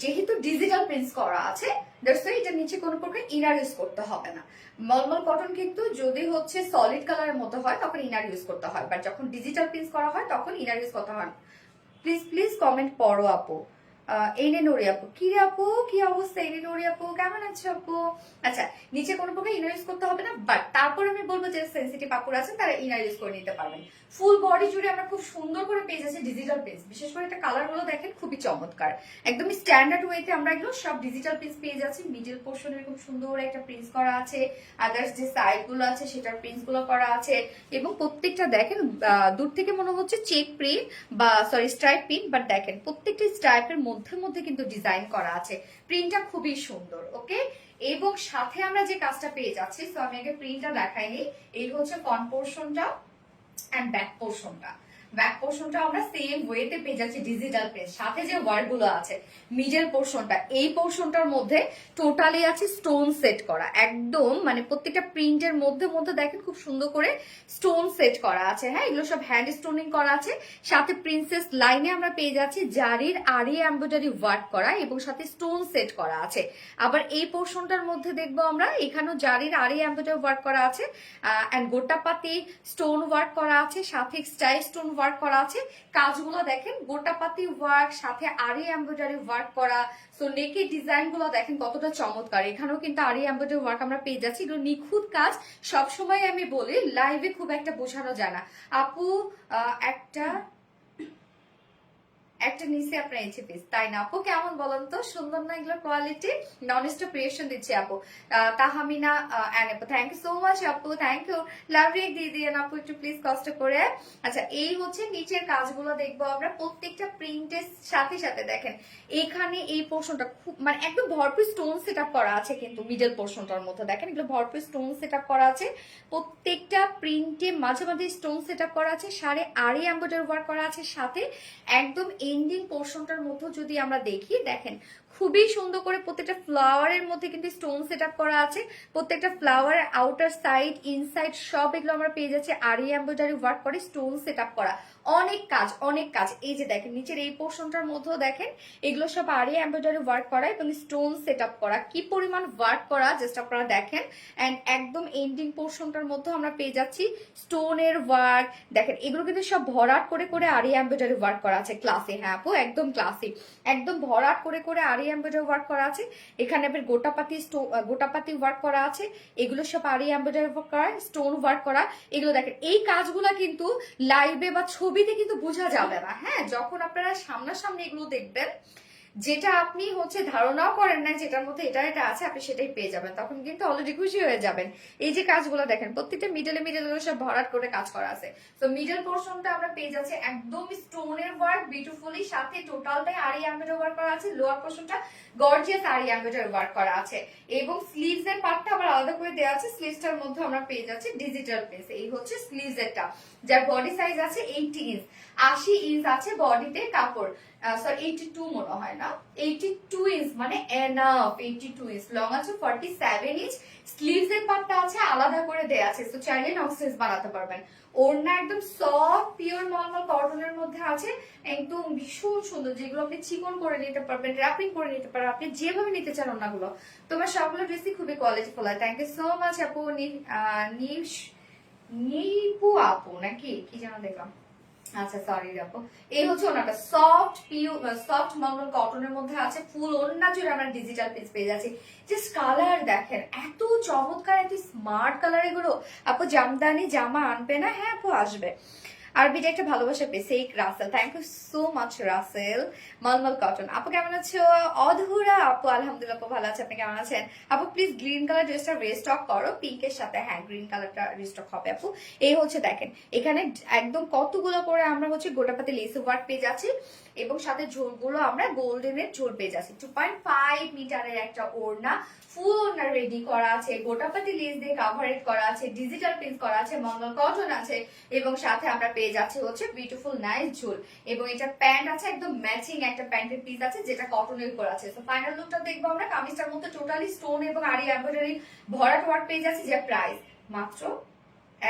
A: যেহেতু ডিজিটাল প্রিন্টস করা আছে, দ্যাটস ওয়াই এটা নিচে কোনো প্রকার ইনার ইউজ করতে হবে না। মলমল কটন কিন্তু যদি হচ্ছে সলিড কালারের মতো হয় তখন ইনার ইউজ করতে হয়, বাট যখন ডিজিটাল প্রিন্টস করা হয় তখন ইনার ইউজ করতে হয়। প্লিজ প্লিজ কমেন্ট পড়ো আপু। এনে নড়ি আপু, কি রে আপু, কি অবস্থা? এনে নড়ি আপু, কেমন আছো আপু? আচ্ছা, নিচে কোনো প্রকার ইনার ইউজ করতে হবে না, বাট তারপর আমি বলবো যে সেন্সিটিভ আপুরা আছেন তারা ইনার ইউজ করে নিতে পারবেন। ফুল বডি জুড়ে আমরা খুব সুন্দর করে পেয়ে যাচ্ছি ডিজিটাল প্রিন্টস। বিশেষ করে এটা কালার গুলো দেখেন খুবই চমৎকার, একদম স্ট্যান্ডার্ড ওয়েতে আমরা এগুলো সব ডিজিটাল প্রিন্টস পেয়ে যাচ্ছি। মিডল পোর্শনের খুব সুন্দর একটা প্রিন্টস করা আছে, আদার্স যে সাইড গুলো আছে সেটার প্রিন্টস গুলো করা আছে, এবং প্রত্যেকটা দেখেন দূর থেকে মনে হচ্ছে চেক প্রিন্ট বা সরি স্ট্রাইপ প্রিন্ট, বাট দেখেন প্রত্যেকটা স্ট্রাইপের মধ্যে মধ্যে কিন্তু ডিজাইন করা আছে। প্রিন্টটা খুবই সুন্দর। ওকে, এবং সাথে আমরা যে কাজটা পেয়ে যাচ্ছি, তো আমি আগে প্রিন্টটা দেখাইনি। এই হচ্ছে ফ্রন্ট পোর্শনটা এন্ড ব্যাক পোর্শনটা। ব্যাক পোর্শনটা আমরা সেম ওয়েতে পেয়ে যাচ্ছি ডিজিটাল প্রিন্ট, সাথে যে ওয়ার্ড গুলো আছে। মিডল পোর্শনটা, এই পোর্শনটার মধ্যে টোটালি আছে স্টোন সেট করা, একদম মানে প্রত্যেকটা প্রিন্টের মধ্যে মধ্যে দেখেন খুব সুন্দর করে স্টোন সেট করা আছে। হ্যাঁ, এগুলো সব হ্যান্ড স্টোনিং করা আছে, সাথে প্রিন্সেস লাইনে আমরা পেয়ে যাচ্ছি জারির আরি এমব্রয়ডারি ওয়ার্ক করা, এবং সাথে স্টোন সেট করা আছে। আবার এই পোর্শনটার মধ্যে দেখবো আমরা এখানেও জারির আরি এমব্রয়ডারি ওয়ার্ক করা আছে, এন্ড গোটাপাতি স্টোন ওয়ার্ক করা আছে, সাথে স্টাইল স্টোন ওয়ার্ক করা আছে। কাজগুলো দেখেন গোটাপাতি ওয়ার্ক সাথে আরি এমব্রয়ডারি ওয়ার্ক করা। সো নেকের ডিজাইন গুলো দেখেন কতটা চমৎকার। এখানেও কিন্তু আরি এমব্রয়ডারি ওয়ার্ক আমরা পেয়ে যাচ্ছি। এগুলো নিখুঁত কাজ, সবসময় আমি বলি লাইভে খুব একটা বোঝানো যায় না আপু। একটা একটা নিচে আপনার এইচে পিস, তাই না আপু? কেমন বলেন তো, সুন্দর না এগুলোর কোয়ালিটি? নন স্টপ রিয়েকশন দিচ্ছে আপু। তাহমিনা আপু, থ্যাংক ইউ সো মাচ আপু, থ্যাংক ইউ। লাভ রিয়েক্ট দিয়ে দিয়েন আপু একটু প্লিজ কষ্ট করে। আচ্ছা, এই হচ্ছে নিচের কাজগুলো দেখবো আমরা প্রত্যেকটা প্রিন্টের সাথে সাথে। দেখেন এখানে এই পোর্শনটা খুব মানে একদম ভরপুর স্টোন সেট আপ করা আছে, কিন্তু মিডল পোর্শনটার মধ্যে দেখেন এগুলো ভরপুর স্টোন সেট আপ করা আছে। প্রত্যেকটা প্রিন্টে মাঝে মাঝে স্টোন সেট আপ করা আছে, সাড়ে আড়ি এমব্রয়ডারি ওয়ার্ক করা আছে, সাথে একদম এন্ডিং পোর্শনটার মধ্যে যদি আমরা দেখি, দেখেন খুবই সুন্দর করে প্রত্যেকটা ফ্লাওয়ারের মধ্যে কিন্তু স্টোন সেট আপ করা আছে। প্রত্যেকটা ফ্লাওয়ারের আউটার সাইড ইনসাইড সব এগুলো আমরা পেয়ে যাচ্ছি আরি এমব্রয়ডারি ওয়ার্ক করে স্টোন সেট আপ করা। অনেক কাজ, অনেক কাজ। এই যে দেখেন নিচের এই পোর্শনটার মধ্যেও দেখেন এগুলো সব আরি এমব্রয়ডারি ওয়ার্ক করা এবং স্টোন সেট আপ করা। কি পরিমাণ ওয়ার্ক করা জাস্ট আপনারা দেখেন। এন্ড একদম এন্ডিং পোর্শনটার মধ্যে আমরা পেয়ে যাচ্ছি স্টোনের ওয়ার্ক। দেখেন এগুলো কিন্তু সব ভরাট করে করে আরি এমব্রয়ডারি ওয়ার্ক করা আছে। ক্লাসে, হ্যাঁ আপু একদম ক্লাসিক, একদম ভরাট করে করে আরি এমব্রয়ডারি ওয়ার্ক করা আছে। এখানে আবার গোটাপাতি ওয়ার্ক করা আছে, এগুলো সব আরি এমব্রয়ডারি ওয়ার্ক করা, স্টোন ওয়ার্ক করা। এগুলো দেখেন এই কাজগুলা কিন্তু লাইভে বা ছবিতে কিন্তু বোঝা যাবে না। হ্যাঁ, যখন আপনারা সামনাসামনি এগুলো দেখবেন যেটা আপনি হচ্ছে ধারণাও করেন না যেটার মধ্যে এটা এটা আছে, আপনি সেটাই পেয়ে যাবেন, তখন কিন্তু অলরেডি খুশি হয়ে যাবেন। এই যে কাজগুলো দেখেন, প্রত্যেকটা মিডলে মিডলে সব ভরাট করে কাজ করা আছে। তো মিডল পোর্শনটা আমরা পেয়ে যাচ্ছি একদম স্টোনের ওয়ার্ক বিউটিফুলি, সাথে টোটালটাই আরি এমব্রয়ডারি ওয়ার্ক করা আছে। লোয়ার পোর্শনটা গর্জিয়াস আরি এমব্রয়ডারি ওয়ার্ক করা আছে, এবং স্লিভস এর পার্টটা আবার আলাদা করে দেওয়া আছে। স্লিভসটার মধ্যে আমরা পেয়ে যাচ্ছি ডিজিটাল প্রিন্ট। এই হচ্ছে স্লিভস এরটা, যার বডি সাইজ আছে 80 ইঞ্চ, 80 ইঞ্চ আছে বডিতে কাপড়। সরি 82 মনে হয় না, 82 ইঞ্চ মানে এনাফ। 82 ইঞ্চ লং আছে, 47 ইঞ্চ। স্লিভস এর পার্টটা আছে আলাদা করে দেয়া আছে, তো চাইলে নক্সেস বানাতে পারবেন। ওড়না একদম সফট পিওর মলমল কটনের মধ্যে আছে, একদম ভীষণ সুন্দর, যেগুলো আপনি চিকন করে নিতে পারবেন, র্যাপিং করে নিতে পারবেন, আপনি যেভাবে নিতে চান ওড়নাগুলো। তোমার সবগুলো ড্রেসই খুবই কোয়ালিটিফুল। থ্যাংক ইউ সো মাচ আপু। নিপু আপু নাকি কি যেন দেখলাম, আচ্ছা সরি আপু। এই হচ্ছে ওনাটা সফট সফট মলমল কটনের মধ্যে আছে, ফুল ওড়না জুড়ে আমরা ডিজিটাল পিস পেয়ে যাচ্ছি। জাস্ট কালার দেখেন, এত চমৎকার, এত স্মার্ট কালার এগুলো। আপু জামদানি জামা আনবে না? হ্যাঁ আপু আসবে। আরবিটা একটা ভালোবাসা পেয়েছে এই Russell, thank you so much Russell. Mulmul cotton আপু কেমন আছো? অধুরা আপু আলহামদুলিল্লাহ আপু ভালো আছে, আপনি কেমন আছেন আপু? প্লিজ গ্রিন কালার ড্রেসটা রিস্টক করো পিঙ্কের সাথে। হ্যাঁ গ্রিন কালারটা রিস্টক হবে আপু। এই হচ্ছে দেখেন, এখানে একদম কতগুলো করে আমরা হচ্ছে গোটাপাতি লেস ওয়ার্ক পেয়ে যাচ্ছি, এবং সাথে ঝোলগুলো আমরা গোল্ডেনের ঝোল পেয়ে যাচ্ছি। 2.5 মিটারের একটা ওড়না, ফুল ওড়না রেডি করা আছে, গোটাপাতি লেস দিয়ে কাভারেট করা আছে, ডিজিটাল প্রিন্ট করা আছে, মলমল কটন আছে, এবং সাথে আমরা পেয়ে যাচ্ছি হচ্ছে বিউটিফুল নাইস ঝোল। এবং এটা প্যান্ট আছে, একদম ম্যাচিং একটা প্যান্টের পিস আছে যেটা কটনের উপর আছে। তো ফাইনাল লুকটা দেখবো আমরা। কামিজটার মধ্যে টোটালি স্টোন এবং আরি এমব্রয়ডারি ভরাট ওয়ার্ক পেয়ে যাচ্ছি, যে প্রাইস মাত্র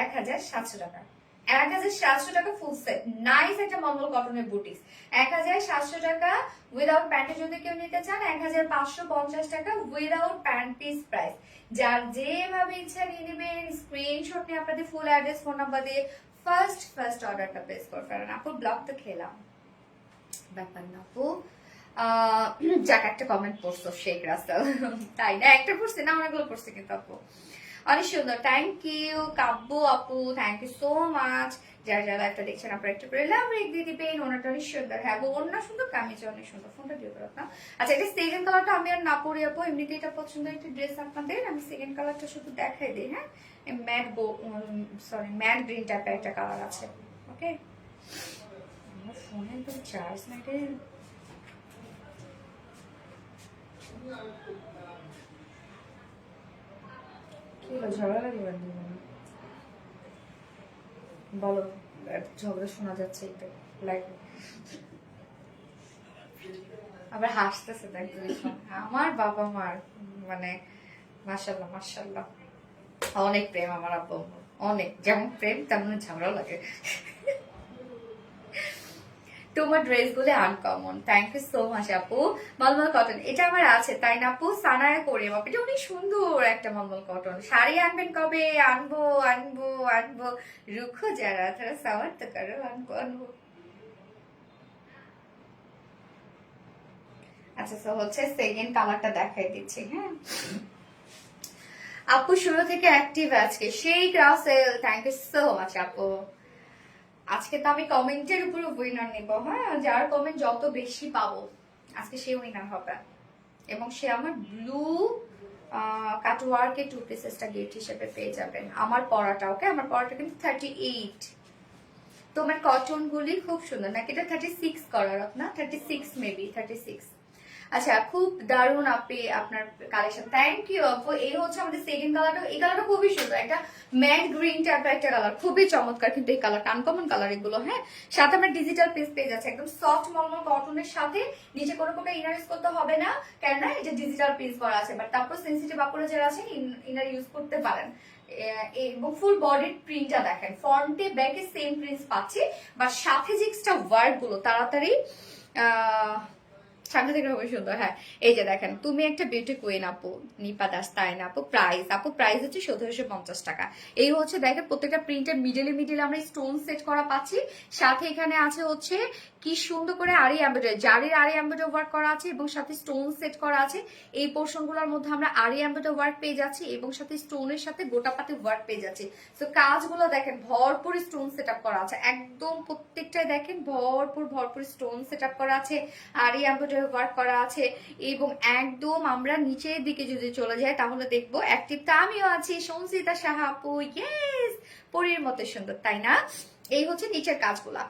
A: 1700 টাকা। 1700 টাকা ফুল সেট, নাইস একটা মলমল কটনের বুটিক্স। 1700 টাকা উইদাউট প্যান্টে যদি কেউ নিতে চান, 1550 টাকা উইদাউট প্যান্ট পিস প্রাইস। যার যেভাবে ইচ্ছা নিয়ে নেবেন, স্ক্রিনশট নিয়ে আপনাদের ফুল অ্যাড্রেস ফোন নাম্বার দিয়ে ফার্স্ট অর্ডারটা প্লেস করতে পারেন। আপু ব্লগ তো খেলাম, ব্যাপার না আপু। যাক একটা কমেন্ট পড়ছো শেখ রাসেল, তাই না? একটা পড়ছে না, অনেকগুলো পড়ছে কিন্তু আপু। অনেক সুন্দর, থ্যাংক ইউ কাব্য আপু, থ্যাংক ইউ সো মাচ। যারা যারা লাইভটা দেখছেন আপনারা একটা করে লাভ রেখ দিয়ে দিবেন। ওনাটা অনেক সুন্দর, হ্যাঁ ওনা সুন্দর, কামিজ অনেক সুন্দর। ফোনটা দিয়ে করো না। আচ্ছা এটা সেকেন্ড কালারটা আমি আর না পরি আপু, এমনিতে এটা পছন্দের একটা ড্রেস আপনাদের, আমি সেকেন্ড কালারটা শুধু দেখাই দিই। হ্যাঁ ম্যাট ম্যাট গ্রিন টাইপের একটা কালার আছে। ওকে আমার ফোনে একদম চার্জ নাই রে। কি হলো, ঝগড়া লাগে? বলো, ঝগড়া শোনা যাচ্ছে একটু লাইভে, আবার হাসতেছে দেখো। আমার বাবা মার মানে মাশাল্লাহ মাশাল্লাহ অনেক প্রেম আমার আব্বু, অনেক, যেমন প্রেম তেমন ঝগড়াও লাগে। তোমার ড্রেস গুলো uncommon, thank you so much আপু। মলমল কটন এটা আমার আছে, তাই না আপু? সানায় করে বাপ, এটা অনেক সুন্দর একটা মলমল কটন। শাড়ি আনবেন কবে? আনবো আনবো আনবো, রুখো যারা তারা সাওয়ার তো করো, আনবো আনবো। আচ্ছা তো হচ্ছে সেকেন্ড কালারটা দেখাই দিচ্ছি। হ্যাঁ আপু শুরু থেকে অ্যাক্টিভ আজকে, সেই Rasel, thank you so much আপু। আজকে তো আমি কমেন্টের উপর উইনার নিব। হ্যাঁ যার কমেন্ট যত বেশি পাবো আজকে সে উইনার হবে, এবং সে আমার ব্লু কাটওয়ার্কের টু পিসেসটা গিফট হিসেবে পেয়ে যাবেন। আমার পরাটা, ওকে আমার পরাটা কিন্তু 38। তোমার কটন গুলি খুব সুন্দর, নাকি এটা 36 করার না? 36 মেবি 36। আচ্ছা খুব দারুণ আপনি আপনার কালেকশন, থ্যাংক ইউ আপু। এই হচ্ছে আমাদের সেকেন্ড কালারটা, এই কালারটা খুবই সুন্দর, একটা ম্যাট গ্রিন টাইপের একটা কালার, খুবই চমৎকার কিন্তু এই কালারটা, আনকমন কালার এগুলো। হ্যাঁ সাথে আমার ডিজিটাল পিস পেয়ে যাচ্ছে, একদম সফট মলমল কটনের সাথে, নিচে কোনো প্রকার ইনার ইউজ করতে হবে না, কেননা এটা ডিজিটাল পিস করা আছে। বাট তারপর সেন্সিটিভ আপুরা যারা আছেন ইনার ইউজ করতে পারেন। এবং ফুল বডির প্রিন্টটা দেখেন, ফ্রন্টে ব্যাকে সেম প্রিন্ট পাচ্ছি, বা সাথে যে এক্সট্রা ওয়ার্ক গুলো তাড়াতাড়ি সাংঘাতিক ভাবে সুন্দর। হ্যাঁ এই যে দেখেন, তুমি একটা বিউটি কুইন আপু, নিপা দাস, তাই না আপু? প্রাইস হচ্ছে 1750 টাকা। এই হচ্ছে দেখেন প্রত্যেকটা প্রিন্টের মিডলে আমরা স্টোন সেট করা পাচ্ছি, সাথে এখানে আছে হচ্ছে কি সুন্দর করে আরি এমব্রয়ডারি, জারির আরি এমব্রয়ডারি ওয়ার্ক করা আছে, এবং সাথে স্টোন সেট করা আছে। এই পোর্শন গুলোর মধ্যে আমরা আরি এমব্রয়ডারি ওয়ার্ক পেয়ে যাচ্ছি, এবং সাথে স্টোনের সাথে গোটাপাতি ওয়ার্ক পেয়ে যাচ্ছি। তো কাজগুলো দেখেন ভরপুর স্টোন সেট করা আছে, একদম প্রত্যেকটাই দেখেন ভরপুর স্টোন সেট করা আছে, আরি এমব্রয়ডারি এমব্রয়ডারি ওয়ার্ক করা আছে এবং একদম আমরা নিচের দিকে যদি চলে যাই তাহলে দেখবো অ্যাক্টিভটা আমিও আছি, সঞ্চিতা সাহা আপু, ইয়েস, পরীর মতো সুন্দর, তাই না? এই হচ্ছে নিচের কাজগুলা।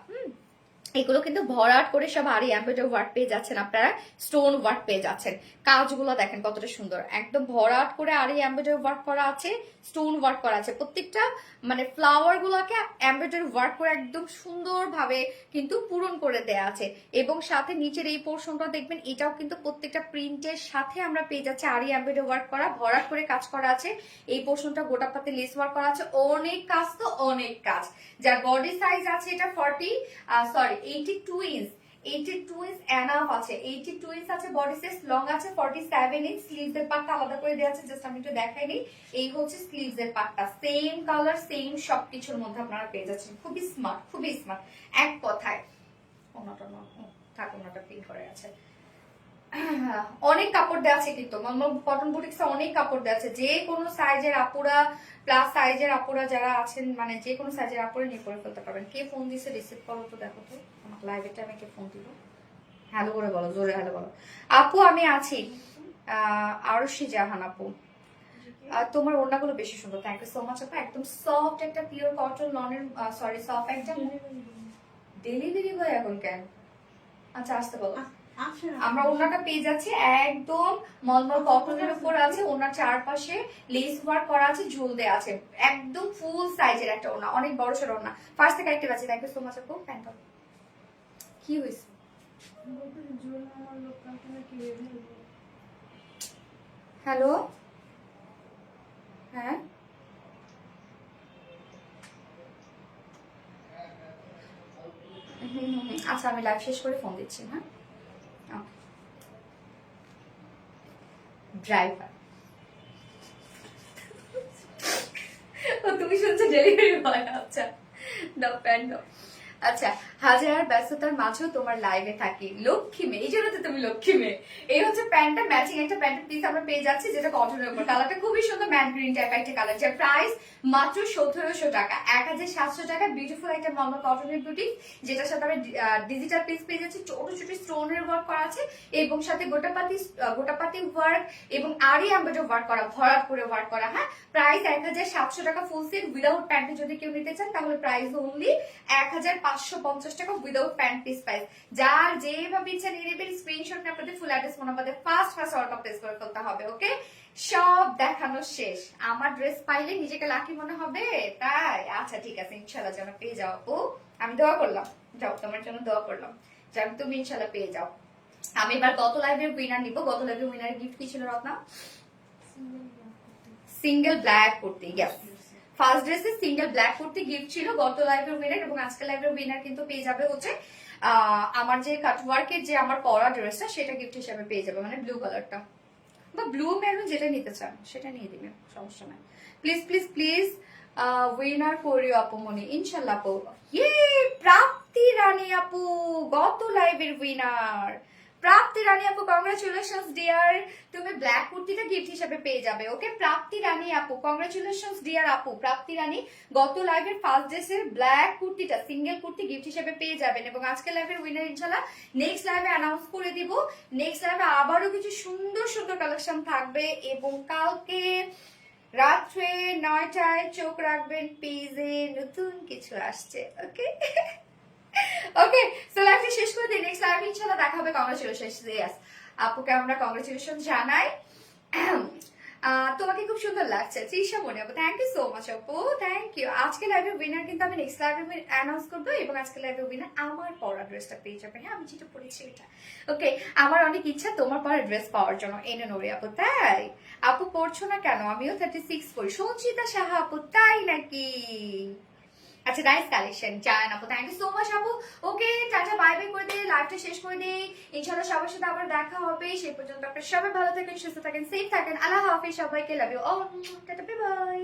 A: এগুলো কিন্তু ভরাট করে সব আরি এমব্রয়ডারি ওয়ার্ক পেয়ে যাচ্ছেন, আপনারা স্টোন ওয়ার্ক পেয়ে যাচ্ছেন। কাজগুলো দেখেন কতটা সুন্দর, একদম ভরাট করে আরি এমব্রয়ডারি ওয়ার্ক করা আছে, স্টোন ওয়ার্ক করা আছে। প্রত্যেকটা মানে ফ্লাওয়ার গুলোকে এমব্রয়ডারি ওয়ার্ক করে একদম সুন্দরভাবে কিন্তু পূরণ করে দেয়া আছে। এবং সাথে নিচের এই পোর্শনটা দেখবেন, এটাও কিন্তু প্রত্যেকটা প্রিন্টের সাথে আমরা পেয়ে যাচ্ছি আরি এমব্রয়ডারি ওয়ার্ক করা, ভরাট করে কাজ করা আছে। এই পোর্শনটা গোটা পাতে লেস ওয়ার্ক করা আছে। অনেক কাজ তো অনেক কাজ। যার বডি সাইজ আছে এটা 82 ইঞ্চ, 82 ইঞ্চ এনাফ আছে, 82 ইঞ্চ আছে বডি সাইজ, লং আছে 47 ইঞ্চ। স্লিভস এর পার্টটা আলাদা করে দেওয়া আছে, জাস্ট আমি একটু দেখাই দিই। এই হচ্ছে স্লিভস এর পার্টটা, সেম কালার সেম সবকিছুর মধ্যে আপনারা পেয়ে যাচ্ছেন। খুবই স্মার্ট, খুবই স্মার্ট এক কথায়। ওনাটা না থাক, ওনাটা প্রিন্ট করে আছে। অনেক কাপড় দেওয়া আছে কিন্তু কটন বুটিক্সে অনেক কাপড় দেওয়া আছে। যে কোনো সাইজের আপুরা প্লাস সাইজের আপুরা যারা আছেন, মানে যে কোনো সাইজের আপুরা নিয়ে পরে ফেলতে পারবেন। কে ফোন দিছে রিসিভ করো তো, দেখো তো আমার লাইভের টাইমে কে ফোন দিল। হ্যালো করে বলো, জোরে হ্যালো বলো। আপু আমি আছি, আরশি জাহান আপু। তোমার ওড়নাগুলো বেশি সুন্দর, থ্যাংক ইউ সো মাচ আপু। একদম সফট একটা পিওর কটন লনের, সরি সফট একটা ডেলিভারি বয় এখন কেন? আচ্ছা আসতে বলো। আমরা ওনাটা পেয়ে যাচ্ছি একদম মলমল কটনের উপর আছে, ওনার চারপাশে লেস ওয়ার্ক করা আছে, ঝুল দেয়া আছে, একদম ফুল সাইজের একটা ওনা, অনেক বড় সড় ওনা। ফার্স্ট থেকে অ্যাক্টিভ আছে, থ্যাংক ইউ সো মাচ আপু। প্যান্ট কি হয়েছে? হ্যালো, হ্যাঁ আচ্ছা আমি লাইভ শেষ করে ফোন দিচ্ছি। হ্যাঁ ড্রাইভার, তুমি শুনছো ডেলিভারি বয়? আচ্ছা দাও প্যান্ট দাও। আচ্ছা, হাজার ব্যস্ততার মাঝেও তোমার লাইভে থাকি, লক্ষ্মী মেয়ে, এই জন্য তো তুমি লক্ষ্মী মেয়ে। এই হচ্ছে প্যান্টটা, ম্যাচিং একটা প্যান্টের পিস আমরা পেয়ে যাচ্ছি, যেটা কটনের উপর। কালারটা খুবই সুন্দর, ম্যাট গ্রিন টাইপ একটা কালার, যার প্রাইস মাত্র 1700 টাকা, 1700 টাকা। বিউটিফুল একটা নর্মাল কটনের বুটি, যেটার সাথে আমরা ডিজিটাল পিস পেয়ে যাচ্ছি, ছোট ছোট স্টোনের ওয়ার্ক করা আছে এবং সাথে গোটাপাতি ওয়ার্ক এবং আরি এমব্রয়ডারি ওয়ার্ক করা, ভরাট করে ওয়ার্ক করা। হ্যাঁ, প্রাইস 1700 টাকা ফুল সেট। উইদাউট প্যান্টে যদি কেউ নিতে চান তাহলে প্রাইস অনলি 1550 টাকা উইদাউট প্যান্ট পিস প্রাইস। যার যেভাবে ইচ্ছা নিয়ে নেবেন, স্ক্রিনশট নিয়ে আপনাদের ফুল অ্যাড্রেস মনে আমাদের ফার্স্ট অর্ডার প্লেস করে ফেলতে হবে। ওকে, সব দেখানো শেষ। আমার ড্রেস পাইলে নিজেকে লাকি মনে হবে, তাই? আচ্ছা ঠিক আছে, ইনশাল্লাহ যেন পেয়ে যাও আপু, আমি দোয়া করলাম, যাও তোমার জন্য দোয়া করলাম যেন তুমি ইনশাল্লাহ পেয়ে যাও। আমি এবার গত লাইভের উইনার নিব। গত লাইভের উইনার গিফট কি ছিল Ratna? Single black kurti. Yes, first ড্রেসে সিঙ্গেল ব্ল্যাক কুর্তি গিফট ছিল গত লাইভের উইনার, এবং আজকের লাইভের উইনার কিন্তু পেয়ে যাবে হচ্ছে আমার যে কাটওয়ার্কের যে আমার পরা ড্রেসটা, সেটা গিফট হিসেবে পেয়ে যাবে, মানে ব্লু কালারটা বা ব্লু মেরুন যেটা নিতে চান সেটা নিয়ে দিবেন, সমস্যা নাই। প্লিজ প্লিজ প্লিজ উইনার করিও আপু মনি, ইনশাল্লাহ আপু। ইয়ে, প্রাপ্তি রানী আপু গত লাইভের উইনার। প্রাপ্তি রানী আপু কংগ্রাচুলেশনস ডিয়ার, তুমি ব্ল্যাক কুর্তিটা গিফট হিসেবে পেয়ে যাবে। ওকে, প্রাপ্তি রানী আপু কংগ্রাচুলেশনস ডিয়ার আপু। প্রাপ্তি রানী গত লাইভের ফার্স্ট ড্রেসের ব্ল্যাক কুর্তিটা সিঙ্গেল কুর্তি গিফট হিসেবে পেয়ে যাবেন, এবং আজকের লাইভের উইনার ইনশাল্লাহ নেক্সট লাইভে অ্যানাউন্স করে দিব। নেক্সট লাইভে আবারও কিছু সুন্দর সুন্দর কালেকশন থাকবে, এবং কালকে রাত্রে 9টায় চোখ রাখবেন পেজে, নতুন কিছু আসছে। ওকে ওকে, সো লাইভটা শেষ করে দিই, নেক্সট লাইভে ইনশাআল্লাহ দেখা হবে। কংগ্রাচুলেশনস, ইয়েস আপুকে আমরা কংগ্রাচুলেশন জানাই। তোমাকে খুব সুন্দর লাগছে তৃষা মনে আপু, থ্যাংক ইউ সো মাচ আপু, থ্যাংক ইউ। আজকে লাইভের উইনার কিন্তু আমি নেক্সট লাইভে অ্যানাউন্স করবো, এবং আজকে লাইভের উইনার আমার পরা ড্রেসটা পেয়ে যাবে। হ্যাঁ, আমি যেটা পরেছি এটা। ওকে, আমার অনেক ইচ্ছা তোমার পরা ড্রেস পাওয়ার জন্য। এনে নোরে আপু, তাই? আপু পড়ছো না কেন? আমিও 36 পড়ি। সঞ্চিতা সাহা আপু, তাই নাকি? আচ্ছা, নাইস কালেকশন, জান আপু, থ্যাংক ইউ সো মাচ আপু। ওকে, টাটা বাই বাই করে দিয়ে লাইভটা শেষ করে দিই। ইনশাআল্লাহ সবার সাথে আবার দেখা হবে। সেই পর্যন্ত আপনারা সবাই ভালো থাকেন, সুস্থ থাকেন, সেফ থাকেন। আল্লাহ হাফেজ সবাইকে, love you all, tata bye by.